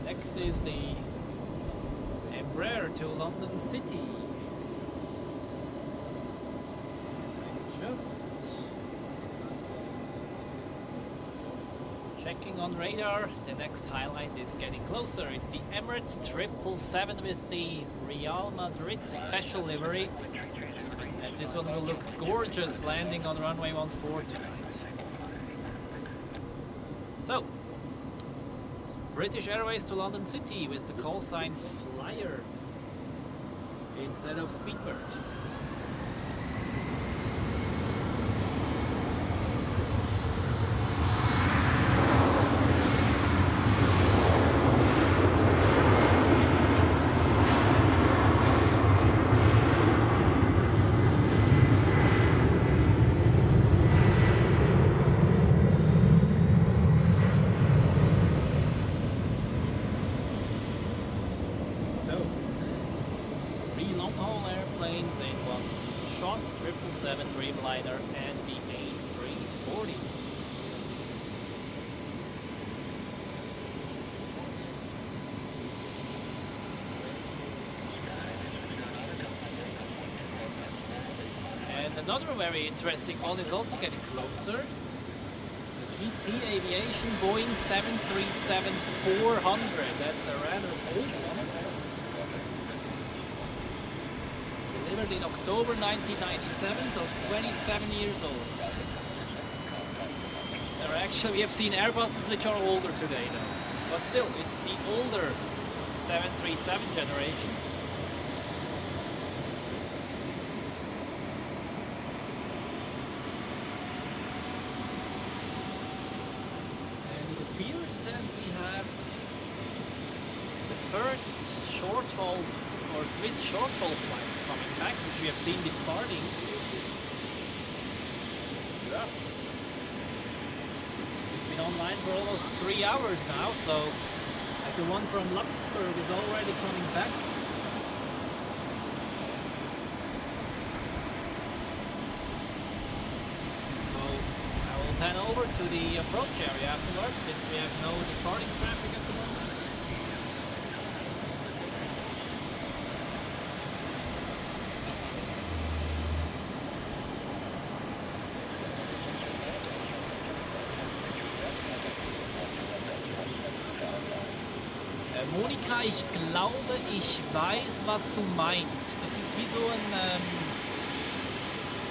Speaker 1: Next is the Embraer to London City. Just checking on radar. The next highlight is getting closer. It's the Emirates 777 with the Real Madrid special livery. And this one will look gorgeous landing on runway 14 tonight. So, British Airways to London City with the call sign Flyer instead of Speedbird. Short 777 Dreamliner and the A340. And another very interesting one is also getting closer. The GP Aviation Boeing 737-400. That's a rather old one. Delivered in October 1997, so 27 years old. There are actually, we have seen Airbuses which are older today though. But still, it's the older 737 generation. And it appears that we have the first short hauls or Swiss short haul flights coming back, which we have seen departing. Yeah. It's been online for almost 3 hours now, so like the one from Luxembourg is already coming back. pan over to the approach area afterwards, since we have no departing traffic at the moment. Monika, ich glaube, ich weiß, was du meinst. Das ist wie so ein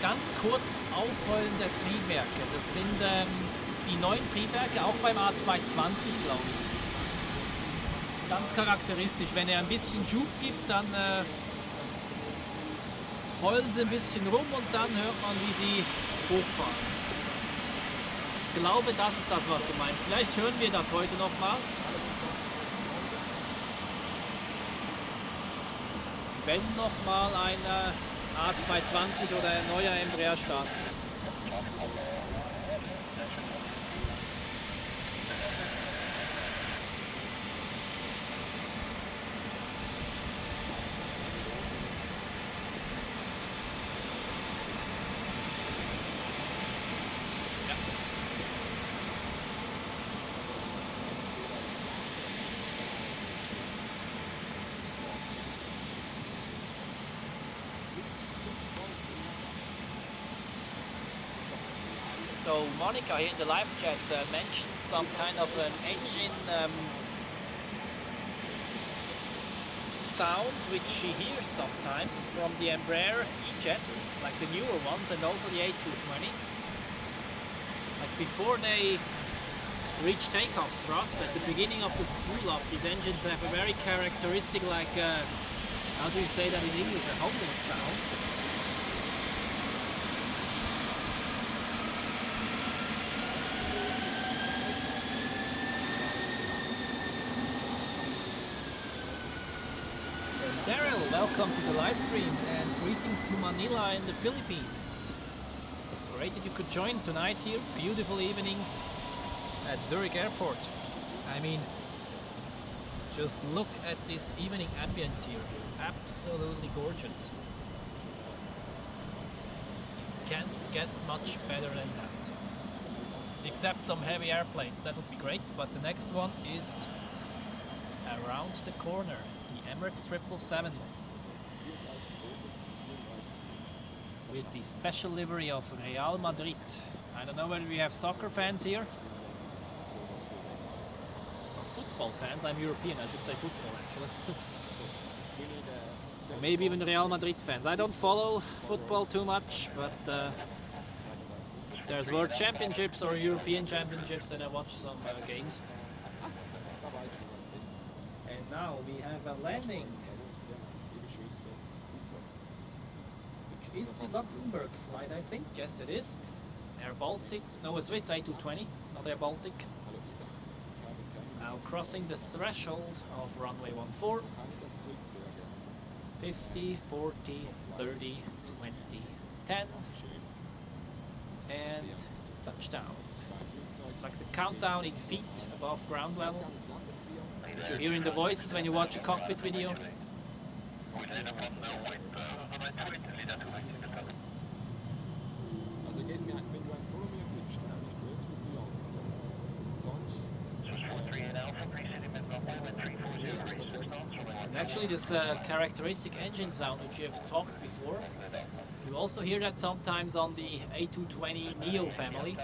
Speaker 1: ganz kurzes Aufheulen der Triebwerke. Das sind die neuen Triebwerke, auch beim A320, glaube ich. Ganz charakteristisch. Wenn er ein bisschen Schub gibt, dann heulen sie ein bisschen rum und dann hört man, wie sie hochfahren. Ich glaube, das ist das, was du meinst. Vielleicht hören wir das heute noch mal. Wenn nochmal ein A320 oder ein neuer Embraer startet. So Monica here in the live chat mentioned some kind of an engine sound which she hears sometimes from the Embraer E-jets, like the newer ones, and also the A220. Like before they reach takeoff thrust, at the beginning of the spool up, these engines have a very characteristic, like, how do you say that in English, a humming sound. Daryl, welcome to the live stream and greetings to Manila in the Philippines. Great that you could join tonight here. Beautiful evening at Zurich Airport. I mean, just look at this evening ambience here. Absolutely gorgeous. It can't get much better than that. Except some heavy airplanes, that would be great, but the next one is around the corner. The Emirates 777 with the special livery of Real Madrid. I don't know whether we have soccer fans here or football fans. I'm European, I should say football actually. Or maybe even Real Madrid fans. I don't follow football too much, but if there's World Championships or European Championships, then I watch some games. Now we have a landing, which is the Luxembourg flight, I think. Yes, it is. Air Baltic, no, a Swiss A220, not Air Baltic. Now crossing the threshold of runway 14, 50, 40, 30, 20, 10, and touchdown. It's like the countdown in feet above ground level. Which you hear in the voices when you watch a cockpit video. And actually this characteristic engine sound which you have talked before, you also hear that sometimes on the A220 Neo family.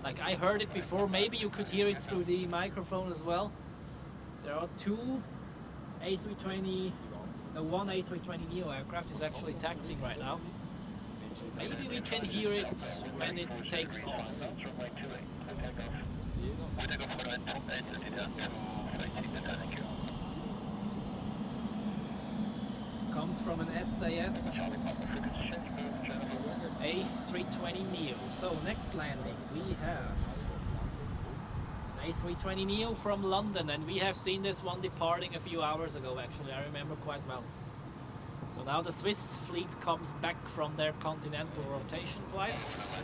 Speaker 1: Like I heard it before, maybe you could hear it through the microphone as well. There are two A320, no, one A320 Neo aircraft is actually taxiing right now. So maybe we can hear it when it takes off. Comes from an SAS A320 Neo. So next landing we have an A320 Neo from London, and we have seen this one departing a few hours ago actually, I remember quite well. So now the Swiss fleet comes back from their continental rotation flights.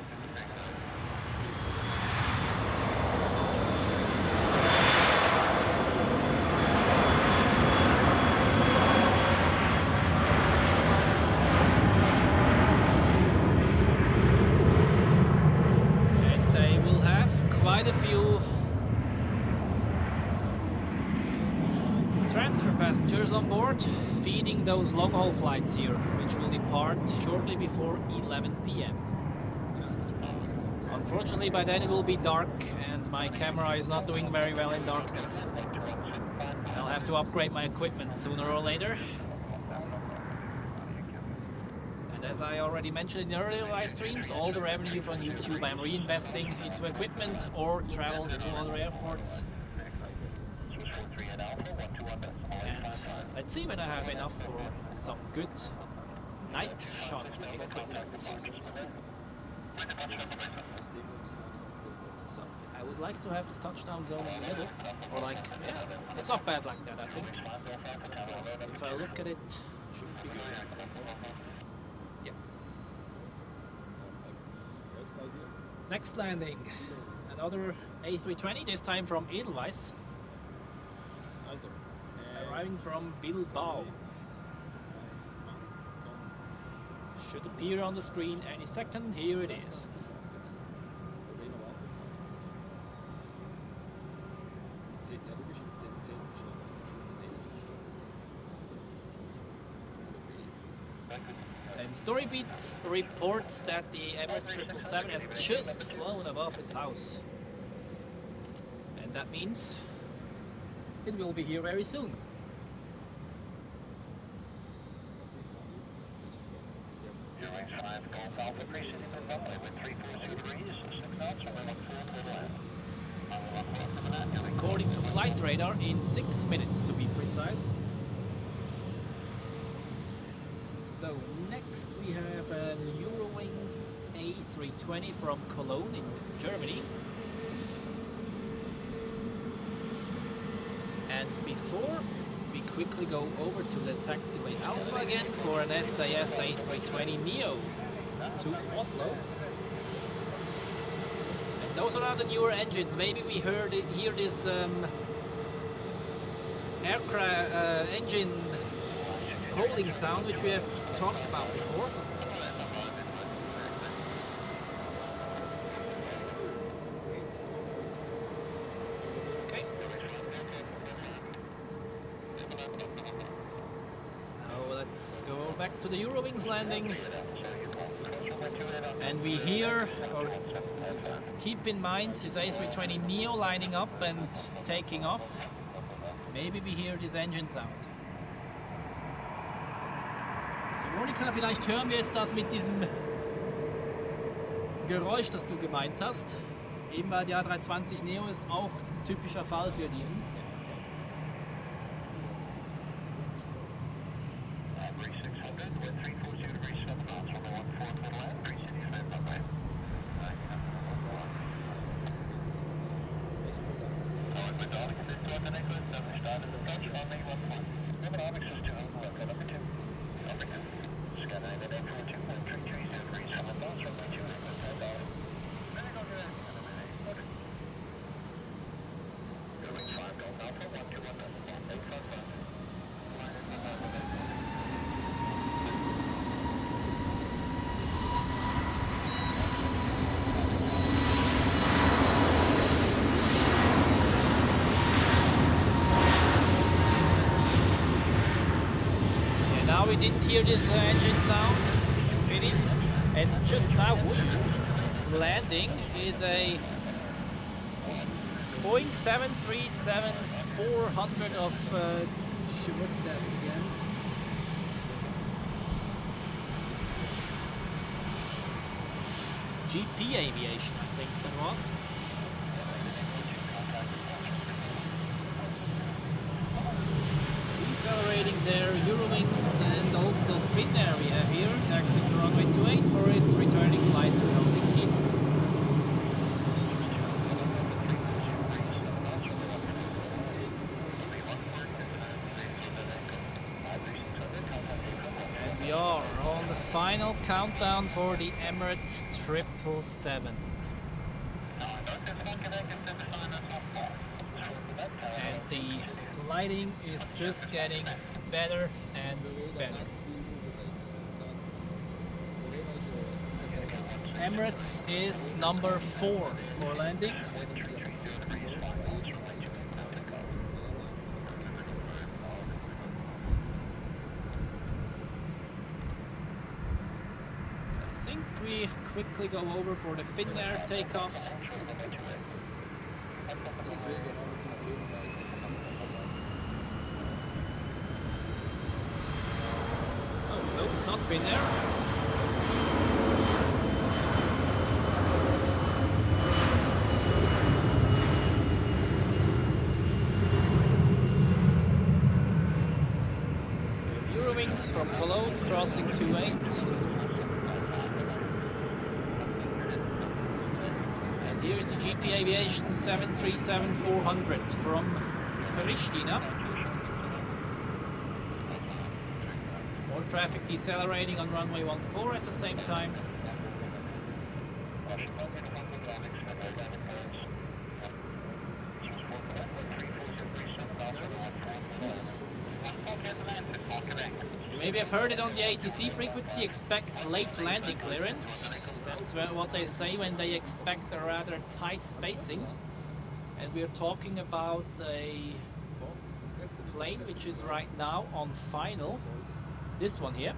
Speaker 1: transfer passengers on board, feeding those long-haul flights here, which will depart shortly before 11 p.m. Unfortunately, by then it will be dark and my camera is not doing very well in darkness. I'll have to upgrade my equipment sooner or later. And as I already mentioned in earlier live streams, all the revenue from YouTube I'm reinvesting into equipment or travels to other airports. And let's see when I have enough for some good night shot equipment. So I would like to have the touchdown zone in the middle, or like, yeah, it's not bad like that, I think. If I look at it, should be good. Yeah. Next landing, another A320, this time from Edelweiss, arriving from Bilbao. Should appear on the screen any second. Here it is. And Storybeats reports that the Emirates 777 has just flown above his house. And that means it will be here very soon. According to flight radar, in 6 minutes to be precise. So next we have an Eurowings A320 from Cologne in Germany. And before we quickly go over to the taxiway Alpha again for an SAS A320 Neo to Oslo. And those are now the newer engines. Maybe we hear this aircraft engine holding sound, which we have talked about before. Okay. Now let's go back to the Eurowings landing. And we hear, or keep in mind, this A320 Neo lining up and taking off. Maybe we hear this engine sound. Monika, vielleicht hören wir jetzt das mit diesem Geräusch, das du gemeint hast. Eben weil der A320 Neo ist auch typischer Fall für diesen. Now we didn't hear this engine sound, pity. And just now landing is a Boeing 737-400 of, what's that again? GP Aviation, I think that was. Decelerating their Eurowings and also Finnair we have here, taxiing to runway 28 for its returning flight to Helsinki. And we are on the final countdown for the Emirates 777. And the lighting is just getting better and better. Emirates is number 4 for landing. we quickly go over for the Finnair takeoff. Oh no, it's not Finnair. Eurowings from Cologne crossing 28. And here's the GP Aviation 737-400 from Pristina. More traffic decelerating on runway 14 at the same time. You maybe have heard it on the ATC frequency, expect late landing clearance. That's what they say when they expect a rather tight spacing. And we're talking about a plane which is right now on final, this one here.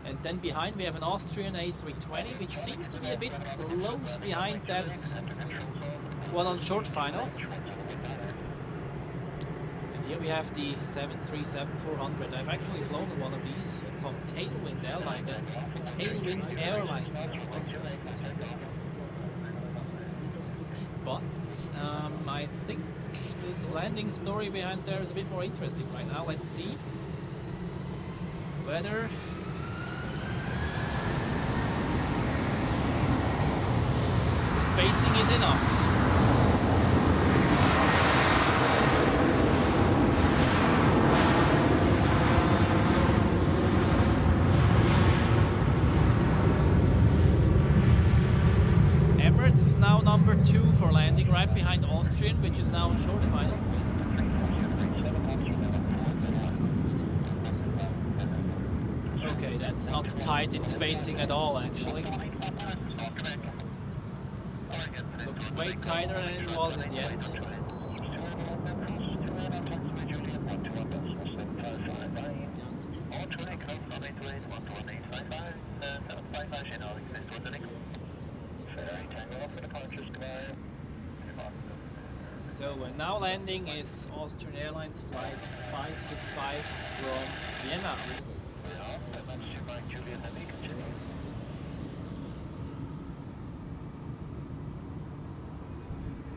Speaker 1: And then behind we have an Austrian A320, which seems to be a bit close behind that one on short final. Here we have the 737-400. I've actually flown one of these from Tailwind Airline, Tailwind Airlines that was. But I think this landing story behind there is a bit more interesting right now. Let's see whether the spacing is enough. Emirates is now number 2 for landing, right behind Austrian, which is now in short final. Okay, that's not tight in spacing at all, actually. Looked way tighter than it was in the end. So now landing is Austrian Airlines flight 565 from Vienna.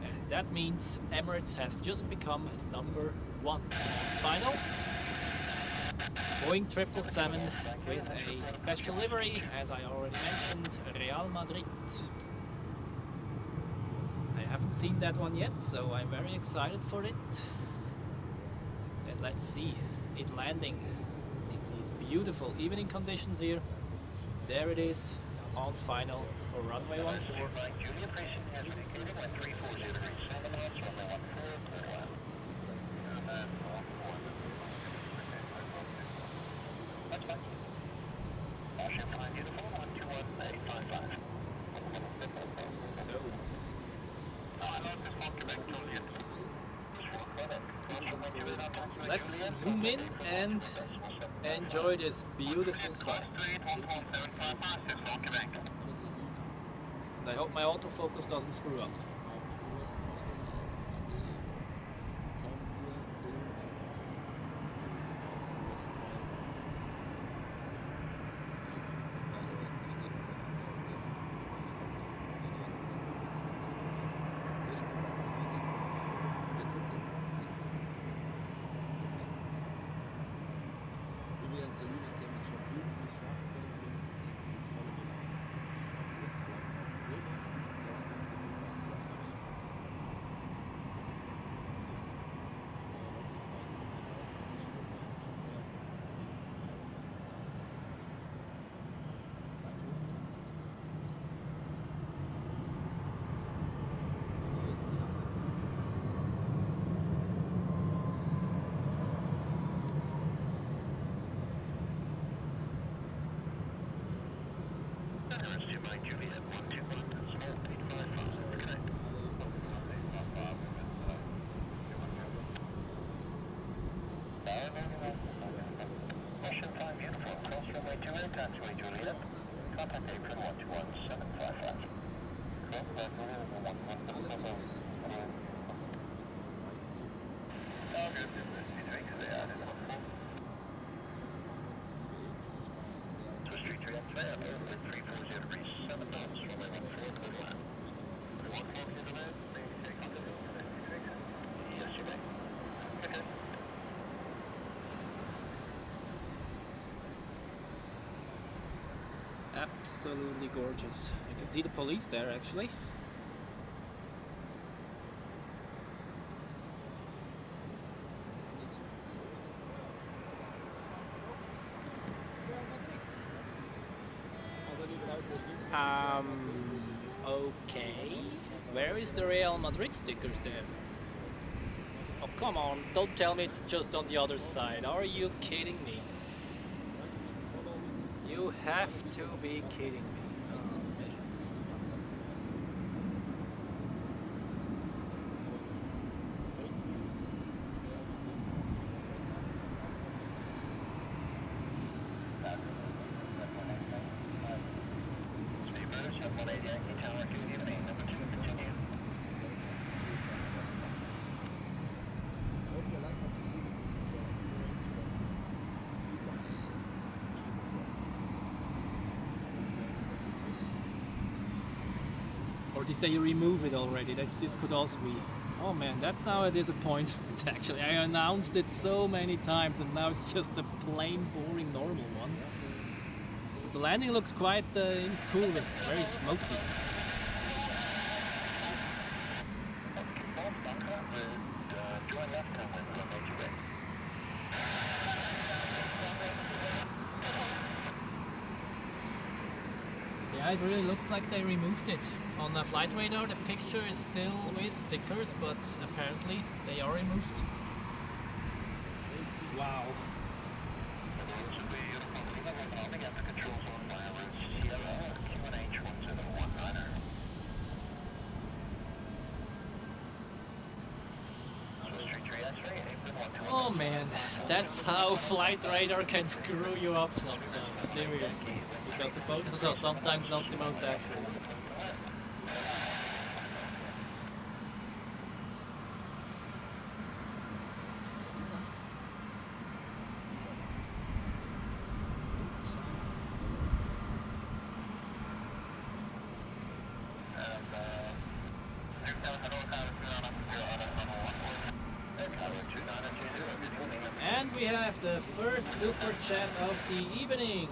Speaker 1: And that means Emirates has just become number 1 on final. Boeing 777 with a special livery, as I already mentioned, Real Madrid. I haven't seen that one yet, so I'm very excited for it. And let's see it landing in these beautiful evening conditions here. There it is on final for runway 14. Let's zoom in and enjoy this beautiful sight. And I hope my autofocus doesn't screw up.
Speaker 2: contact apron 12175. Cross back over 117. Good. Swiss 332 over 340 degrees, 7 knots, runway 14, clear land. 140 to the land, may take contact. Yes, you may. Okay.
Speaker 1: Absolutely gorgeous. You can see the police there actually. Okay. Where is the Real Madrid stickers there? Oh, come on, don't tell me it's just on the other side. Are you kidding me? You have to be kidding me. Oh, man. Or did they remove it already? This could also be. Oh man, that's now a disappointment actually. I announced it so many times and now it's just a plain boring normal one. But the landing looked quite cool, very smoky. Yeah, it really looks like they removed it. On the flight radar, the picture is still with stickers, but apparently they are removed. Wow. Oh man, that's how flight radar can screw you up sometimes, seriously. Because the photos are sometimes not the most accurate ones. And we have the first super chat of the evening.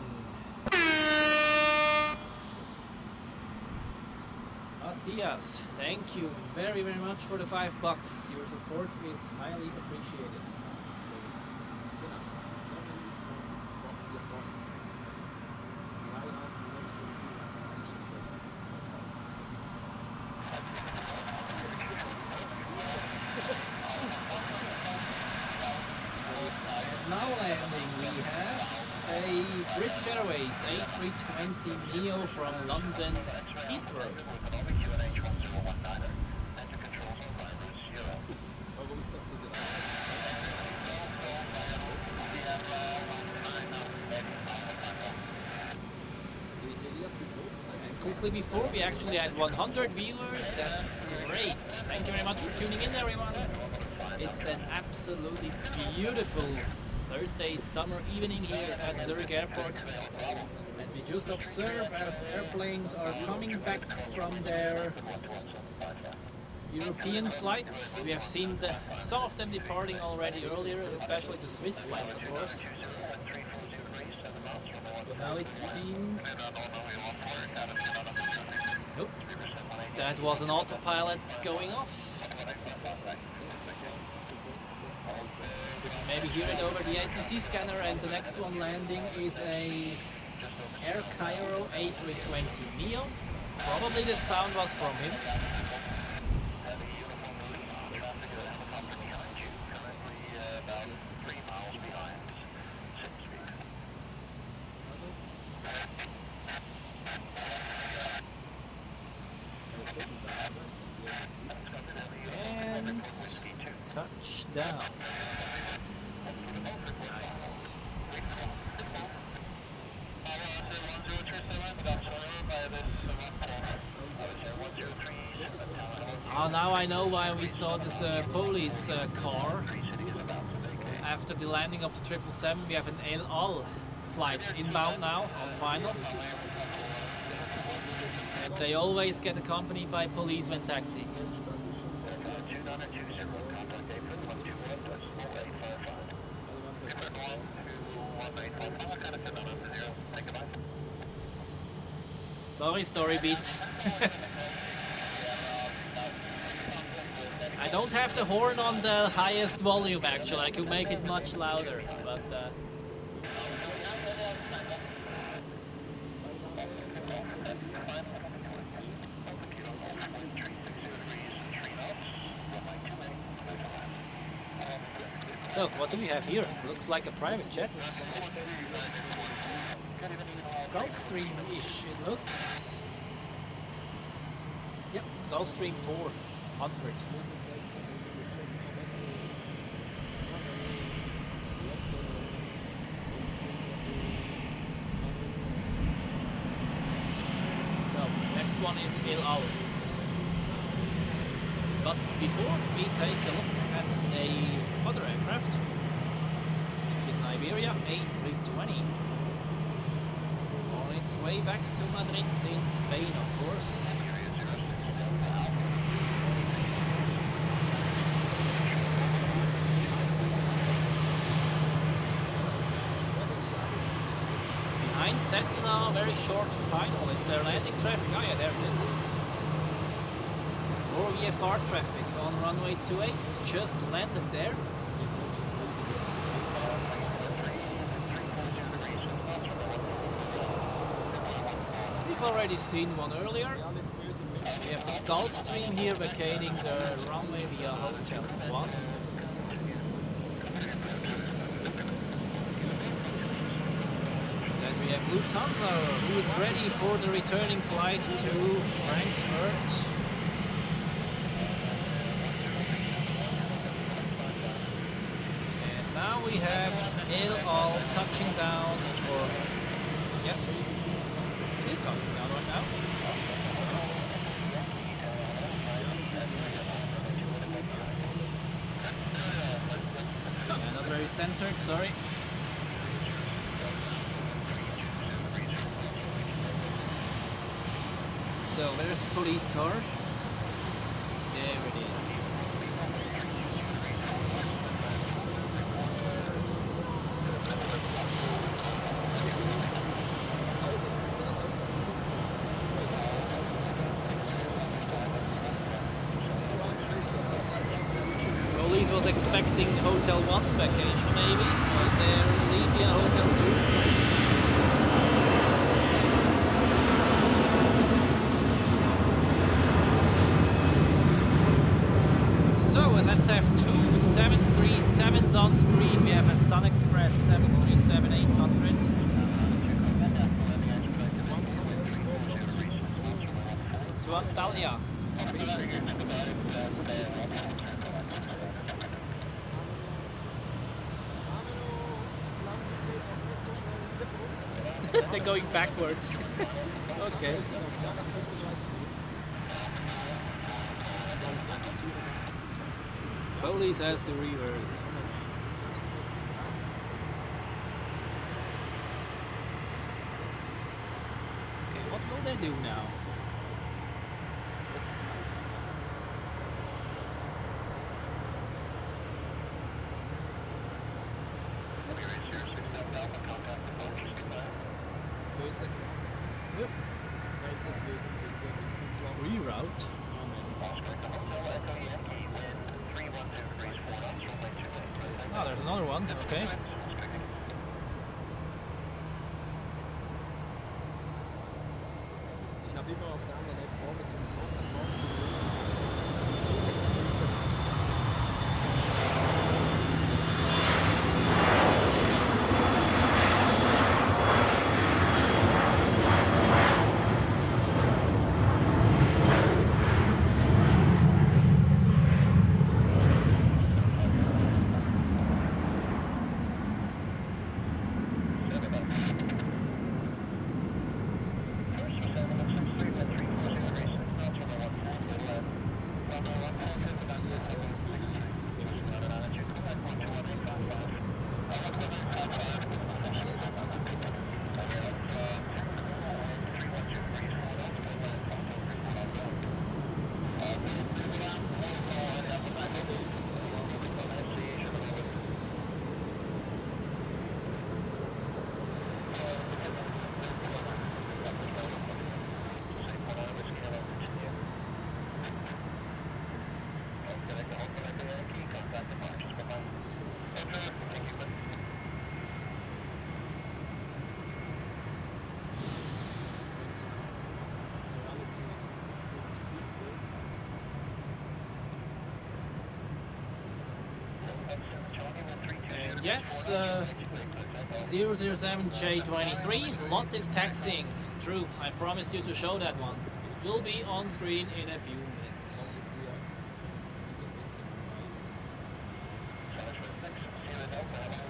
Speaker 1: Matthias, thank you very much for the $5. Your support is highly appreciated. And now landing we have a British Airways A320 Neo from London Heathrow. Quickly before, we actually had 100 viewers. That's great. Thank you very much for tuning in, everyone. It's an absolutely beautiful Thursday summer evening here at Zurich Airport. And we just observe as airplanes are coming back from their European flights. We have seen some of them departing already earlier, especially the Swiss flights, of course. But now it seems... Nope. That was an autopilot going off. Could you maybe hear it over the ATC scanner? And the next one landing is a Air Cairo A320 Neo. Probably the sound was from him. And touchdown. Nice. Oh, now I know why we saw this police car. After the landing of the 777, we have an El Al flight inbound now on final. And they always get accompanied by police when taxiing. Sorry, story beats. I don't have the horn on the highest volume actually, I could make it much louder, but so, what do we have here? Looks like a private jet. Gulfstream-ish it looks. Yep, Gulfstream 400. So, next one is El Al. But before we take a look at another aircraft, which is an Iberia A320. On its way back to Madrid in Spain, of course. Behind Cessna, very short final. Is there landing traffic? Oh yeah, there it is. More VFR traffic on runway 28, just landed there. We've already seen one earlier. We have the Gulfstream here vacating the runway via Hotel 1. Then we have Lufthansa, who is ready for the returning flight to Frankfurt. And now we have El Al touching down, or, yeah. It is touching down right now. So. Yeah, not very centered, sorry. So, where's the police car? There it is. Was expecting Hotel 1 vacation maybe, right there in Levia, Hotel 2. So let's have two 737s on screen. We have a Sun Express 737-800. To Antalya. They're going backwards. Okay. Police has to reverse. Okay, what will they do now? Yep. Reroute. Oh, there's another one. Okay. Yes, 007J23, lot is taxiing. True, I promised you to show that one. Will be on screen in a few minutes.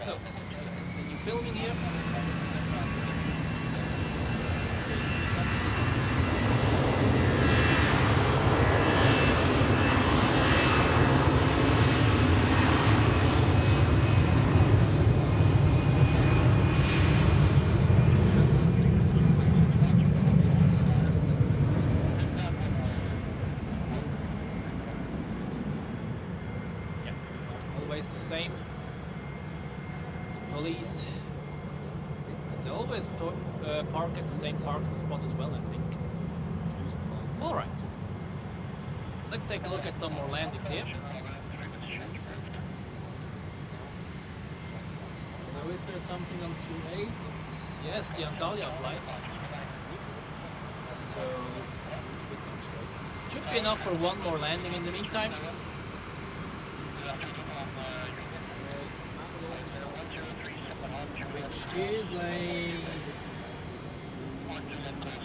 Speaker 1: So, let's continue filming here. The same. The police. They always park at the same parking spot as well, I think. Alright. Let's take a look at some more landings here. Now, is there something on 28? Yes, the Antalya flight. So, should be enough for one more landing in the meantime. Which is a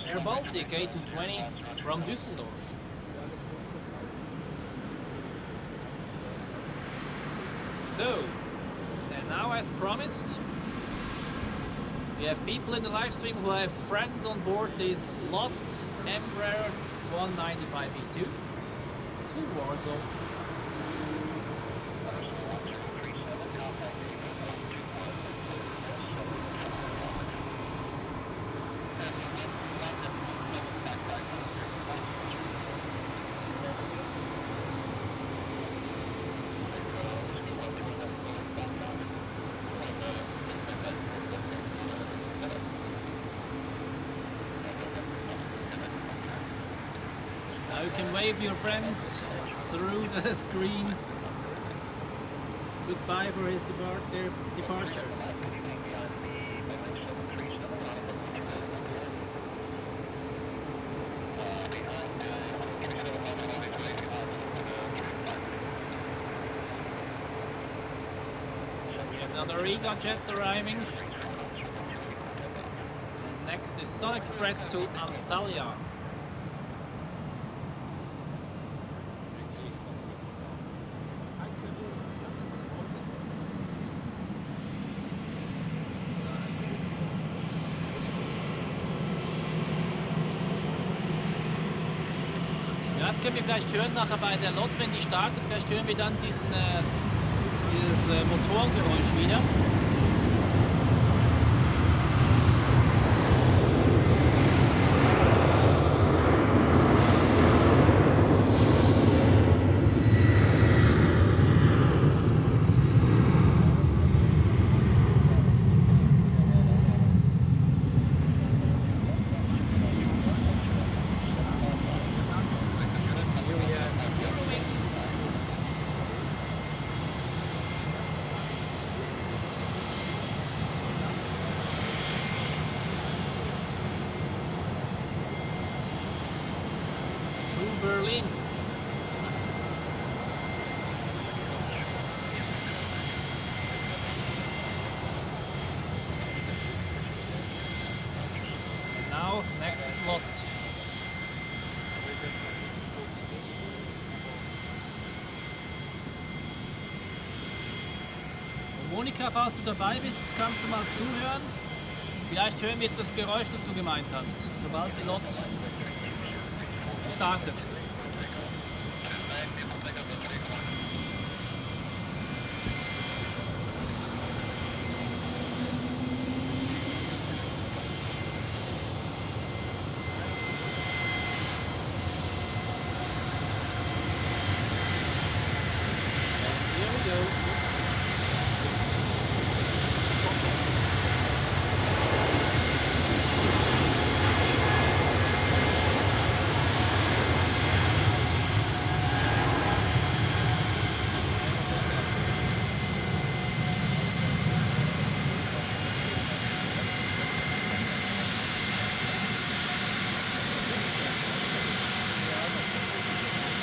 Speaker 1: Air Baltic A220 from Düsseldorf. So, and now as promised, we have people in the live stream who have friends on board this lot Embraer 195E2 to Warsaw. Now you can wave your friends through the screen. Goodbye for his their departures. We have another Riga jet arriving. And next is Sun Express to Antalya. Ja, jetzt können wir vielleicht hören nachher bei der Lot, wenn die startet, vielleicht hören wir dann dieses Motorgeräusch wieder. Berlin. And now, next is Lot. Monika, falls du dabei bist, jetzt kannst du mal zuhören. Vielleicht hören wir jetzt das Geräusch, das du gemeint hast, sobald die Lot startet.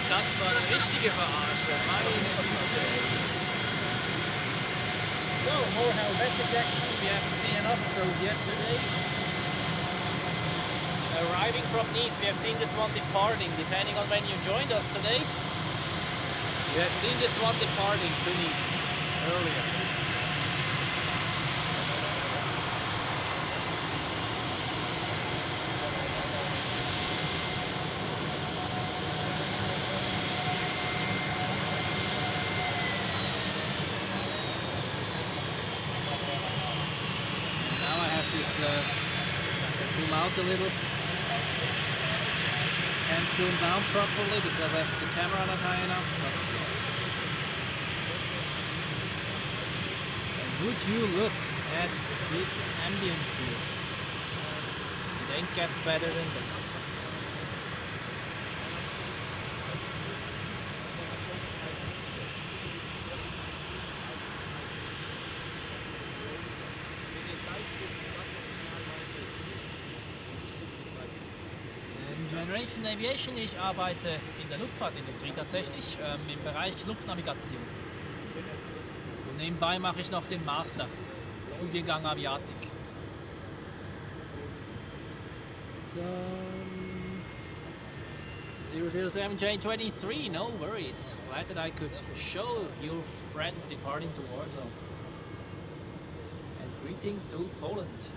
Speaker 1: Das war eine richtige Verarsche, meine Güte. So. more Helvetic action. We haven't seen enough of those yet today. Arriving from Nice, we have seen this one departing, depending on when you joined us today. You have seen this one departing to Nice earlier. Now I have this, I can zoom out a little. Can't zoom down properly because I have the camera not high enough. But and would you look at this ambience here? It ain't get better than that. Generation Aviation, ich arbeite in der Luftfahrtindustrie tatsächlich, im Bereich Luftnavigation. Und nebenbei mache ich noch den Master, Studiengang Aviatik. 007J23, no worries. Glad that I could show your friends departing to Warsaw. And greetings to Poland.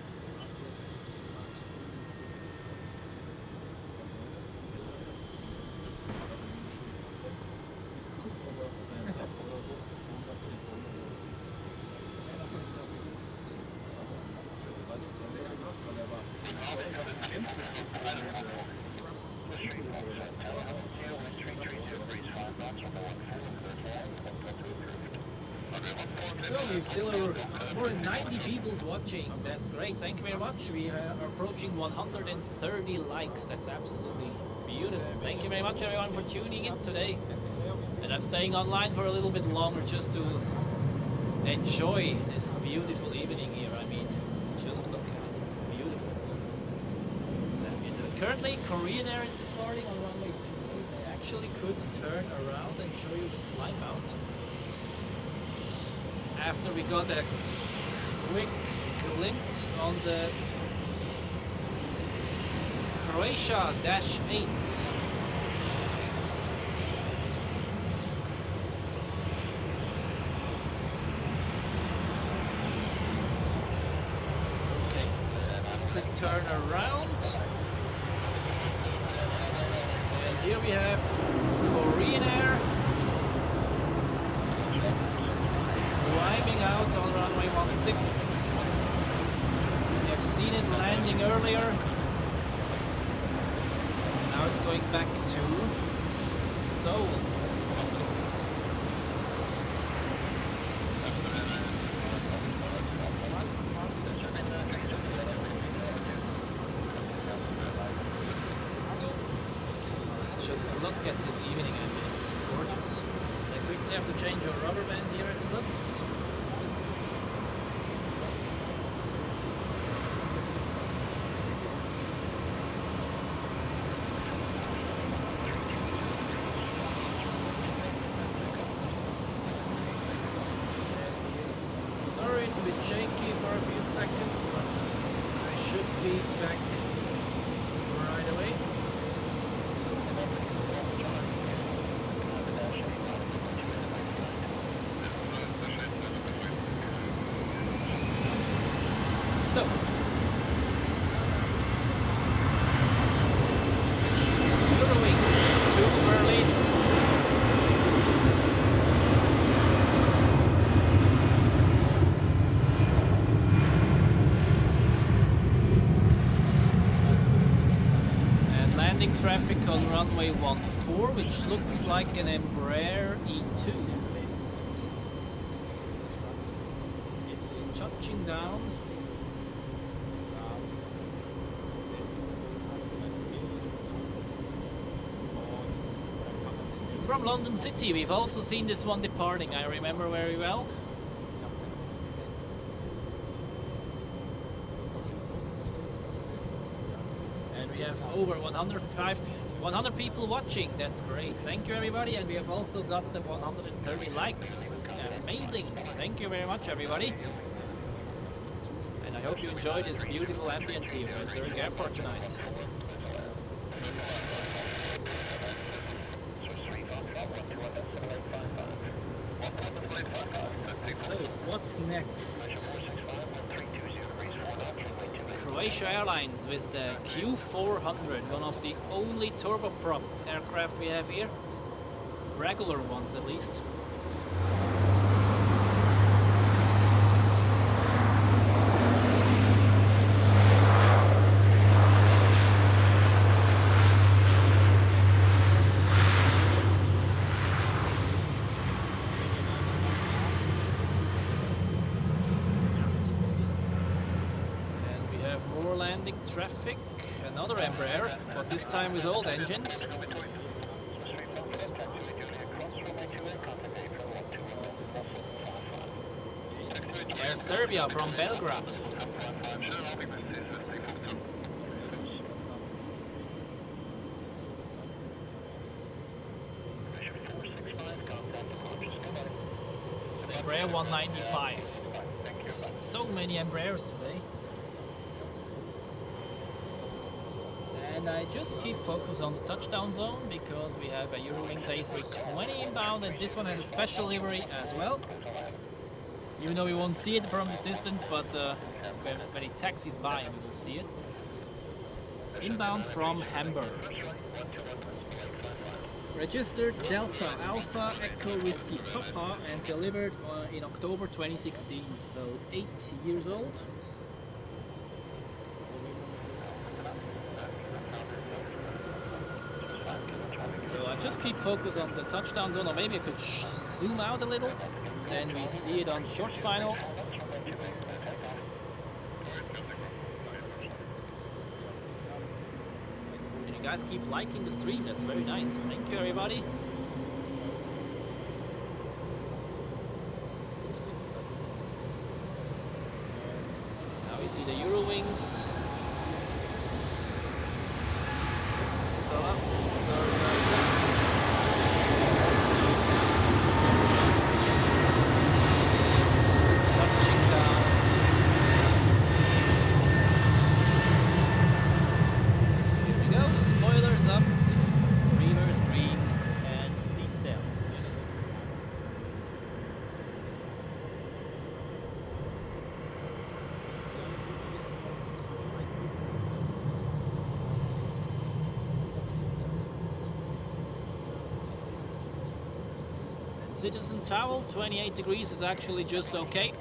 Speaker 1: So we've still more than 90 people watching. That's great. Thank you very much. We are approaching 130 likes. That's absolutely beautiful. Thank you very much, everyone, for tuning in today. And I'm staying online for a little bit longer just to enjoy this beautiful evening here. I mean, just look at it. It's beautiful. Currently, Korean Air is departing on runway 28. They actually could turn around and show you the climb out. After we got a quick glimpse on the Croatia-8. Okay, let's quickly turn around. And here we have Korean Air climbing out on runway 16. We have seen it landing earlier. Now it's going back to Seoul, of course. Just look at this evening ambience, gorgeous. I quickly have to change our rubber band here as it looks. Sorry, it's a bit shaky for a few seconds, but I should be back right away. So, Eurowings to Berlin. And landing traffic on runway 14, which looks like an Embraer E2. Touching down. From London City, we've also seen this one departing, I remember very well. And we have over 105 100 people watching, that's great. Thank you everybody, and we have also got the 130 likes. Amazing, thank you very much everybody. And I hope you enjoy this beautiful ambience here at Zurich Airport tonight. So, what's next? Croatia Airlines with the Q400, one of the only turboprop aircraft we have here. Regular ones at least. Traffic, another Embraer, but this time with old engines. Air Serbia from Belgrade. It's an Embraer 195. We've seen so many Embraers today. And I just keep focus on the touchdown zone because we have a Eurowings A320 inbound, and this one has a special livery as well. Even though we won't see it from this distance, but when it taxis by we will see it. Inbound from Hamburg. Registered Delta Alpha Echo Whiskey Papa and delivered in October 2016, so 8 years old. So I just keep focus on the touchdown zone, or maybe I could zoom out a little, then we see it on short final. And you guys keep liking the stream, that's very nice. Thank you everybody. Now we see the Eurowings. Sorry about that. Touching down. Here we go. Spoilers up. Reverse green and decel. Citizen towel, 28 degrees is actually just okay.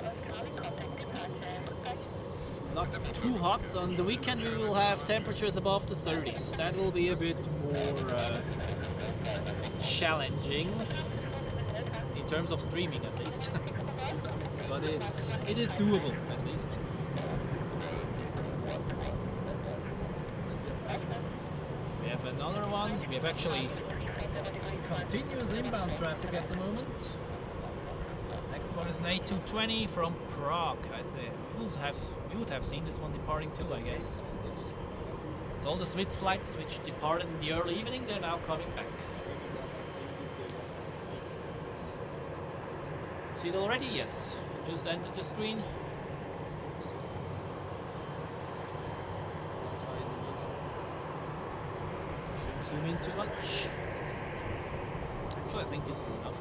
Speaker 1: It's not too hot. On the weekend we will have temperatures above the 30s. That will be a bit more challenging in terms of streaming at least. But it is doable at least. We have another one. We have actually continuous inbound traffic at the moment. Next one is an A220 from Prague. I think you would have seen this one departing too, I guess. It's all the Swiss flights which departed in the early evening, they're now coming back. See it already? Yes. Just entered the screen. Shouldn't zoom in too much. Actually, I think this is enough.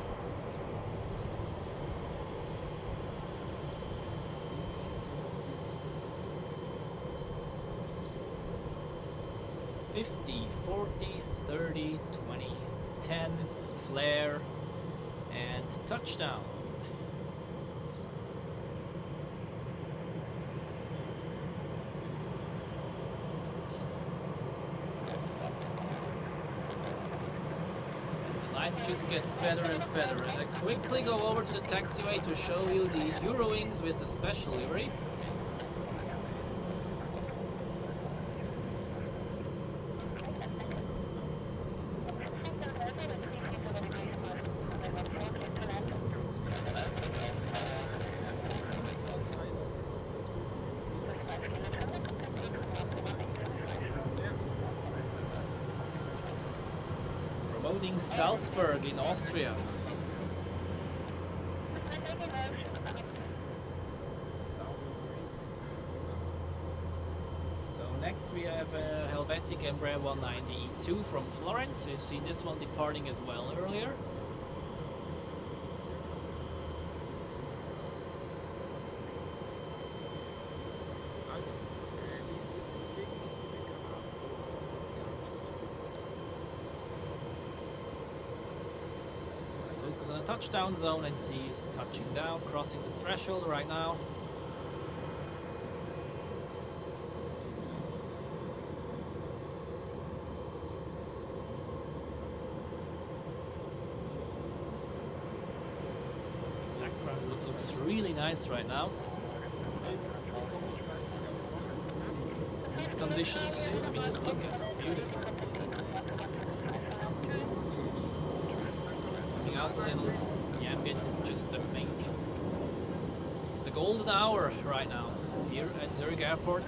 Speaker 1: $50, $40, $30, $20, $10, flare, and touchdown. It just gets better and better, and I quickly go over to the taxiway to show you the Eurowings with a special livery. landing Salzburg in Austria. So next we have a Helvetic Embraer 190-E2 from Florence. We've seen this one departing as well earlier. Focus on the touchdown zone and see it touching down, crossing the threshold right now. Background looks really nice right now. These conditions, I mean, just look at it, beautiful. Out a little, the ambient is just amazing. It's the golden hour right now here at Zurich Airport.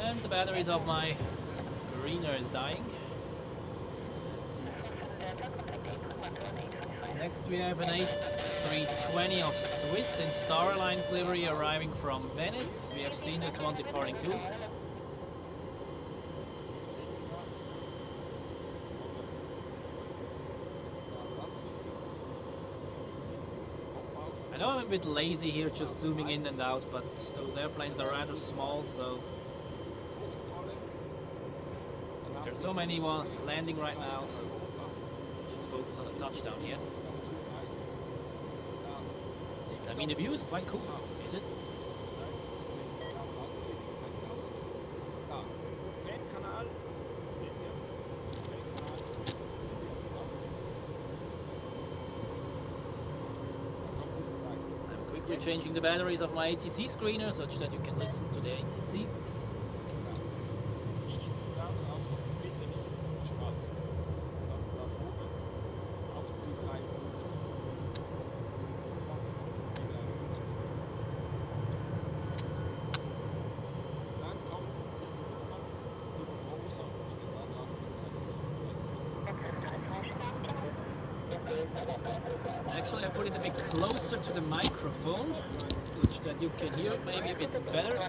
Speaker 1: And the batteries of my screener is dying. Next we have an A320 of Swiss in Star Alliance livery arriving from Venice. We have seen this one departing too. I know I'm a bit lazy here just zooming in and out, but those airplanes are rather small, so there's so many landing right now, so just focus on the touchdown here. I mean, the view is quite cool, is it? Changing the batteries of my ATC screener such that you can listen to the ATC. Actually, I put it a bit closer to the microphone, such that you can hear it maybe a bit better.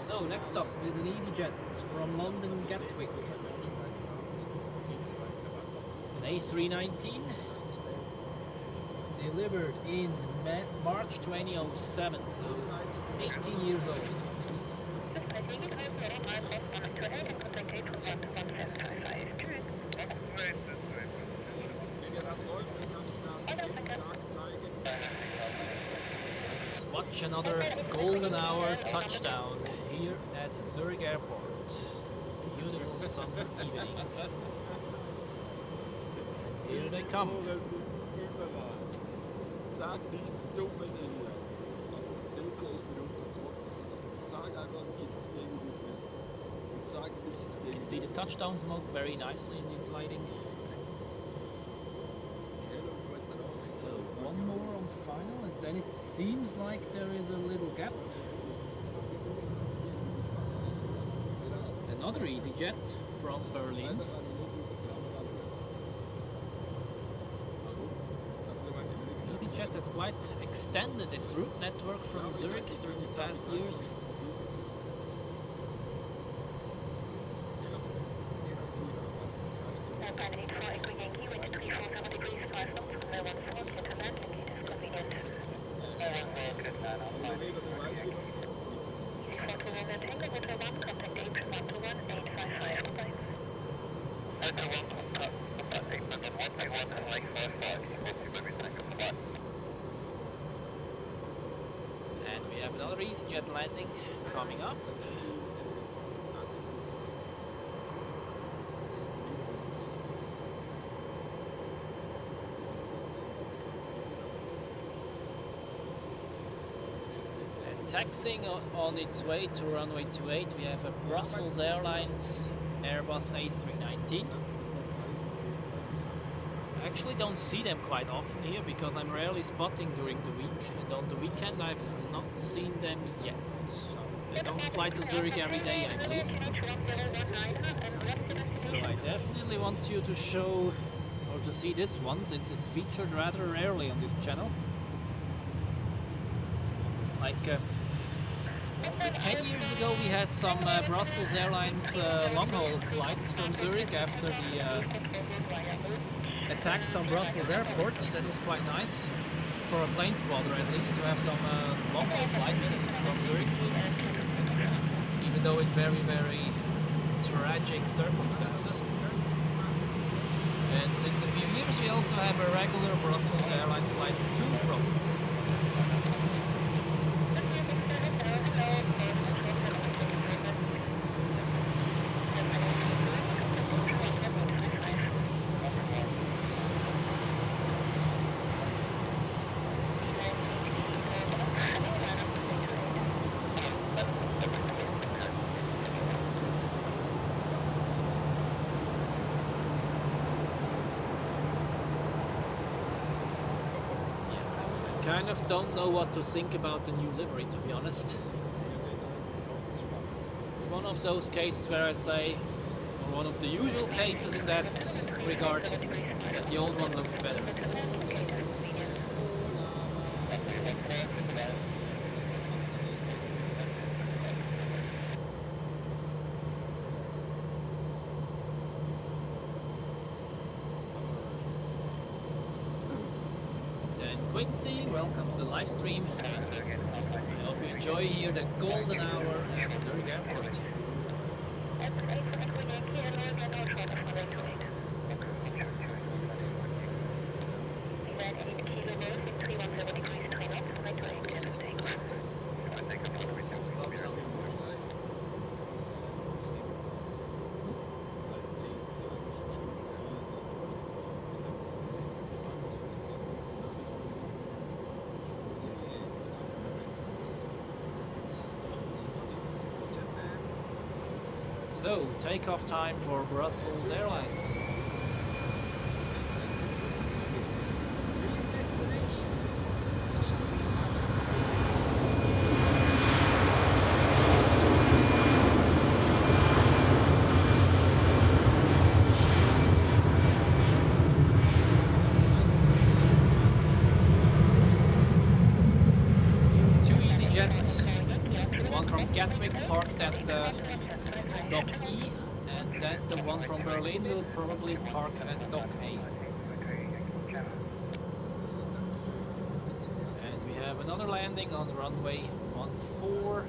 Speaker 1: So next up is an EasyJet from London Gatwick, an A319 delivered in March 2007, so it's 18 years old. So let's watch another golden hour touchdown here at Zurich Airport. Beautiful summer evening. And here they come. You can see the touchdown smoke very nicely in this lighting. So one more on final, and then it seems like there is a little gap. Another EasyJet from Berlin. EasyJet has quite extended its route network from Zurich during the past years. And we have another EasyJet landing coming up. taxiing on its way to runway 28, we have a Brussels Airlines Airbus A350. I actually don't see them quite often here because I'm rarely spotting during the week, and on the weekend I've not seen them yet. They don't fly to Zurich every day, I believe. So I definitely want you to show or to see this one, since it's featured rather rarely on this channel. Like 10 years ago we had some Brussels Airlines long-haul flights from Zurich after the attacks on Brussels Airport. That was quite nice for a plane spotter, at least, to have some long-haul flights from Zurich, even though in very, very tragic circumstances. And since a few years we also have a regular Brussels Airlines flights to Brussels. I kind of don't know what to think about the new livery, to be honest. It's one of those cases where I say, or one of the usual cases in that regard, that the old one looks better. Quincy, welcome to the live stream. I hope you enjoy here the golden hour at Zurich Airport. So, takeoff time for Brussels Airlines. We have two EasyJet, the one from Gatwick parked at Dock E, and then the one from Berlin will probably park at Dock A. And we have another landing on runway 14.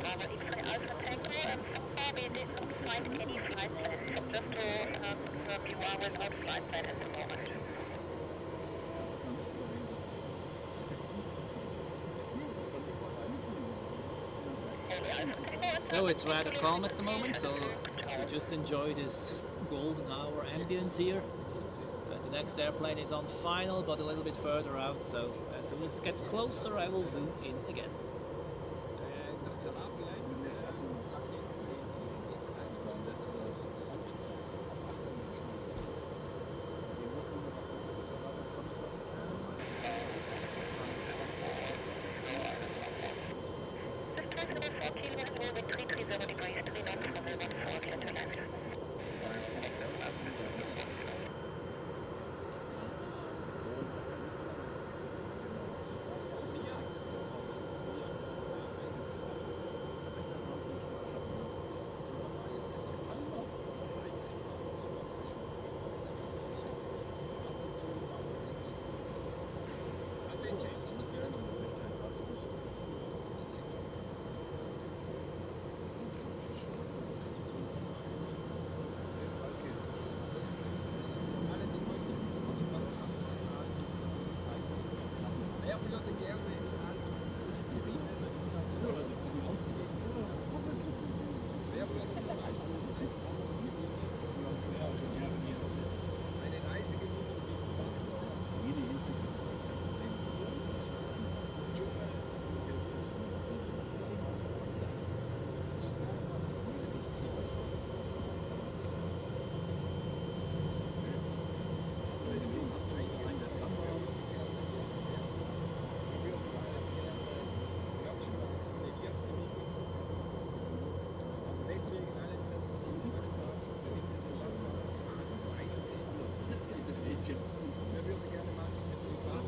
Speaker 2: Bravo X-ray Alpha Tango, so far we did not find any flight plan. Just to confirm, you are without flight plan at the moment.
Speaker 1: So it's rather calm at the moment, so we just enjoy this golden hour ambience here. The next airplane is on final, but a little bit further out, so as soon as it gets closer I will zoom in again.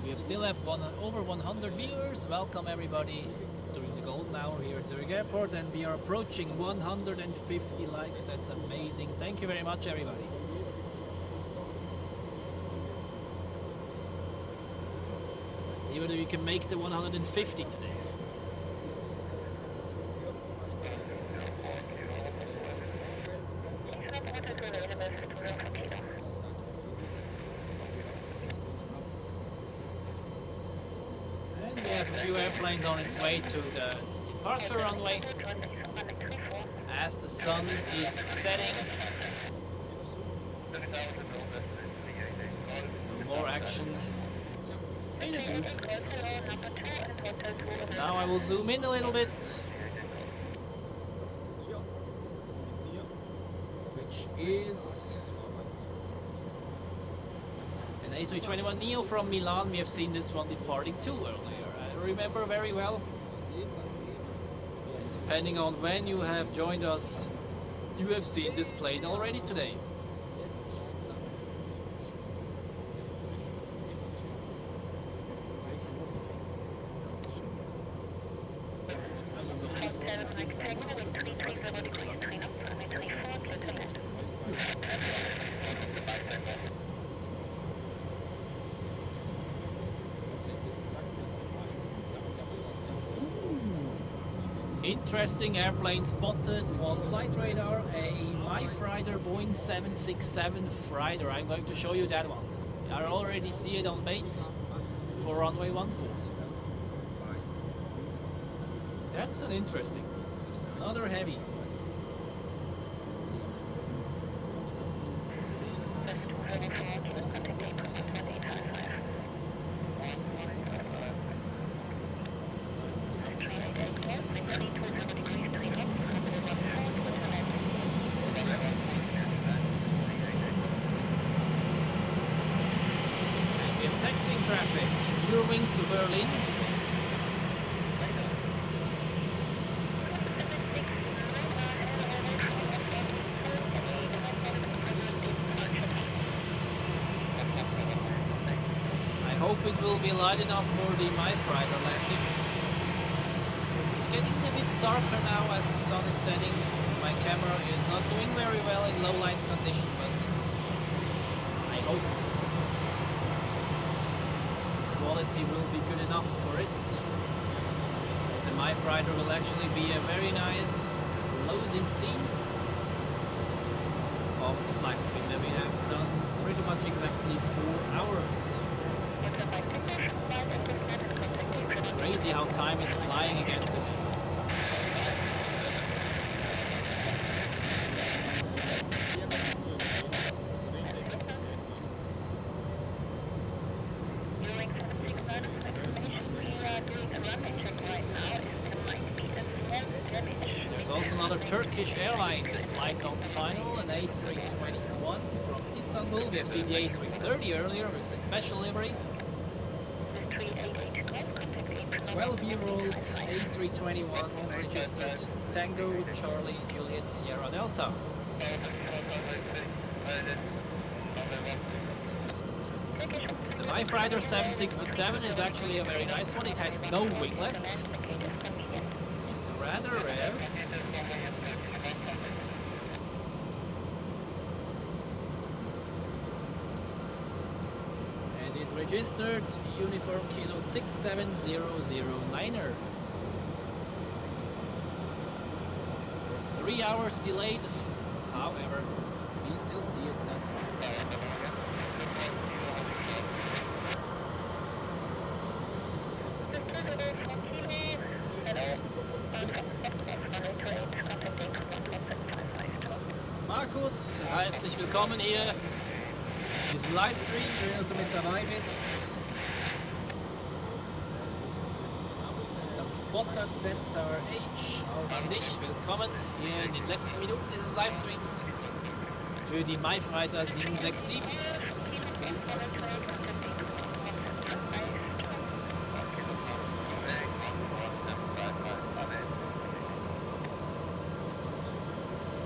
Speaker 1: We still have over 100 viewers. Welcome everybody during the golden hour here at Zurich Airport, and we are approaching 150 likes. That's amazing. Thank you very much everybody. Let's see whether we can make the 150 today. Airplanes on its way to the departure runway as the sun is setting. So more action in a few seconds. Now I will zoom in a little bit, which is an A321neo from Milan. We have seen this one departing too earlier. Remember very well, and depending on when you have joined us, you have seen this plane already today. Interesting airplane spotted on flight radar, a MyFreighter Boeing 767 freighter. I'm going to show you that one. I already see it on base for runway 14. That's an interesting one. Another heavy. Taxiing traffic, Eurowings to Berlin. I hope it will be light enough for the MyFreighter landing. It's getting a bit darker now as the sun is setting. My camera is not doing very well in low light condition, but I hope quality will be good enough for it. But the MyFreighter will actually be a very nice closing scene of this live stream that we have done pretty much exactly 4 hours. Crazy how time is flying again today. Also another Turkish Airlines flight on final, an A321 from Istanbul. We have seen the A330 earlier with a special livery. It's a 12-year-old A321 registered Tango Charlie Juliet Sierra Delta. The MyFreighter 767 is actually a very nice one. It has no winglets, which is rather rare. And is registered Uniform Kilo 67009er. We're 3 hours delayed, however, we still see it, that's fine. Markus, herzlich willkommen hier in diesem Livestream. Schön, dass du mit dabei bist. Dann Spotter ZRH, auch an dich. Willkommen hier in den letzten Minuten dieses Livestreams für die MyFreighter 767.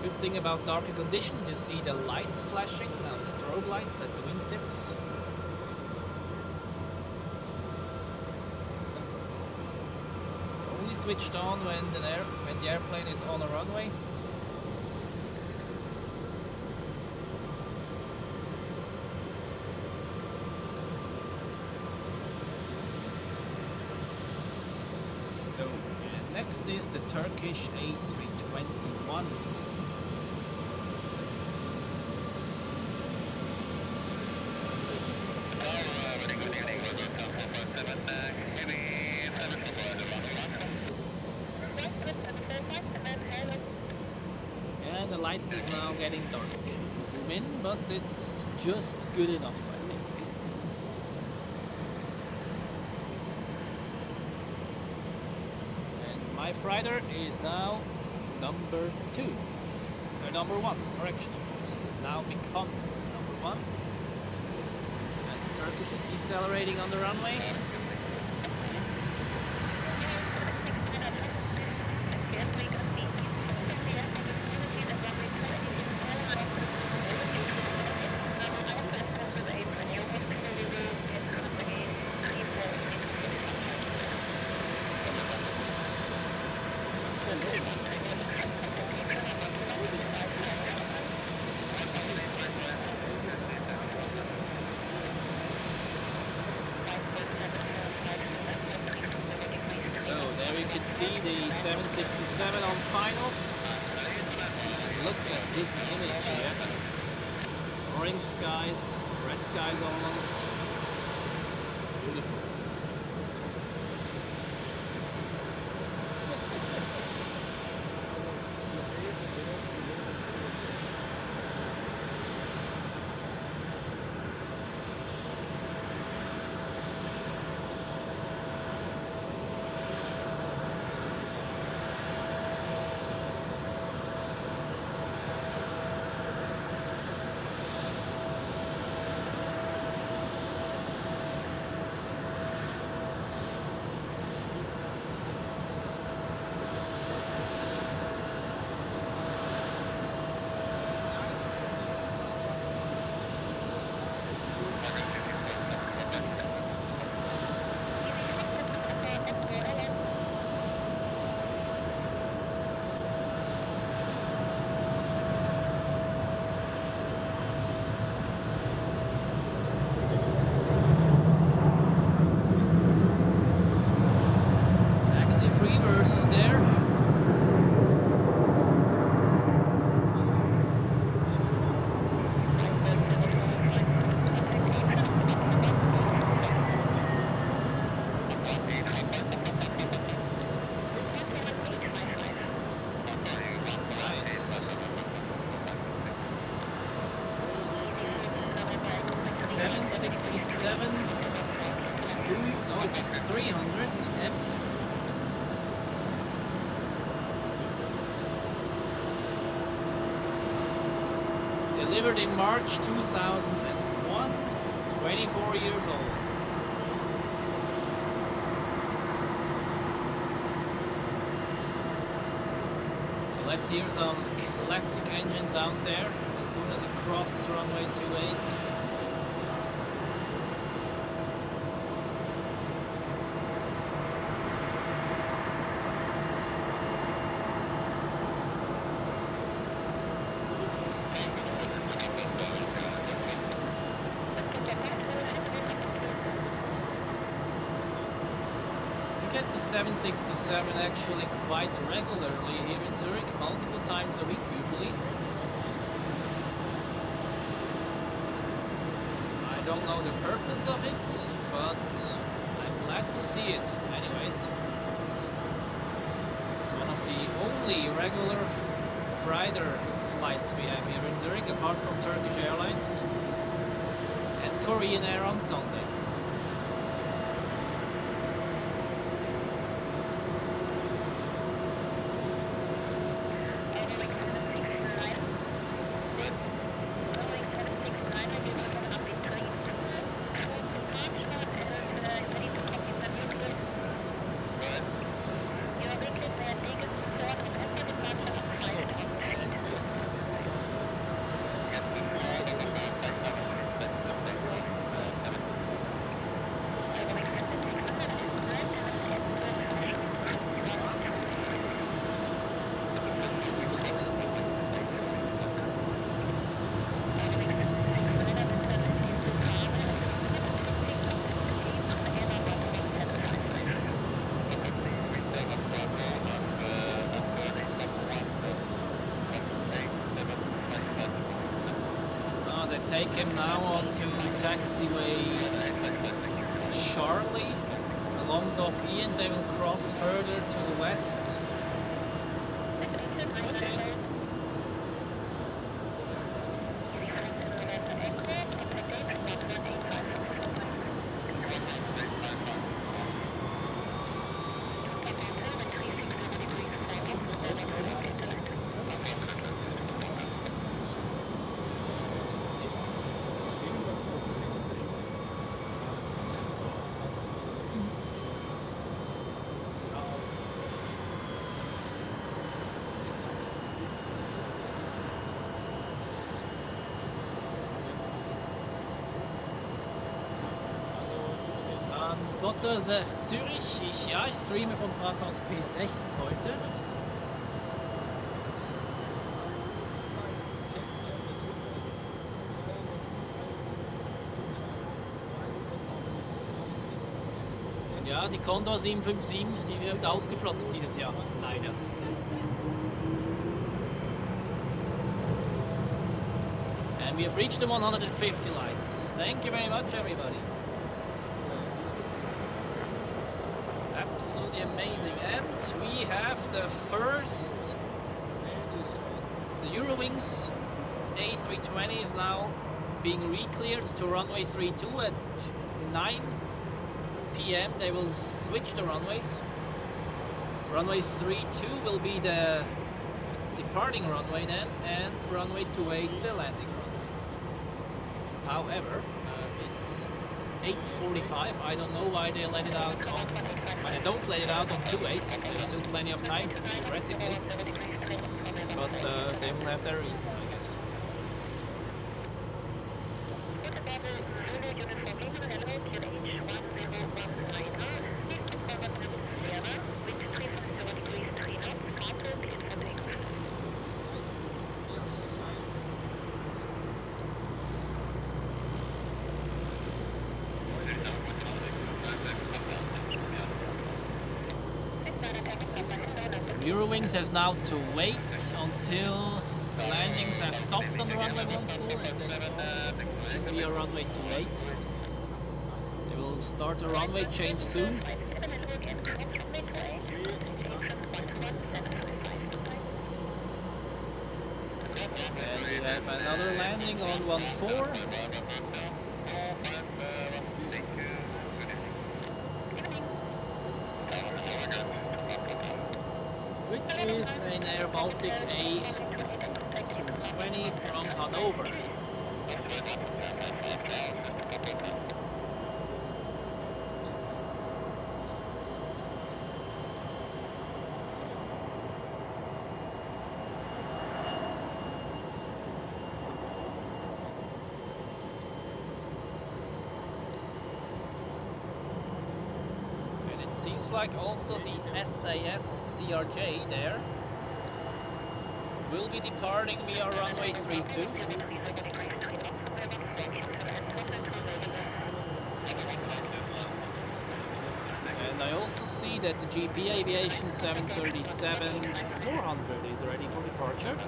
Speaker 1: Good thing about darker conditions, you see the lights flashing, now the strobe lights at the wingtips. Only switched on when the airplane is on a runway. So, next is the Turkish A321. The light is now getting dark if you zoom in, but it's just good enough, I think. And MyFreighter is now number 2. Number 1, correction of course. Now becomes number 1. As the Turkish is decelerating on the runway. see the 767 on final. And look at this image here. Orange skies, red skies almost. Beautiful. It's 300 F. Delivered in March 2001, 24 years old. So let's hear some classic engines out there as soon as it crosses runway 28. Get the 767 actually quite regularly here in Zurich, multiple times a week usually. I don't know the purpose of it, but I'm glad to see it anyways. It's one of the only regular freighter flights we have here in Zurich, apart from Turkish Airlines and Korean Air on Sunday. Take him now on to taxiway Charlie along Dock E, and they will cross further to the west. Okay. Spotter Zürich, ich streame vom Parkhaus P6 heute. Ja, die Condor 757, die wird ausgeflottet dieses Jahr, leider. And we have reached the 150 lights. Thank you very much, everybody. Absolutely amazing. And we have the first, the Eurowings A320 is now being re-cleared to runway 32 at 9 p.m. They will switch the runways. Runway 32 will be the departing runway then, and runway 28 the landing runway. However, it's 8:45. I don't know why they let it out on, why they don't let it out on 28. There's still plenty of time theoretically, but they will have their reasons, I guess. Eurowings has now to wait until the landings have stopped on runway 14 and there should be a runway 28. They will start a runway change soon. And we have another landing on 14. Which is an Air Baltic A220 from Hanover. Seems like also the SAS CRJ there will be departing via runway 32. And I also see that the GP Aviation 737-400 is ready for departure.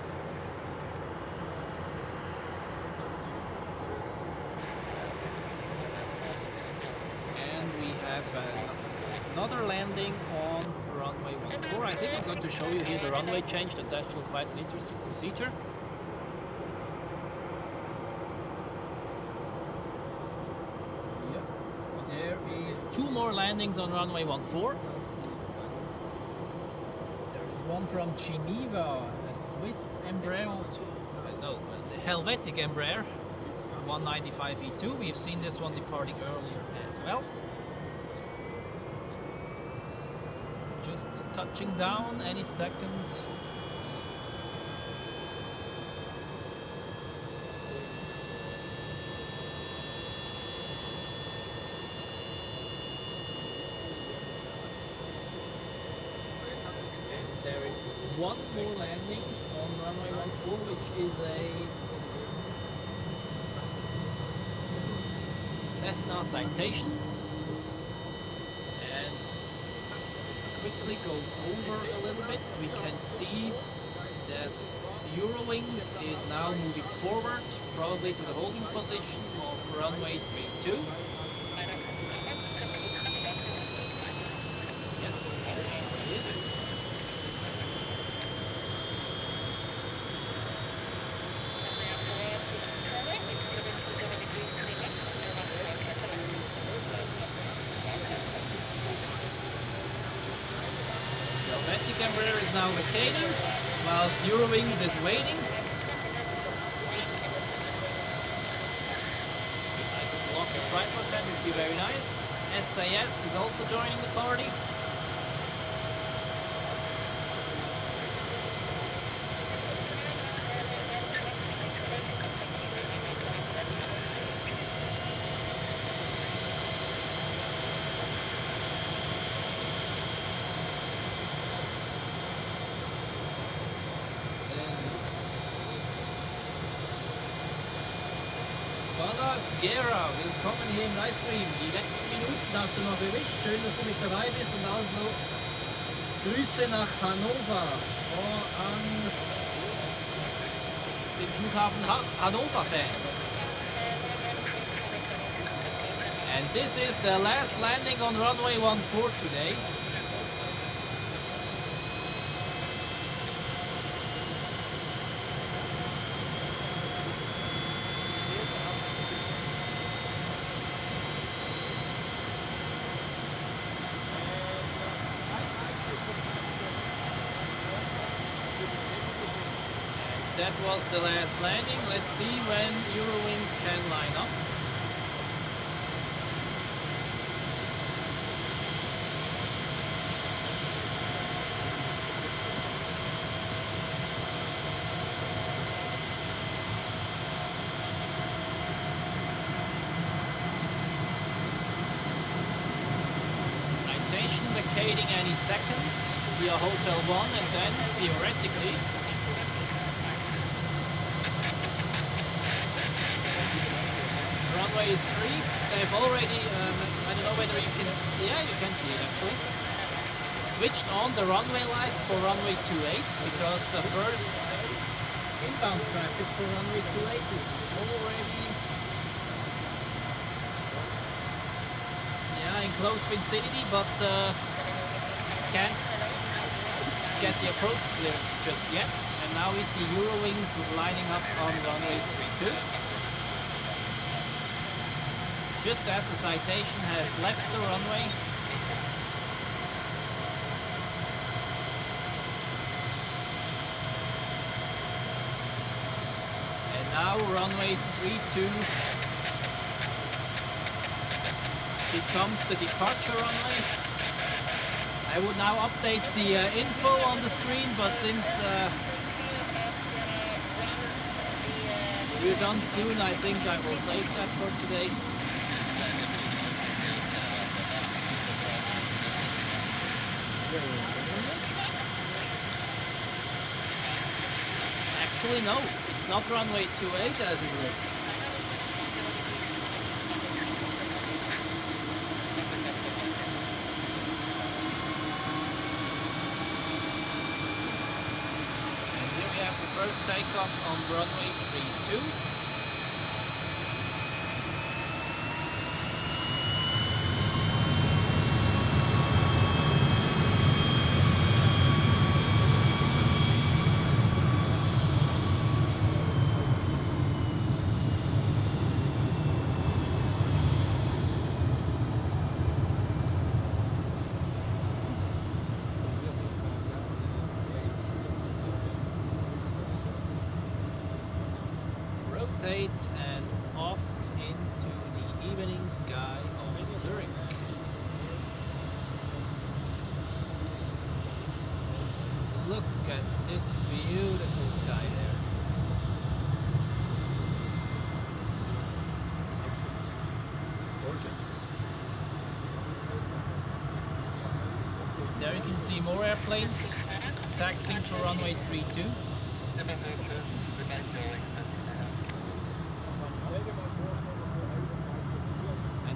Speaker 1: And we have another landing on runway 14. I think I'm going to show you here the runway change. That's actually quite an interesting procedure. Yeah. There is 2 more landings on runway 14. There is one from Geneva, a Swiss Embraer, no, a Helvetic Embraer 195E2. We've seen this one departing earlier as well. Just touching down any second. And there is one more landing on runway 14, which is a Cessna Citation. Quickly go over a little bit, we can see that Eurowings is now moving forward, probably to the holding position of runway 32. Yeah, there it is. Embraer is now vacating, whilst Eurowings is waiting. If I could block the tripod, that would be very nice. SAS is also joining the party. Ballas Gera, willkommen hier im Livestream. Die letzten Minuten hast du noch erwischt. Schön, dass du mit dabei bist und also Grüße nach Hannover, voran den Flughafen Hannover-Fan. And this is the last landing on runway 14 today. That was the last landing. Let's see when Eurowings can line up. Citation vacating any second via Hotel 1 and then theoretically runway is free. They've already, I don't know whether you can see, yeah, you can see it actually, switched on the runway lights for runway 28 because the first inbound traffic for runway 28 is already, yeah, in close vicinity, but can't get the approach clearance just yet. And now we see Eurowings lining up on runway 32. Just as the Citation has left the runway. And now runway 32 becomes the departure runway. I would now update the info on the screen, but since we're done soon, I think I will save that for today. Actually, no, it's not runway 28 as it looks. And here we have the first takeoff on runway 32. And off into the evening sky of Zurich. Look at this beautiful sky there. Gorgeous. There you can see more airplanes taxiing to runway 32.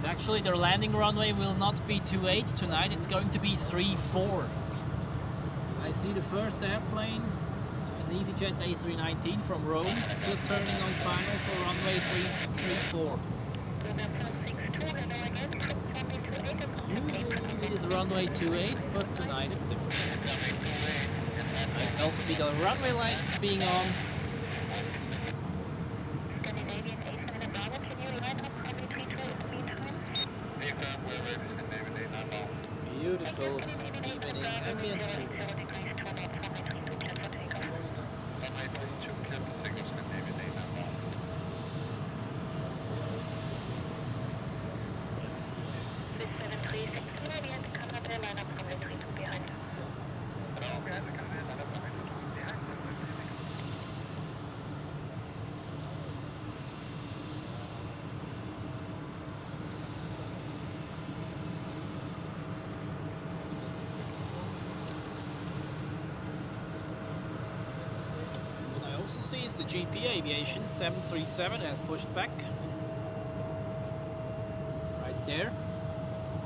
Speaker 1: Actually, their landing runway will not be 28 tonight, it's going to be 34. I see the first airplane, an EasyJet A319 from Rome, just turning on final for runway 34. It is runway 28, but tonight it's different. I can also see the runway lights being on. Beautiful evening ambience here. See is the GP Aviation 737 has pushed back. right there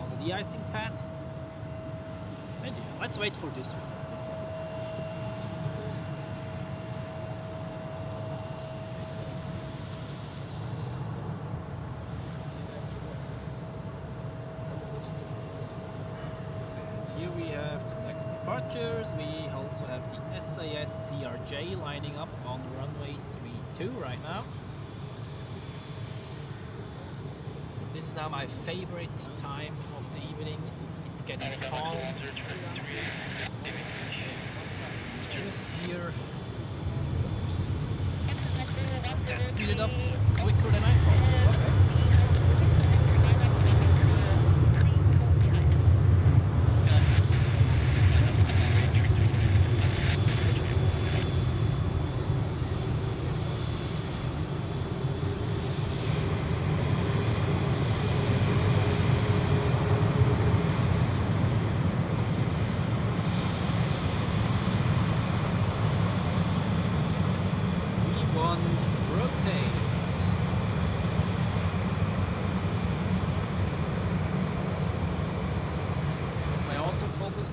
Speaker 1: on the de-icing pad. And yeah, let's wait for this one. Here we have the next departures. We also have the SAS CRJ lining up on runway 32 right now. And this is now my favorite time of the evening. It's getting calm. You just hear... Oops. That speeded up quicker than I thought. Okay.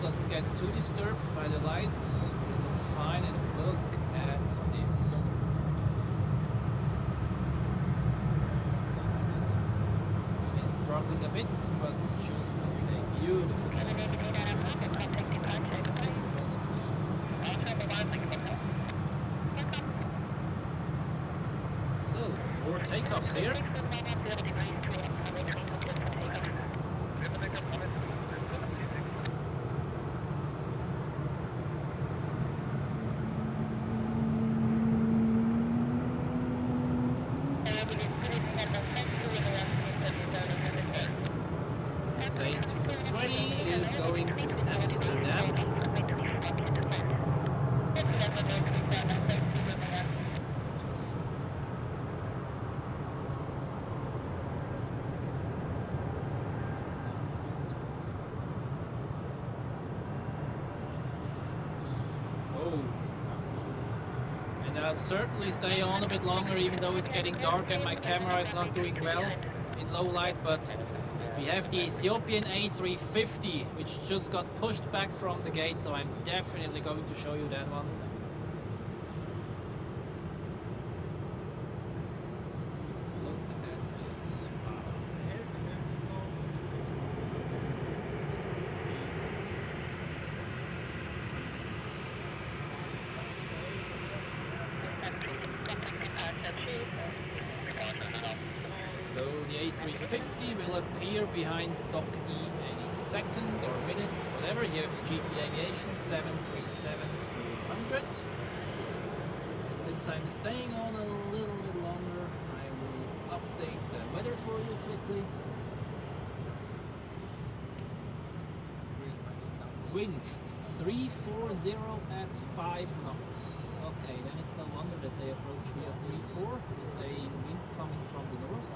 Speaker 1: Doesn't get too disturbed by the lights, but it looks fine. And look at this. It's struggling a bit, but just okay. Beautiful stuff. So, more takeoffs here. A320 is going to Amsterdam. Oh, and I'll certainly stay on a bit longer, even though it's getting dark and my camera is not doing well in low light, but we have the Ethiopian A350, which just got pushed back from the gate, so I'm definitely going to show you that one. Look at this. Wow. So the A350 will appear behind dock E any second or minute, whatever. You have the GP Aviation 737-400. And since I'm staying on a little bit longer, I will update the weather for you quickly. Winds 340 at 5 knots. Okay, then it's no wonder that they approach me at 3-4 with a wind coming from the north.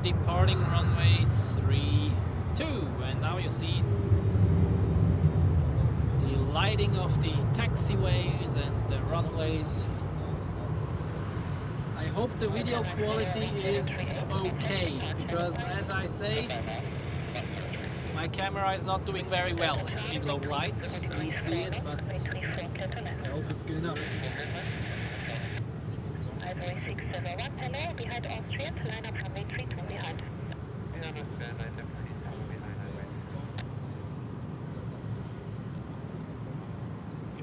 Speaker 1: Departing runway 32, and now you see the lighting of the taxiways and the runways. I hope the video quality is okay, because as I say, my camera is not doing very well in low light. You'll see it, but I hope it's good enough.
Speaker 2: Hello, behind Austrian, line up runway 32 behind.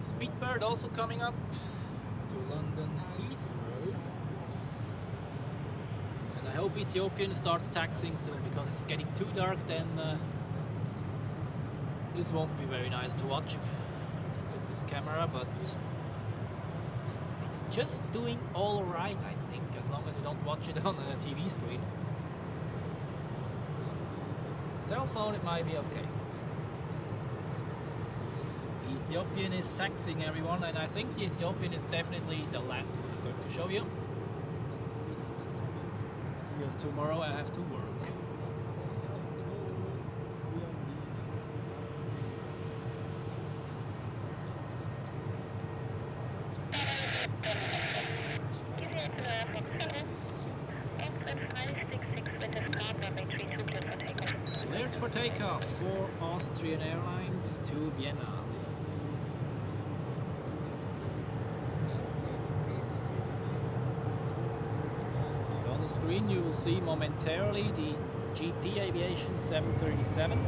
Speaker 1: Speedbird also coming up to London Heathrow. And I hope Ethiopian starts taxiing soon, because it's getting too dark, then this won't be very nice to watch with this camera, but it's just doing all right, I think, as long as you don't watch it on a TV screen. Cell phone, it might be okay. Ethiopian is taxiing, everyone, and I think the Ethiopian is definitely the last one I'm going to show you, because tomorrow I have to work. Cleared for takeoff for Austrian Airlines to Vienna. On the screen you will see momentarily the GP Aviation 737.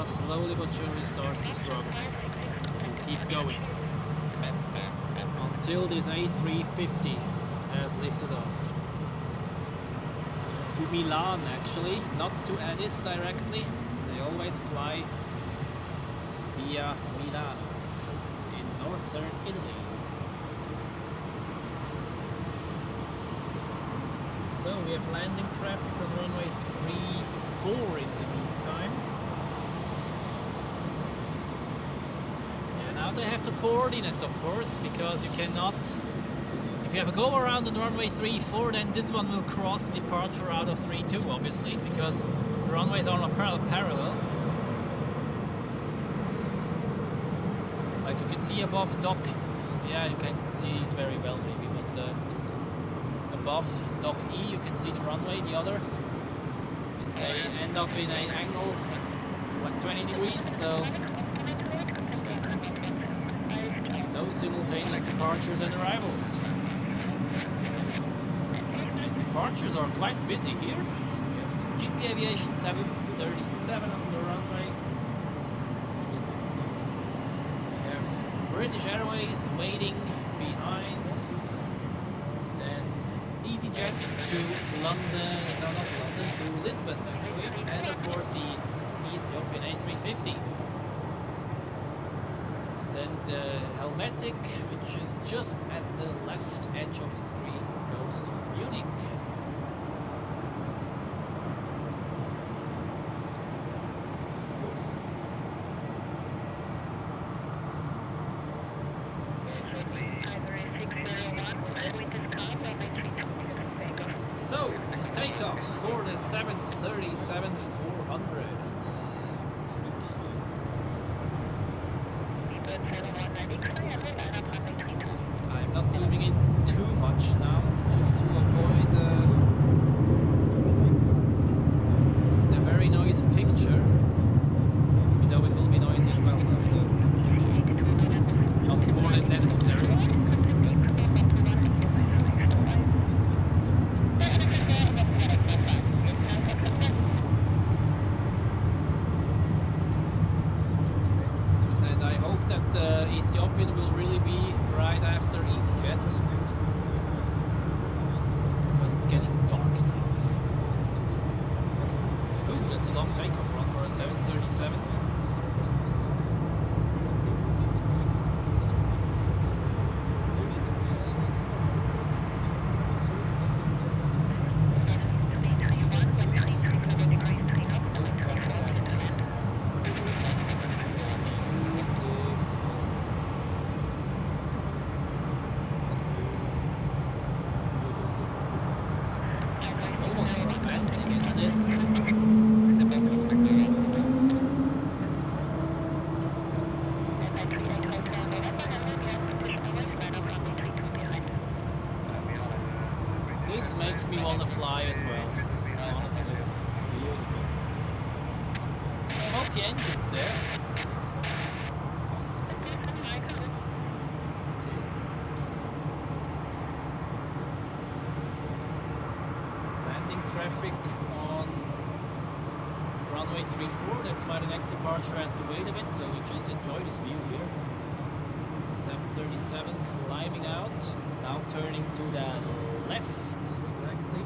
Speaker 1: Slowly but surely starts to struggle. We'll keep going until this A350 has lifted off. To Milan, actually, not to Addis directly. They always fly via Milan in northern Italy. So we have landing traffic on runway 34 in the meantime. Now they have to coordinate, of course, because you cannot, if you have a go around on runway 34, then this one will cross departure out of 32, obviously, because the runways are not parallel. Like you can see above dock, yeah, you can see it very well maybe, but above dock E you can see the runway, the other. And they end up in an angle like 20 degrees, so no simultaneous departures and arrivals. And departures are quite busy here. We have the GP Aviation 737 on the runway. We have British Airways waiting behind. Then EasyJet to London, no, not to London, to Lisbon actually. And of course the Ethiopian A350. Then the Helvetic, which is just at the left edge of the screen, goes to Munich. So, takeoff for the 737-400. I'm not zooming in too much now, just to avoid the very noisy picture, even though it will be noisy as well, but not more than necessary. And I hope that Ethiopian will really be right after EasyJet, because it's getting dark now. Ooh, that's a long takeoff run for a 737. This makes me want to fly as well, honestly. Beautiful. Smoky engines there. Landing traffic on runway 34. That's why the next departure has to wait a bit, so we just enjoy this view here of the 737 climbing out, now turning to the left. Exactly.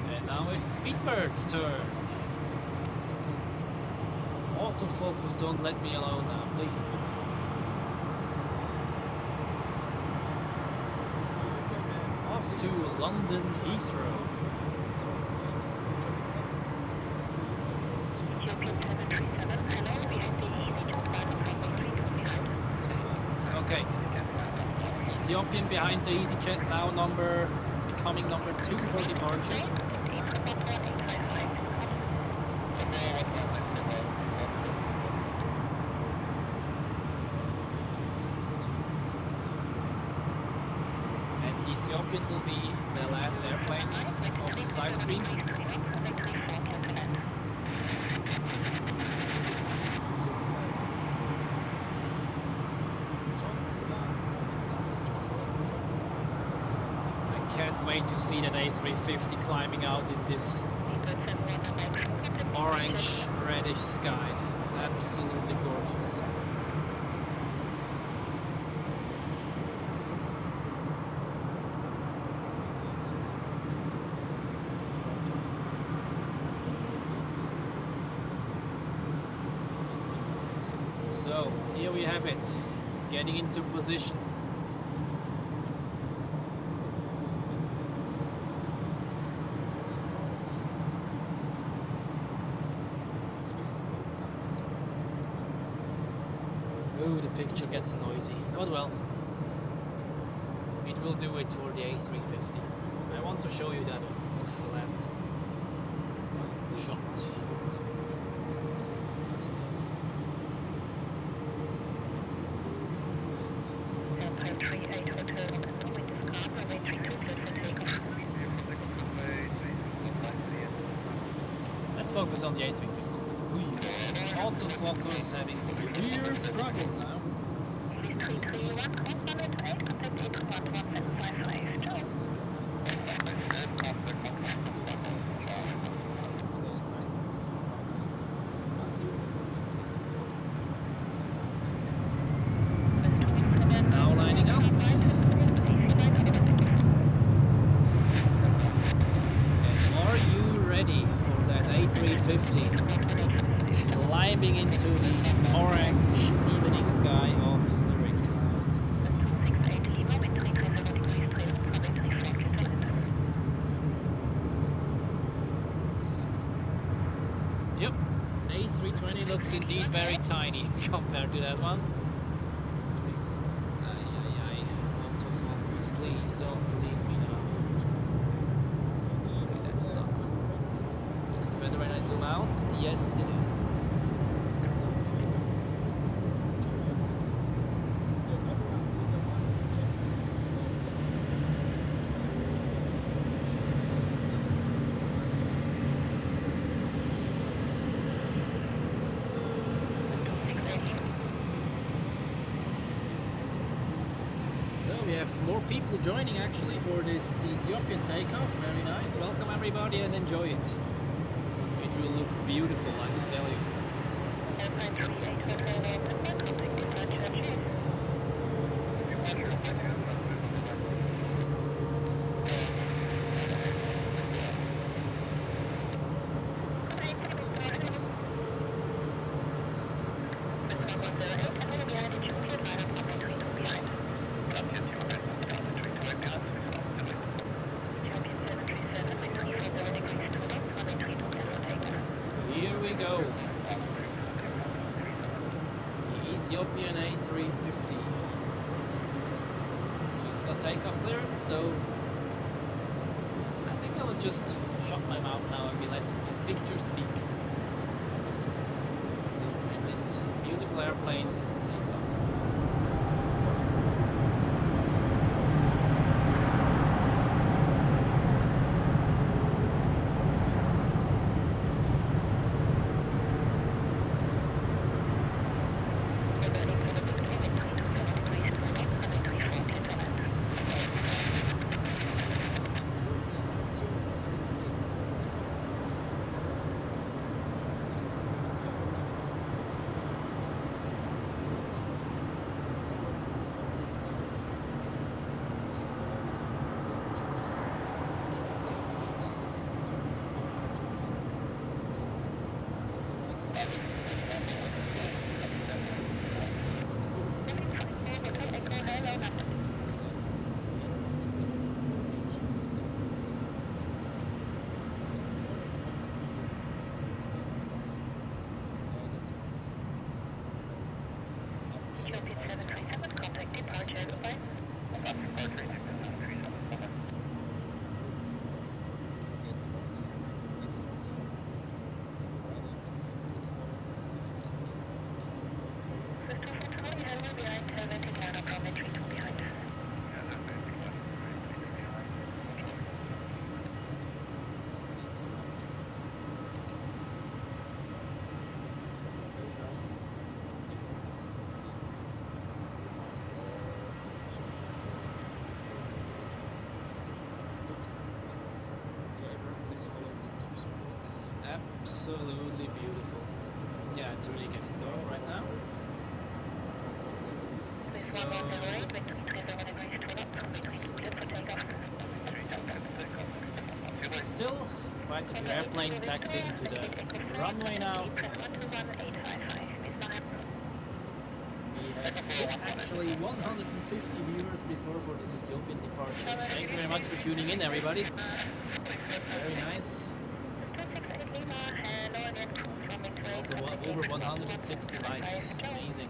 Speaker 1: And now it's Speedbird's turn. Autofocus, don't let me alone now, please. Off to London Heathrow. Okay. Ethiopian behind the EasyJet, now becoming number 2 for departure. And Ethiopian will be the last airplane of this live stream. Can't wait to see that A350 climbing out in this orange reddish sky. Absolutely gorgeous. So here we have it, getting into position. Oh, the picture gets noisy. But well, it will do it for the A350. I want to show you that one as the last shot. Let's focus on the A350. Autofocus having severe struggles now. Now lining up. And are you ready for that A350? Climbing into the orange evening sky of Zurich. Yep, A320 looks indeed very tiny compared to that one. Autofocus, please don't leave me now. Okay, that sucks. Is it better when I zoom out? Yes, it is. So we have more people joining actually for this Ethiopian takeoff. Very nice. Welcome everybody and enjoy it. It will look beautiful, I can tell you. Here we go. The Ethiopian A350. Just got takeoff clearance, so I think I will just shut my mouth now and we let the picture speak. And this beautiful airplane takes off. Absolutely beautiful. Yeah, it's really getting dark right now. So, still quite a few airplanes taxiing to the runway now. We have hit actually 150 viewers before for this Ethiopian departure. Thank you very much for tuning in, everybody. Very nice. Also over 160 likes. Amazing.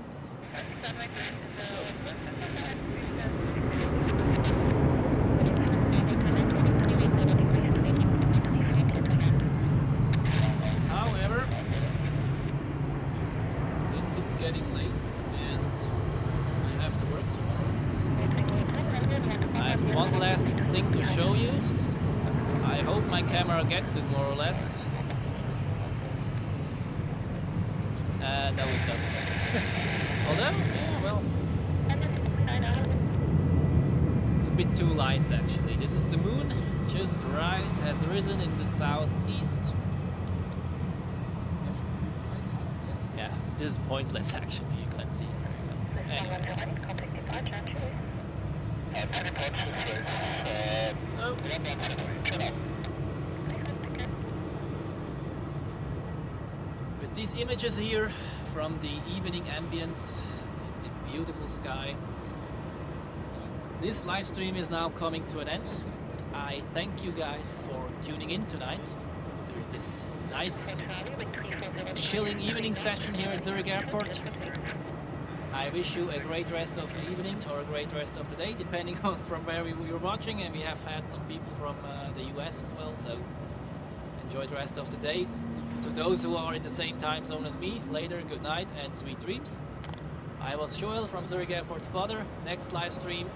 Speaker 1: However, since it's getting late and I have to work tomorrow, I have one last thing to show you. I hope my camera gets this more or less. No, it doesn't. Although, yeah, well, it's a bit too light actually. This is the moon, just right, has risen in the southeast. Yeah, this is pointless actually, you can't see it very well. Anyway. So, with these images here from the evening ambience in the beautiful sky, this live stream is now coming to an end. I thank you guys for tuning in tonight during this nice chilling evening session here at Zurich Airport. I wish you a great rest of the evening or a great rest of the day, depending on from where you're watching, and we have had some people from the US as well, so enjoy the rest of the day. To those who are in the same time zone as me, later, good night and sweet dreams. I was Joel from Zurich Airport Spotter. Next live stream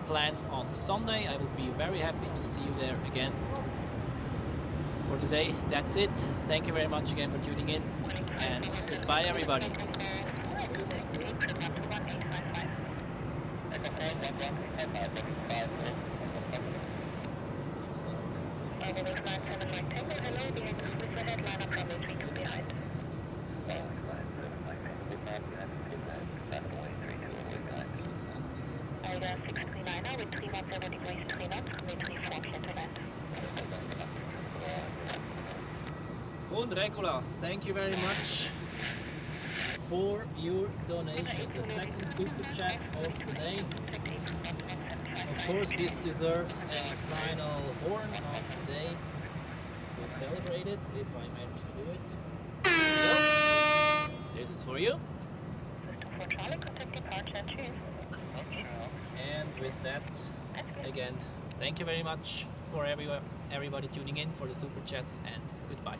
Speaker 1: planned on Sunday. I would be very happy to see you there again. For today, that's it. Thank you very much again for tuning in, and goodbye everybody. Hello, the Swiss headliner.
Speaker 2: 10 degrees 3 knots, runway 34, clear to land.
Speaker 1: Und Regula, thank you very much for your donation, the second super chat of the day. Of course, this deserves a final horn of the day to celebrate it, if I manage to do it. Here we go. This is for you.
Speaker 2: System 4 Charlie, contact departure, cheers.
Speaker 1: And with that, again, thank you very much for everybody tuning in for the super chats, and goodbye.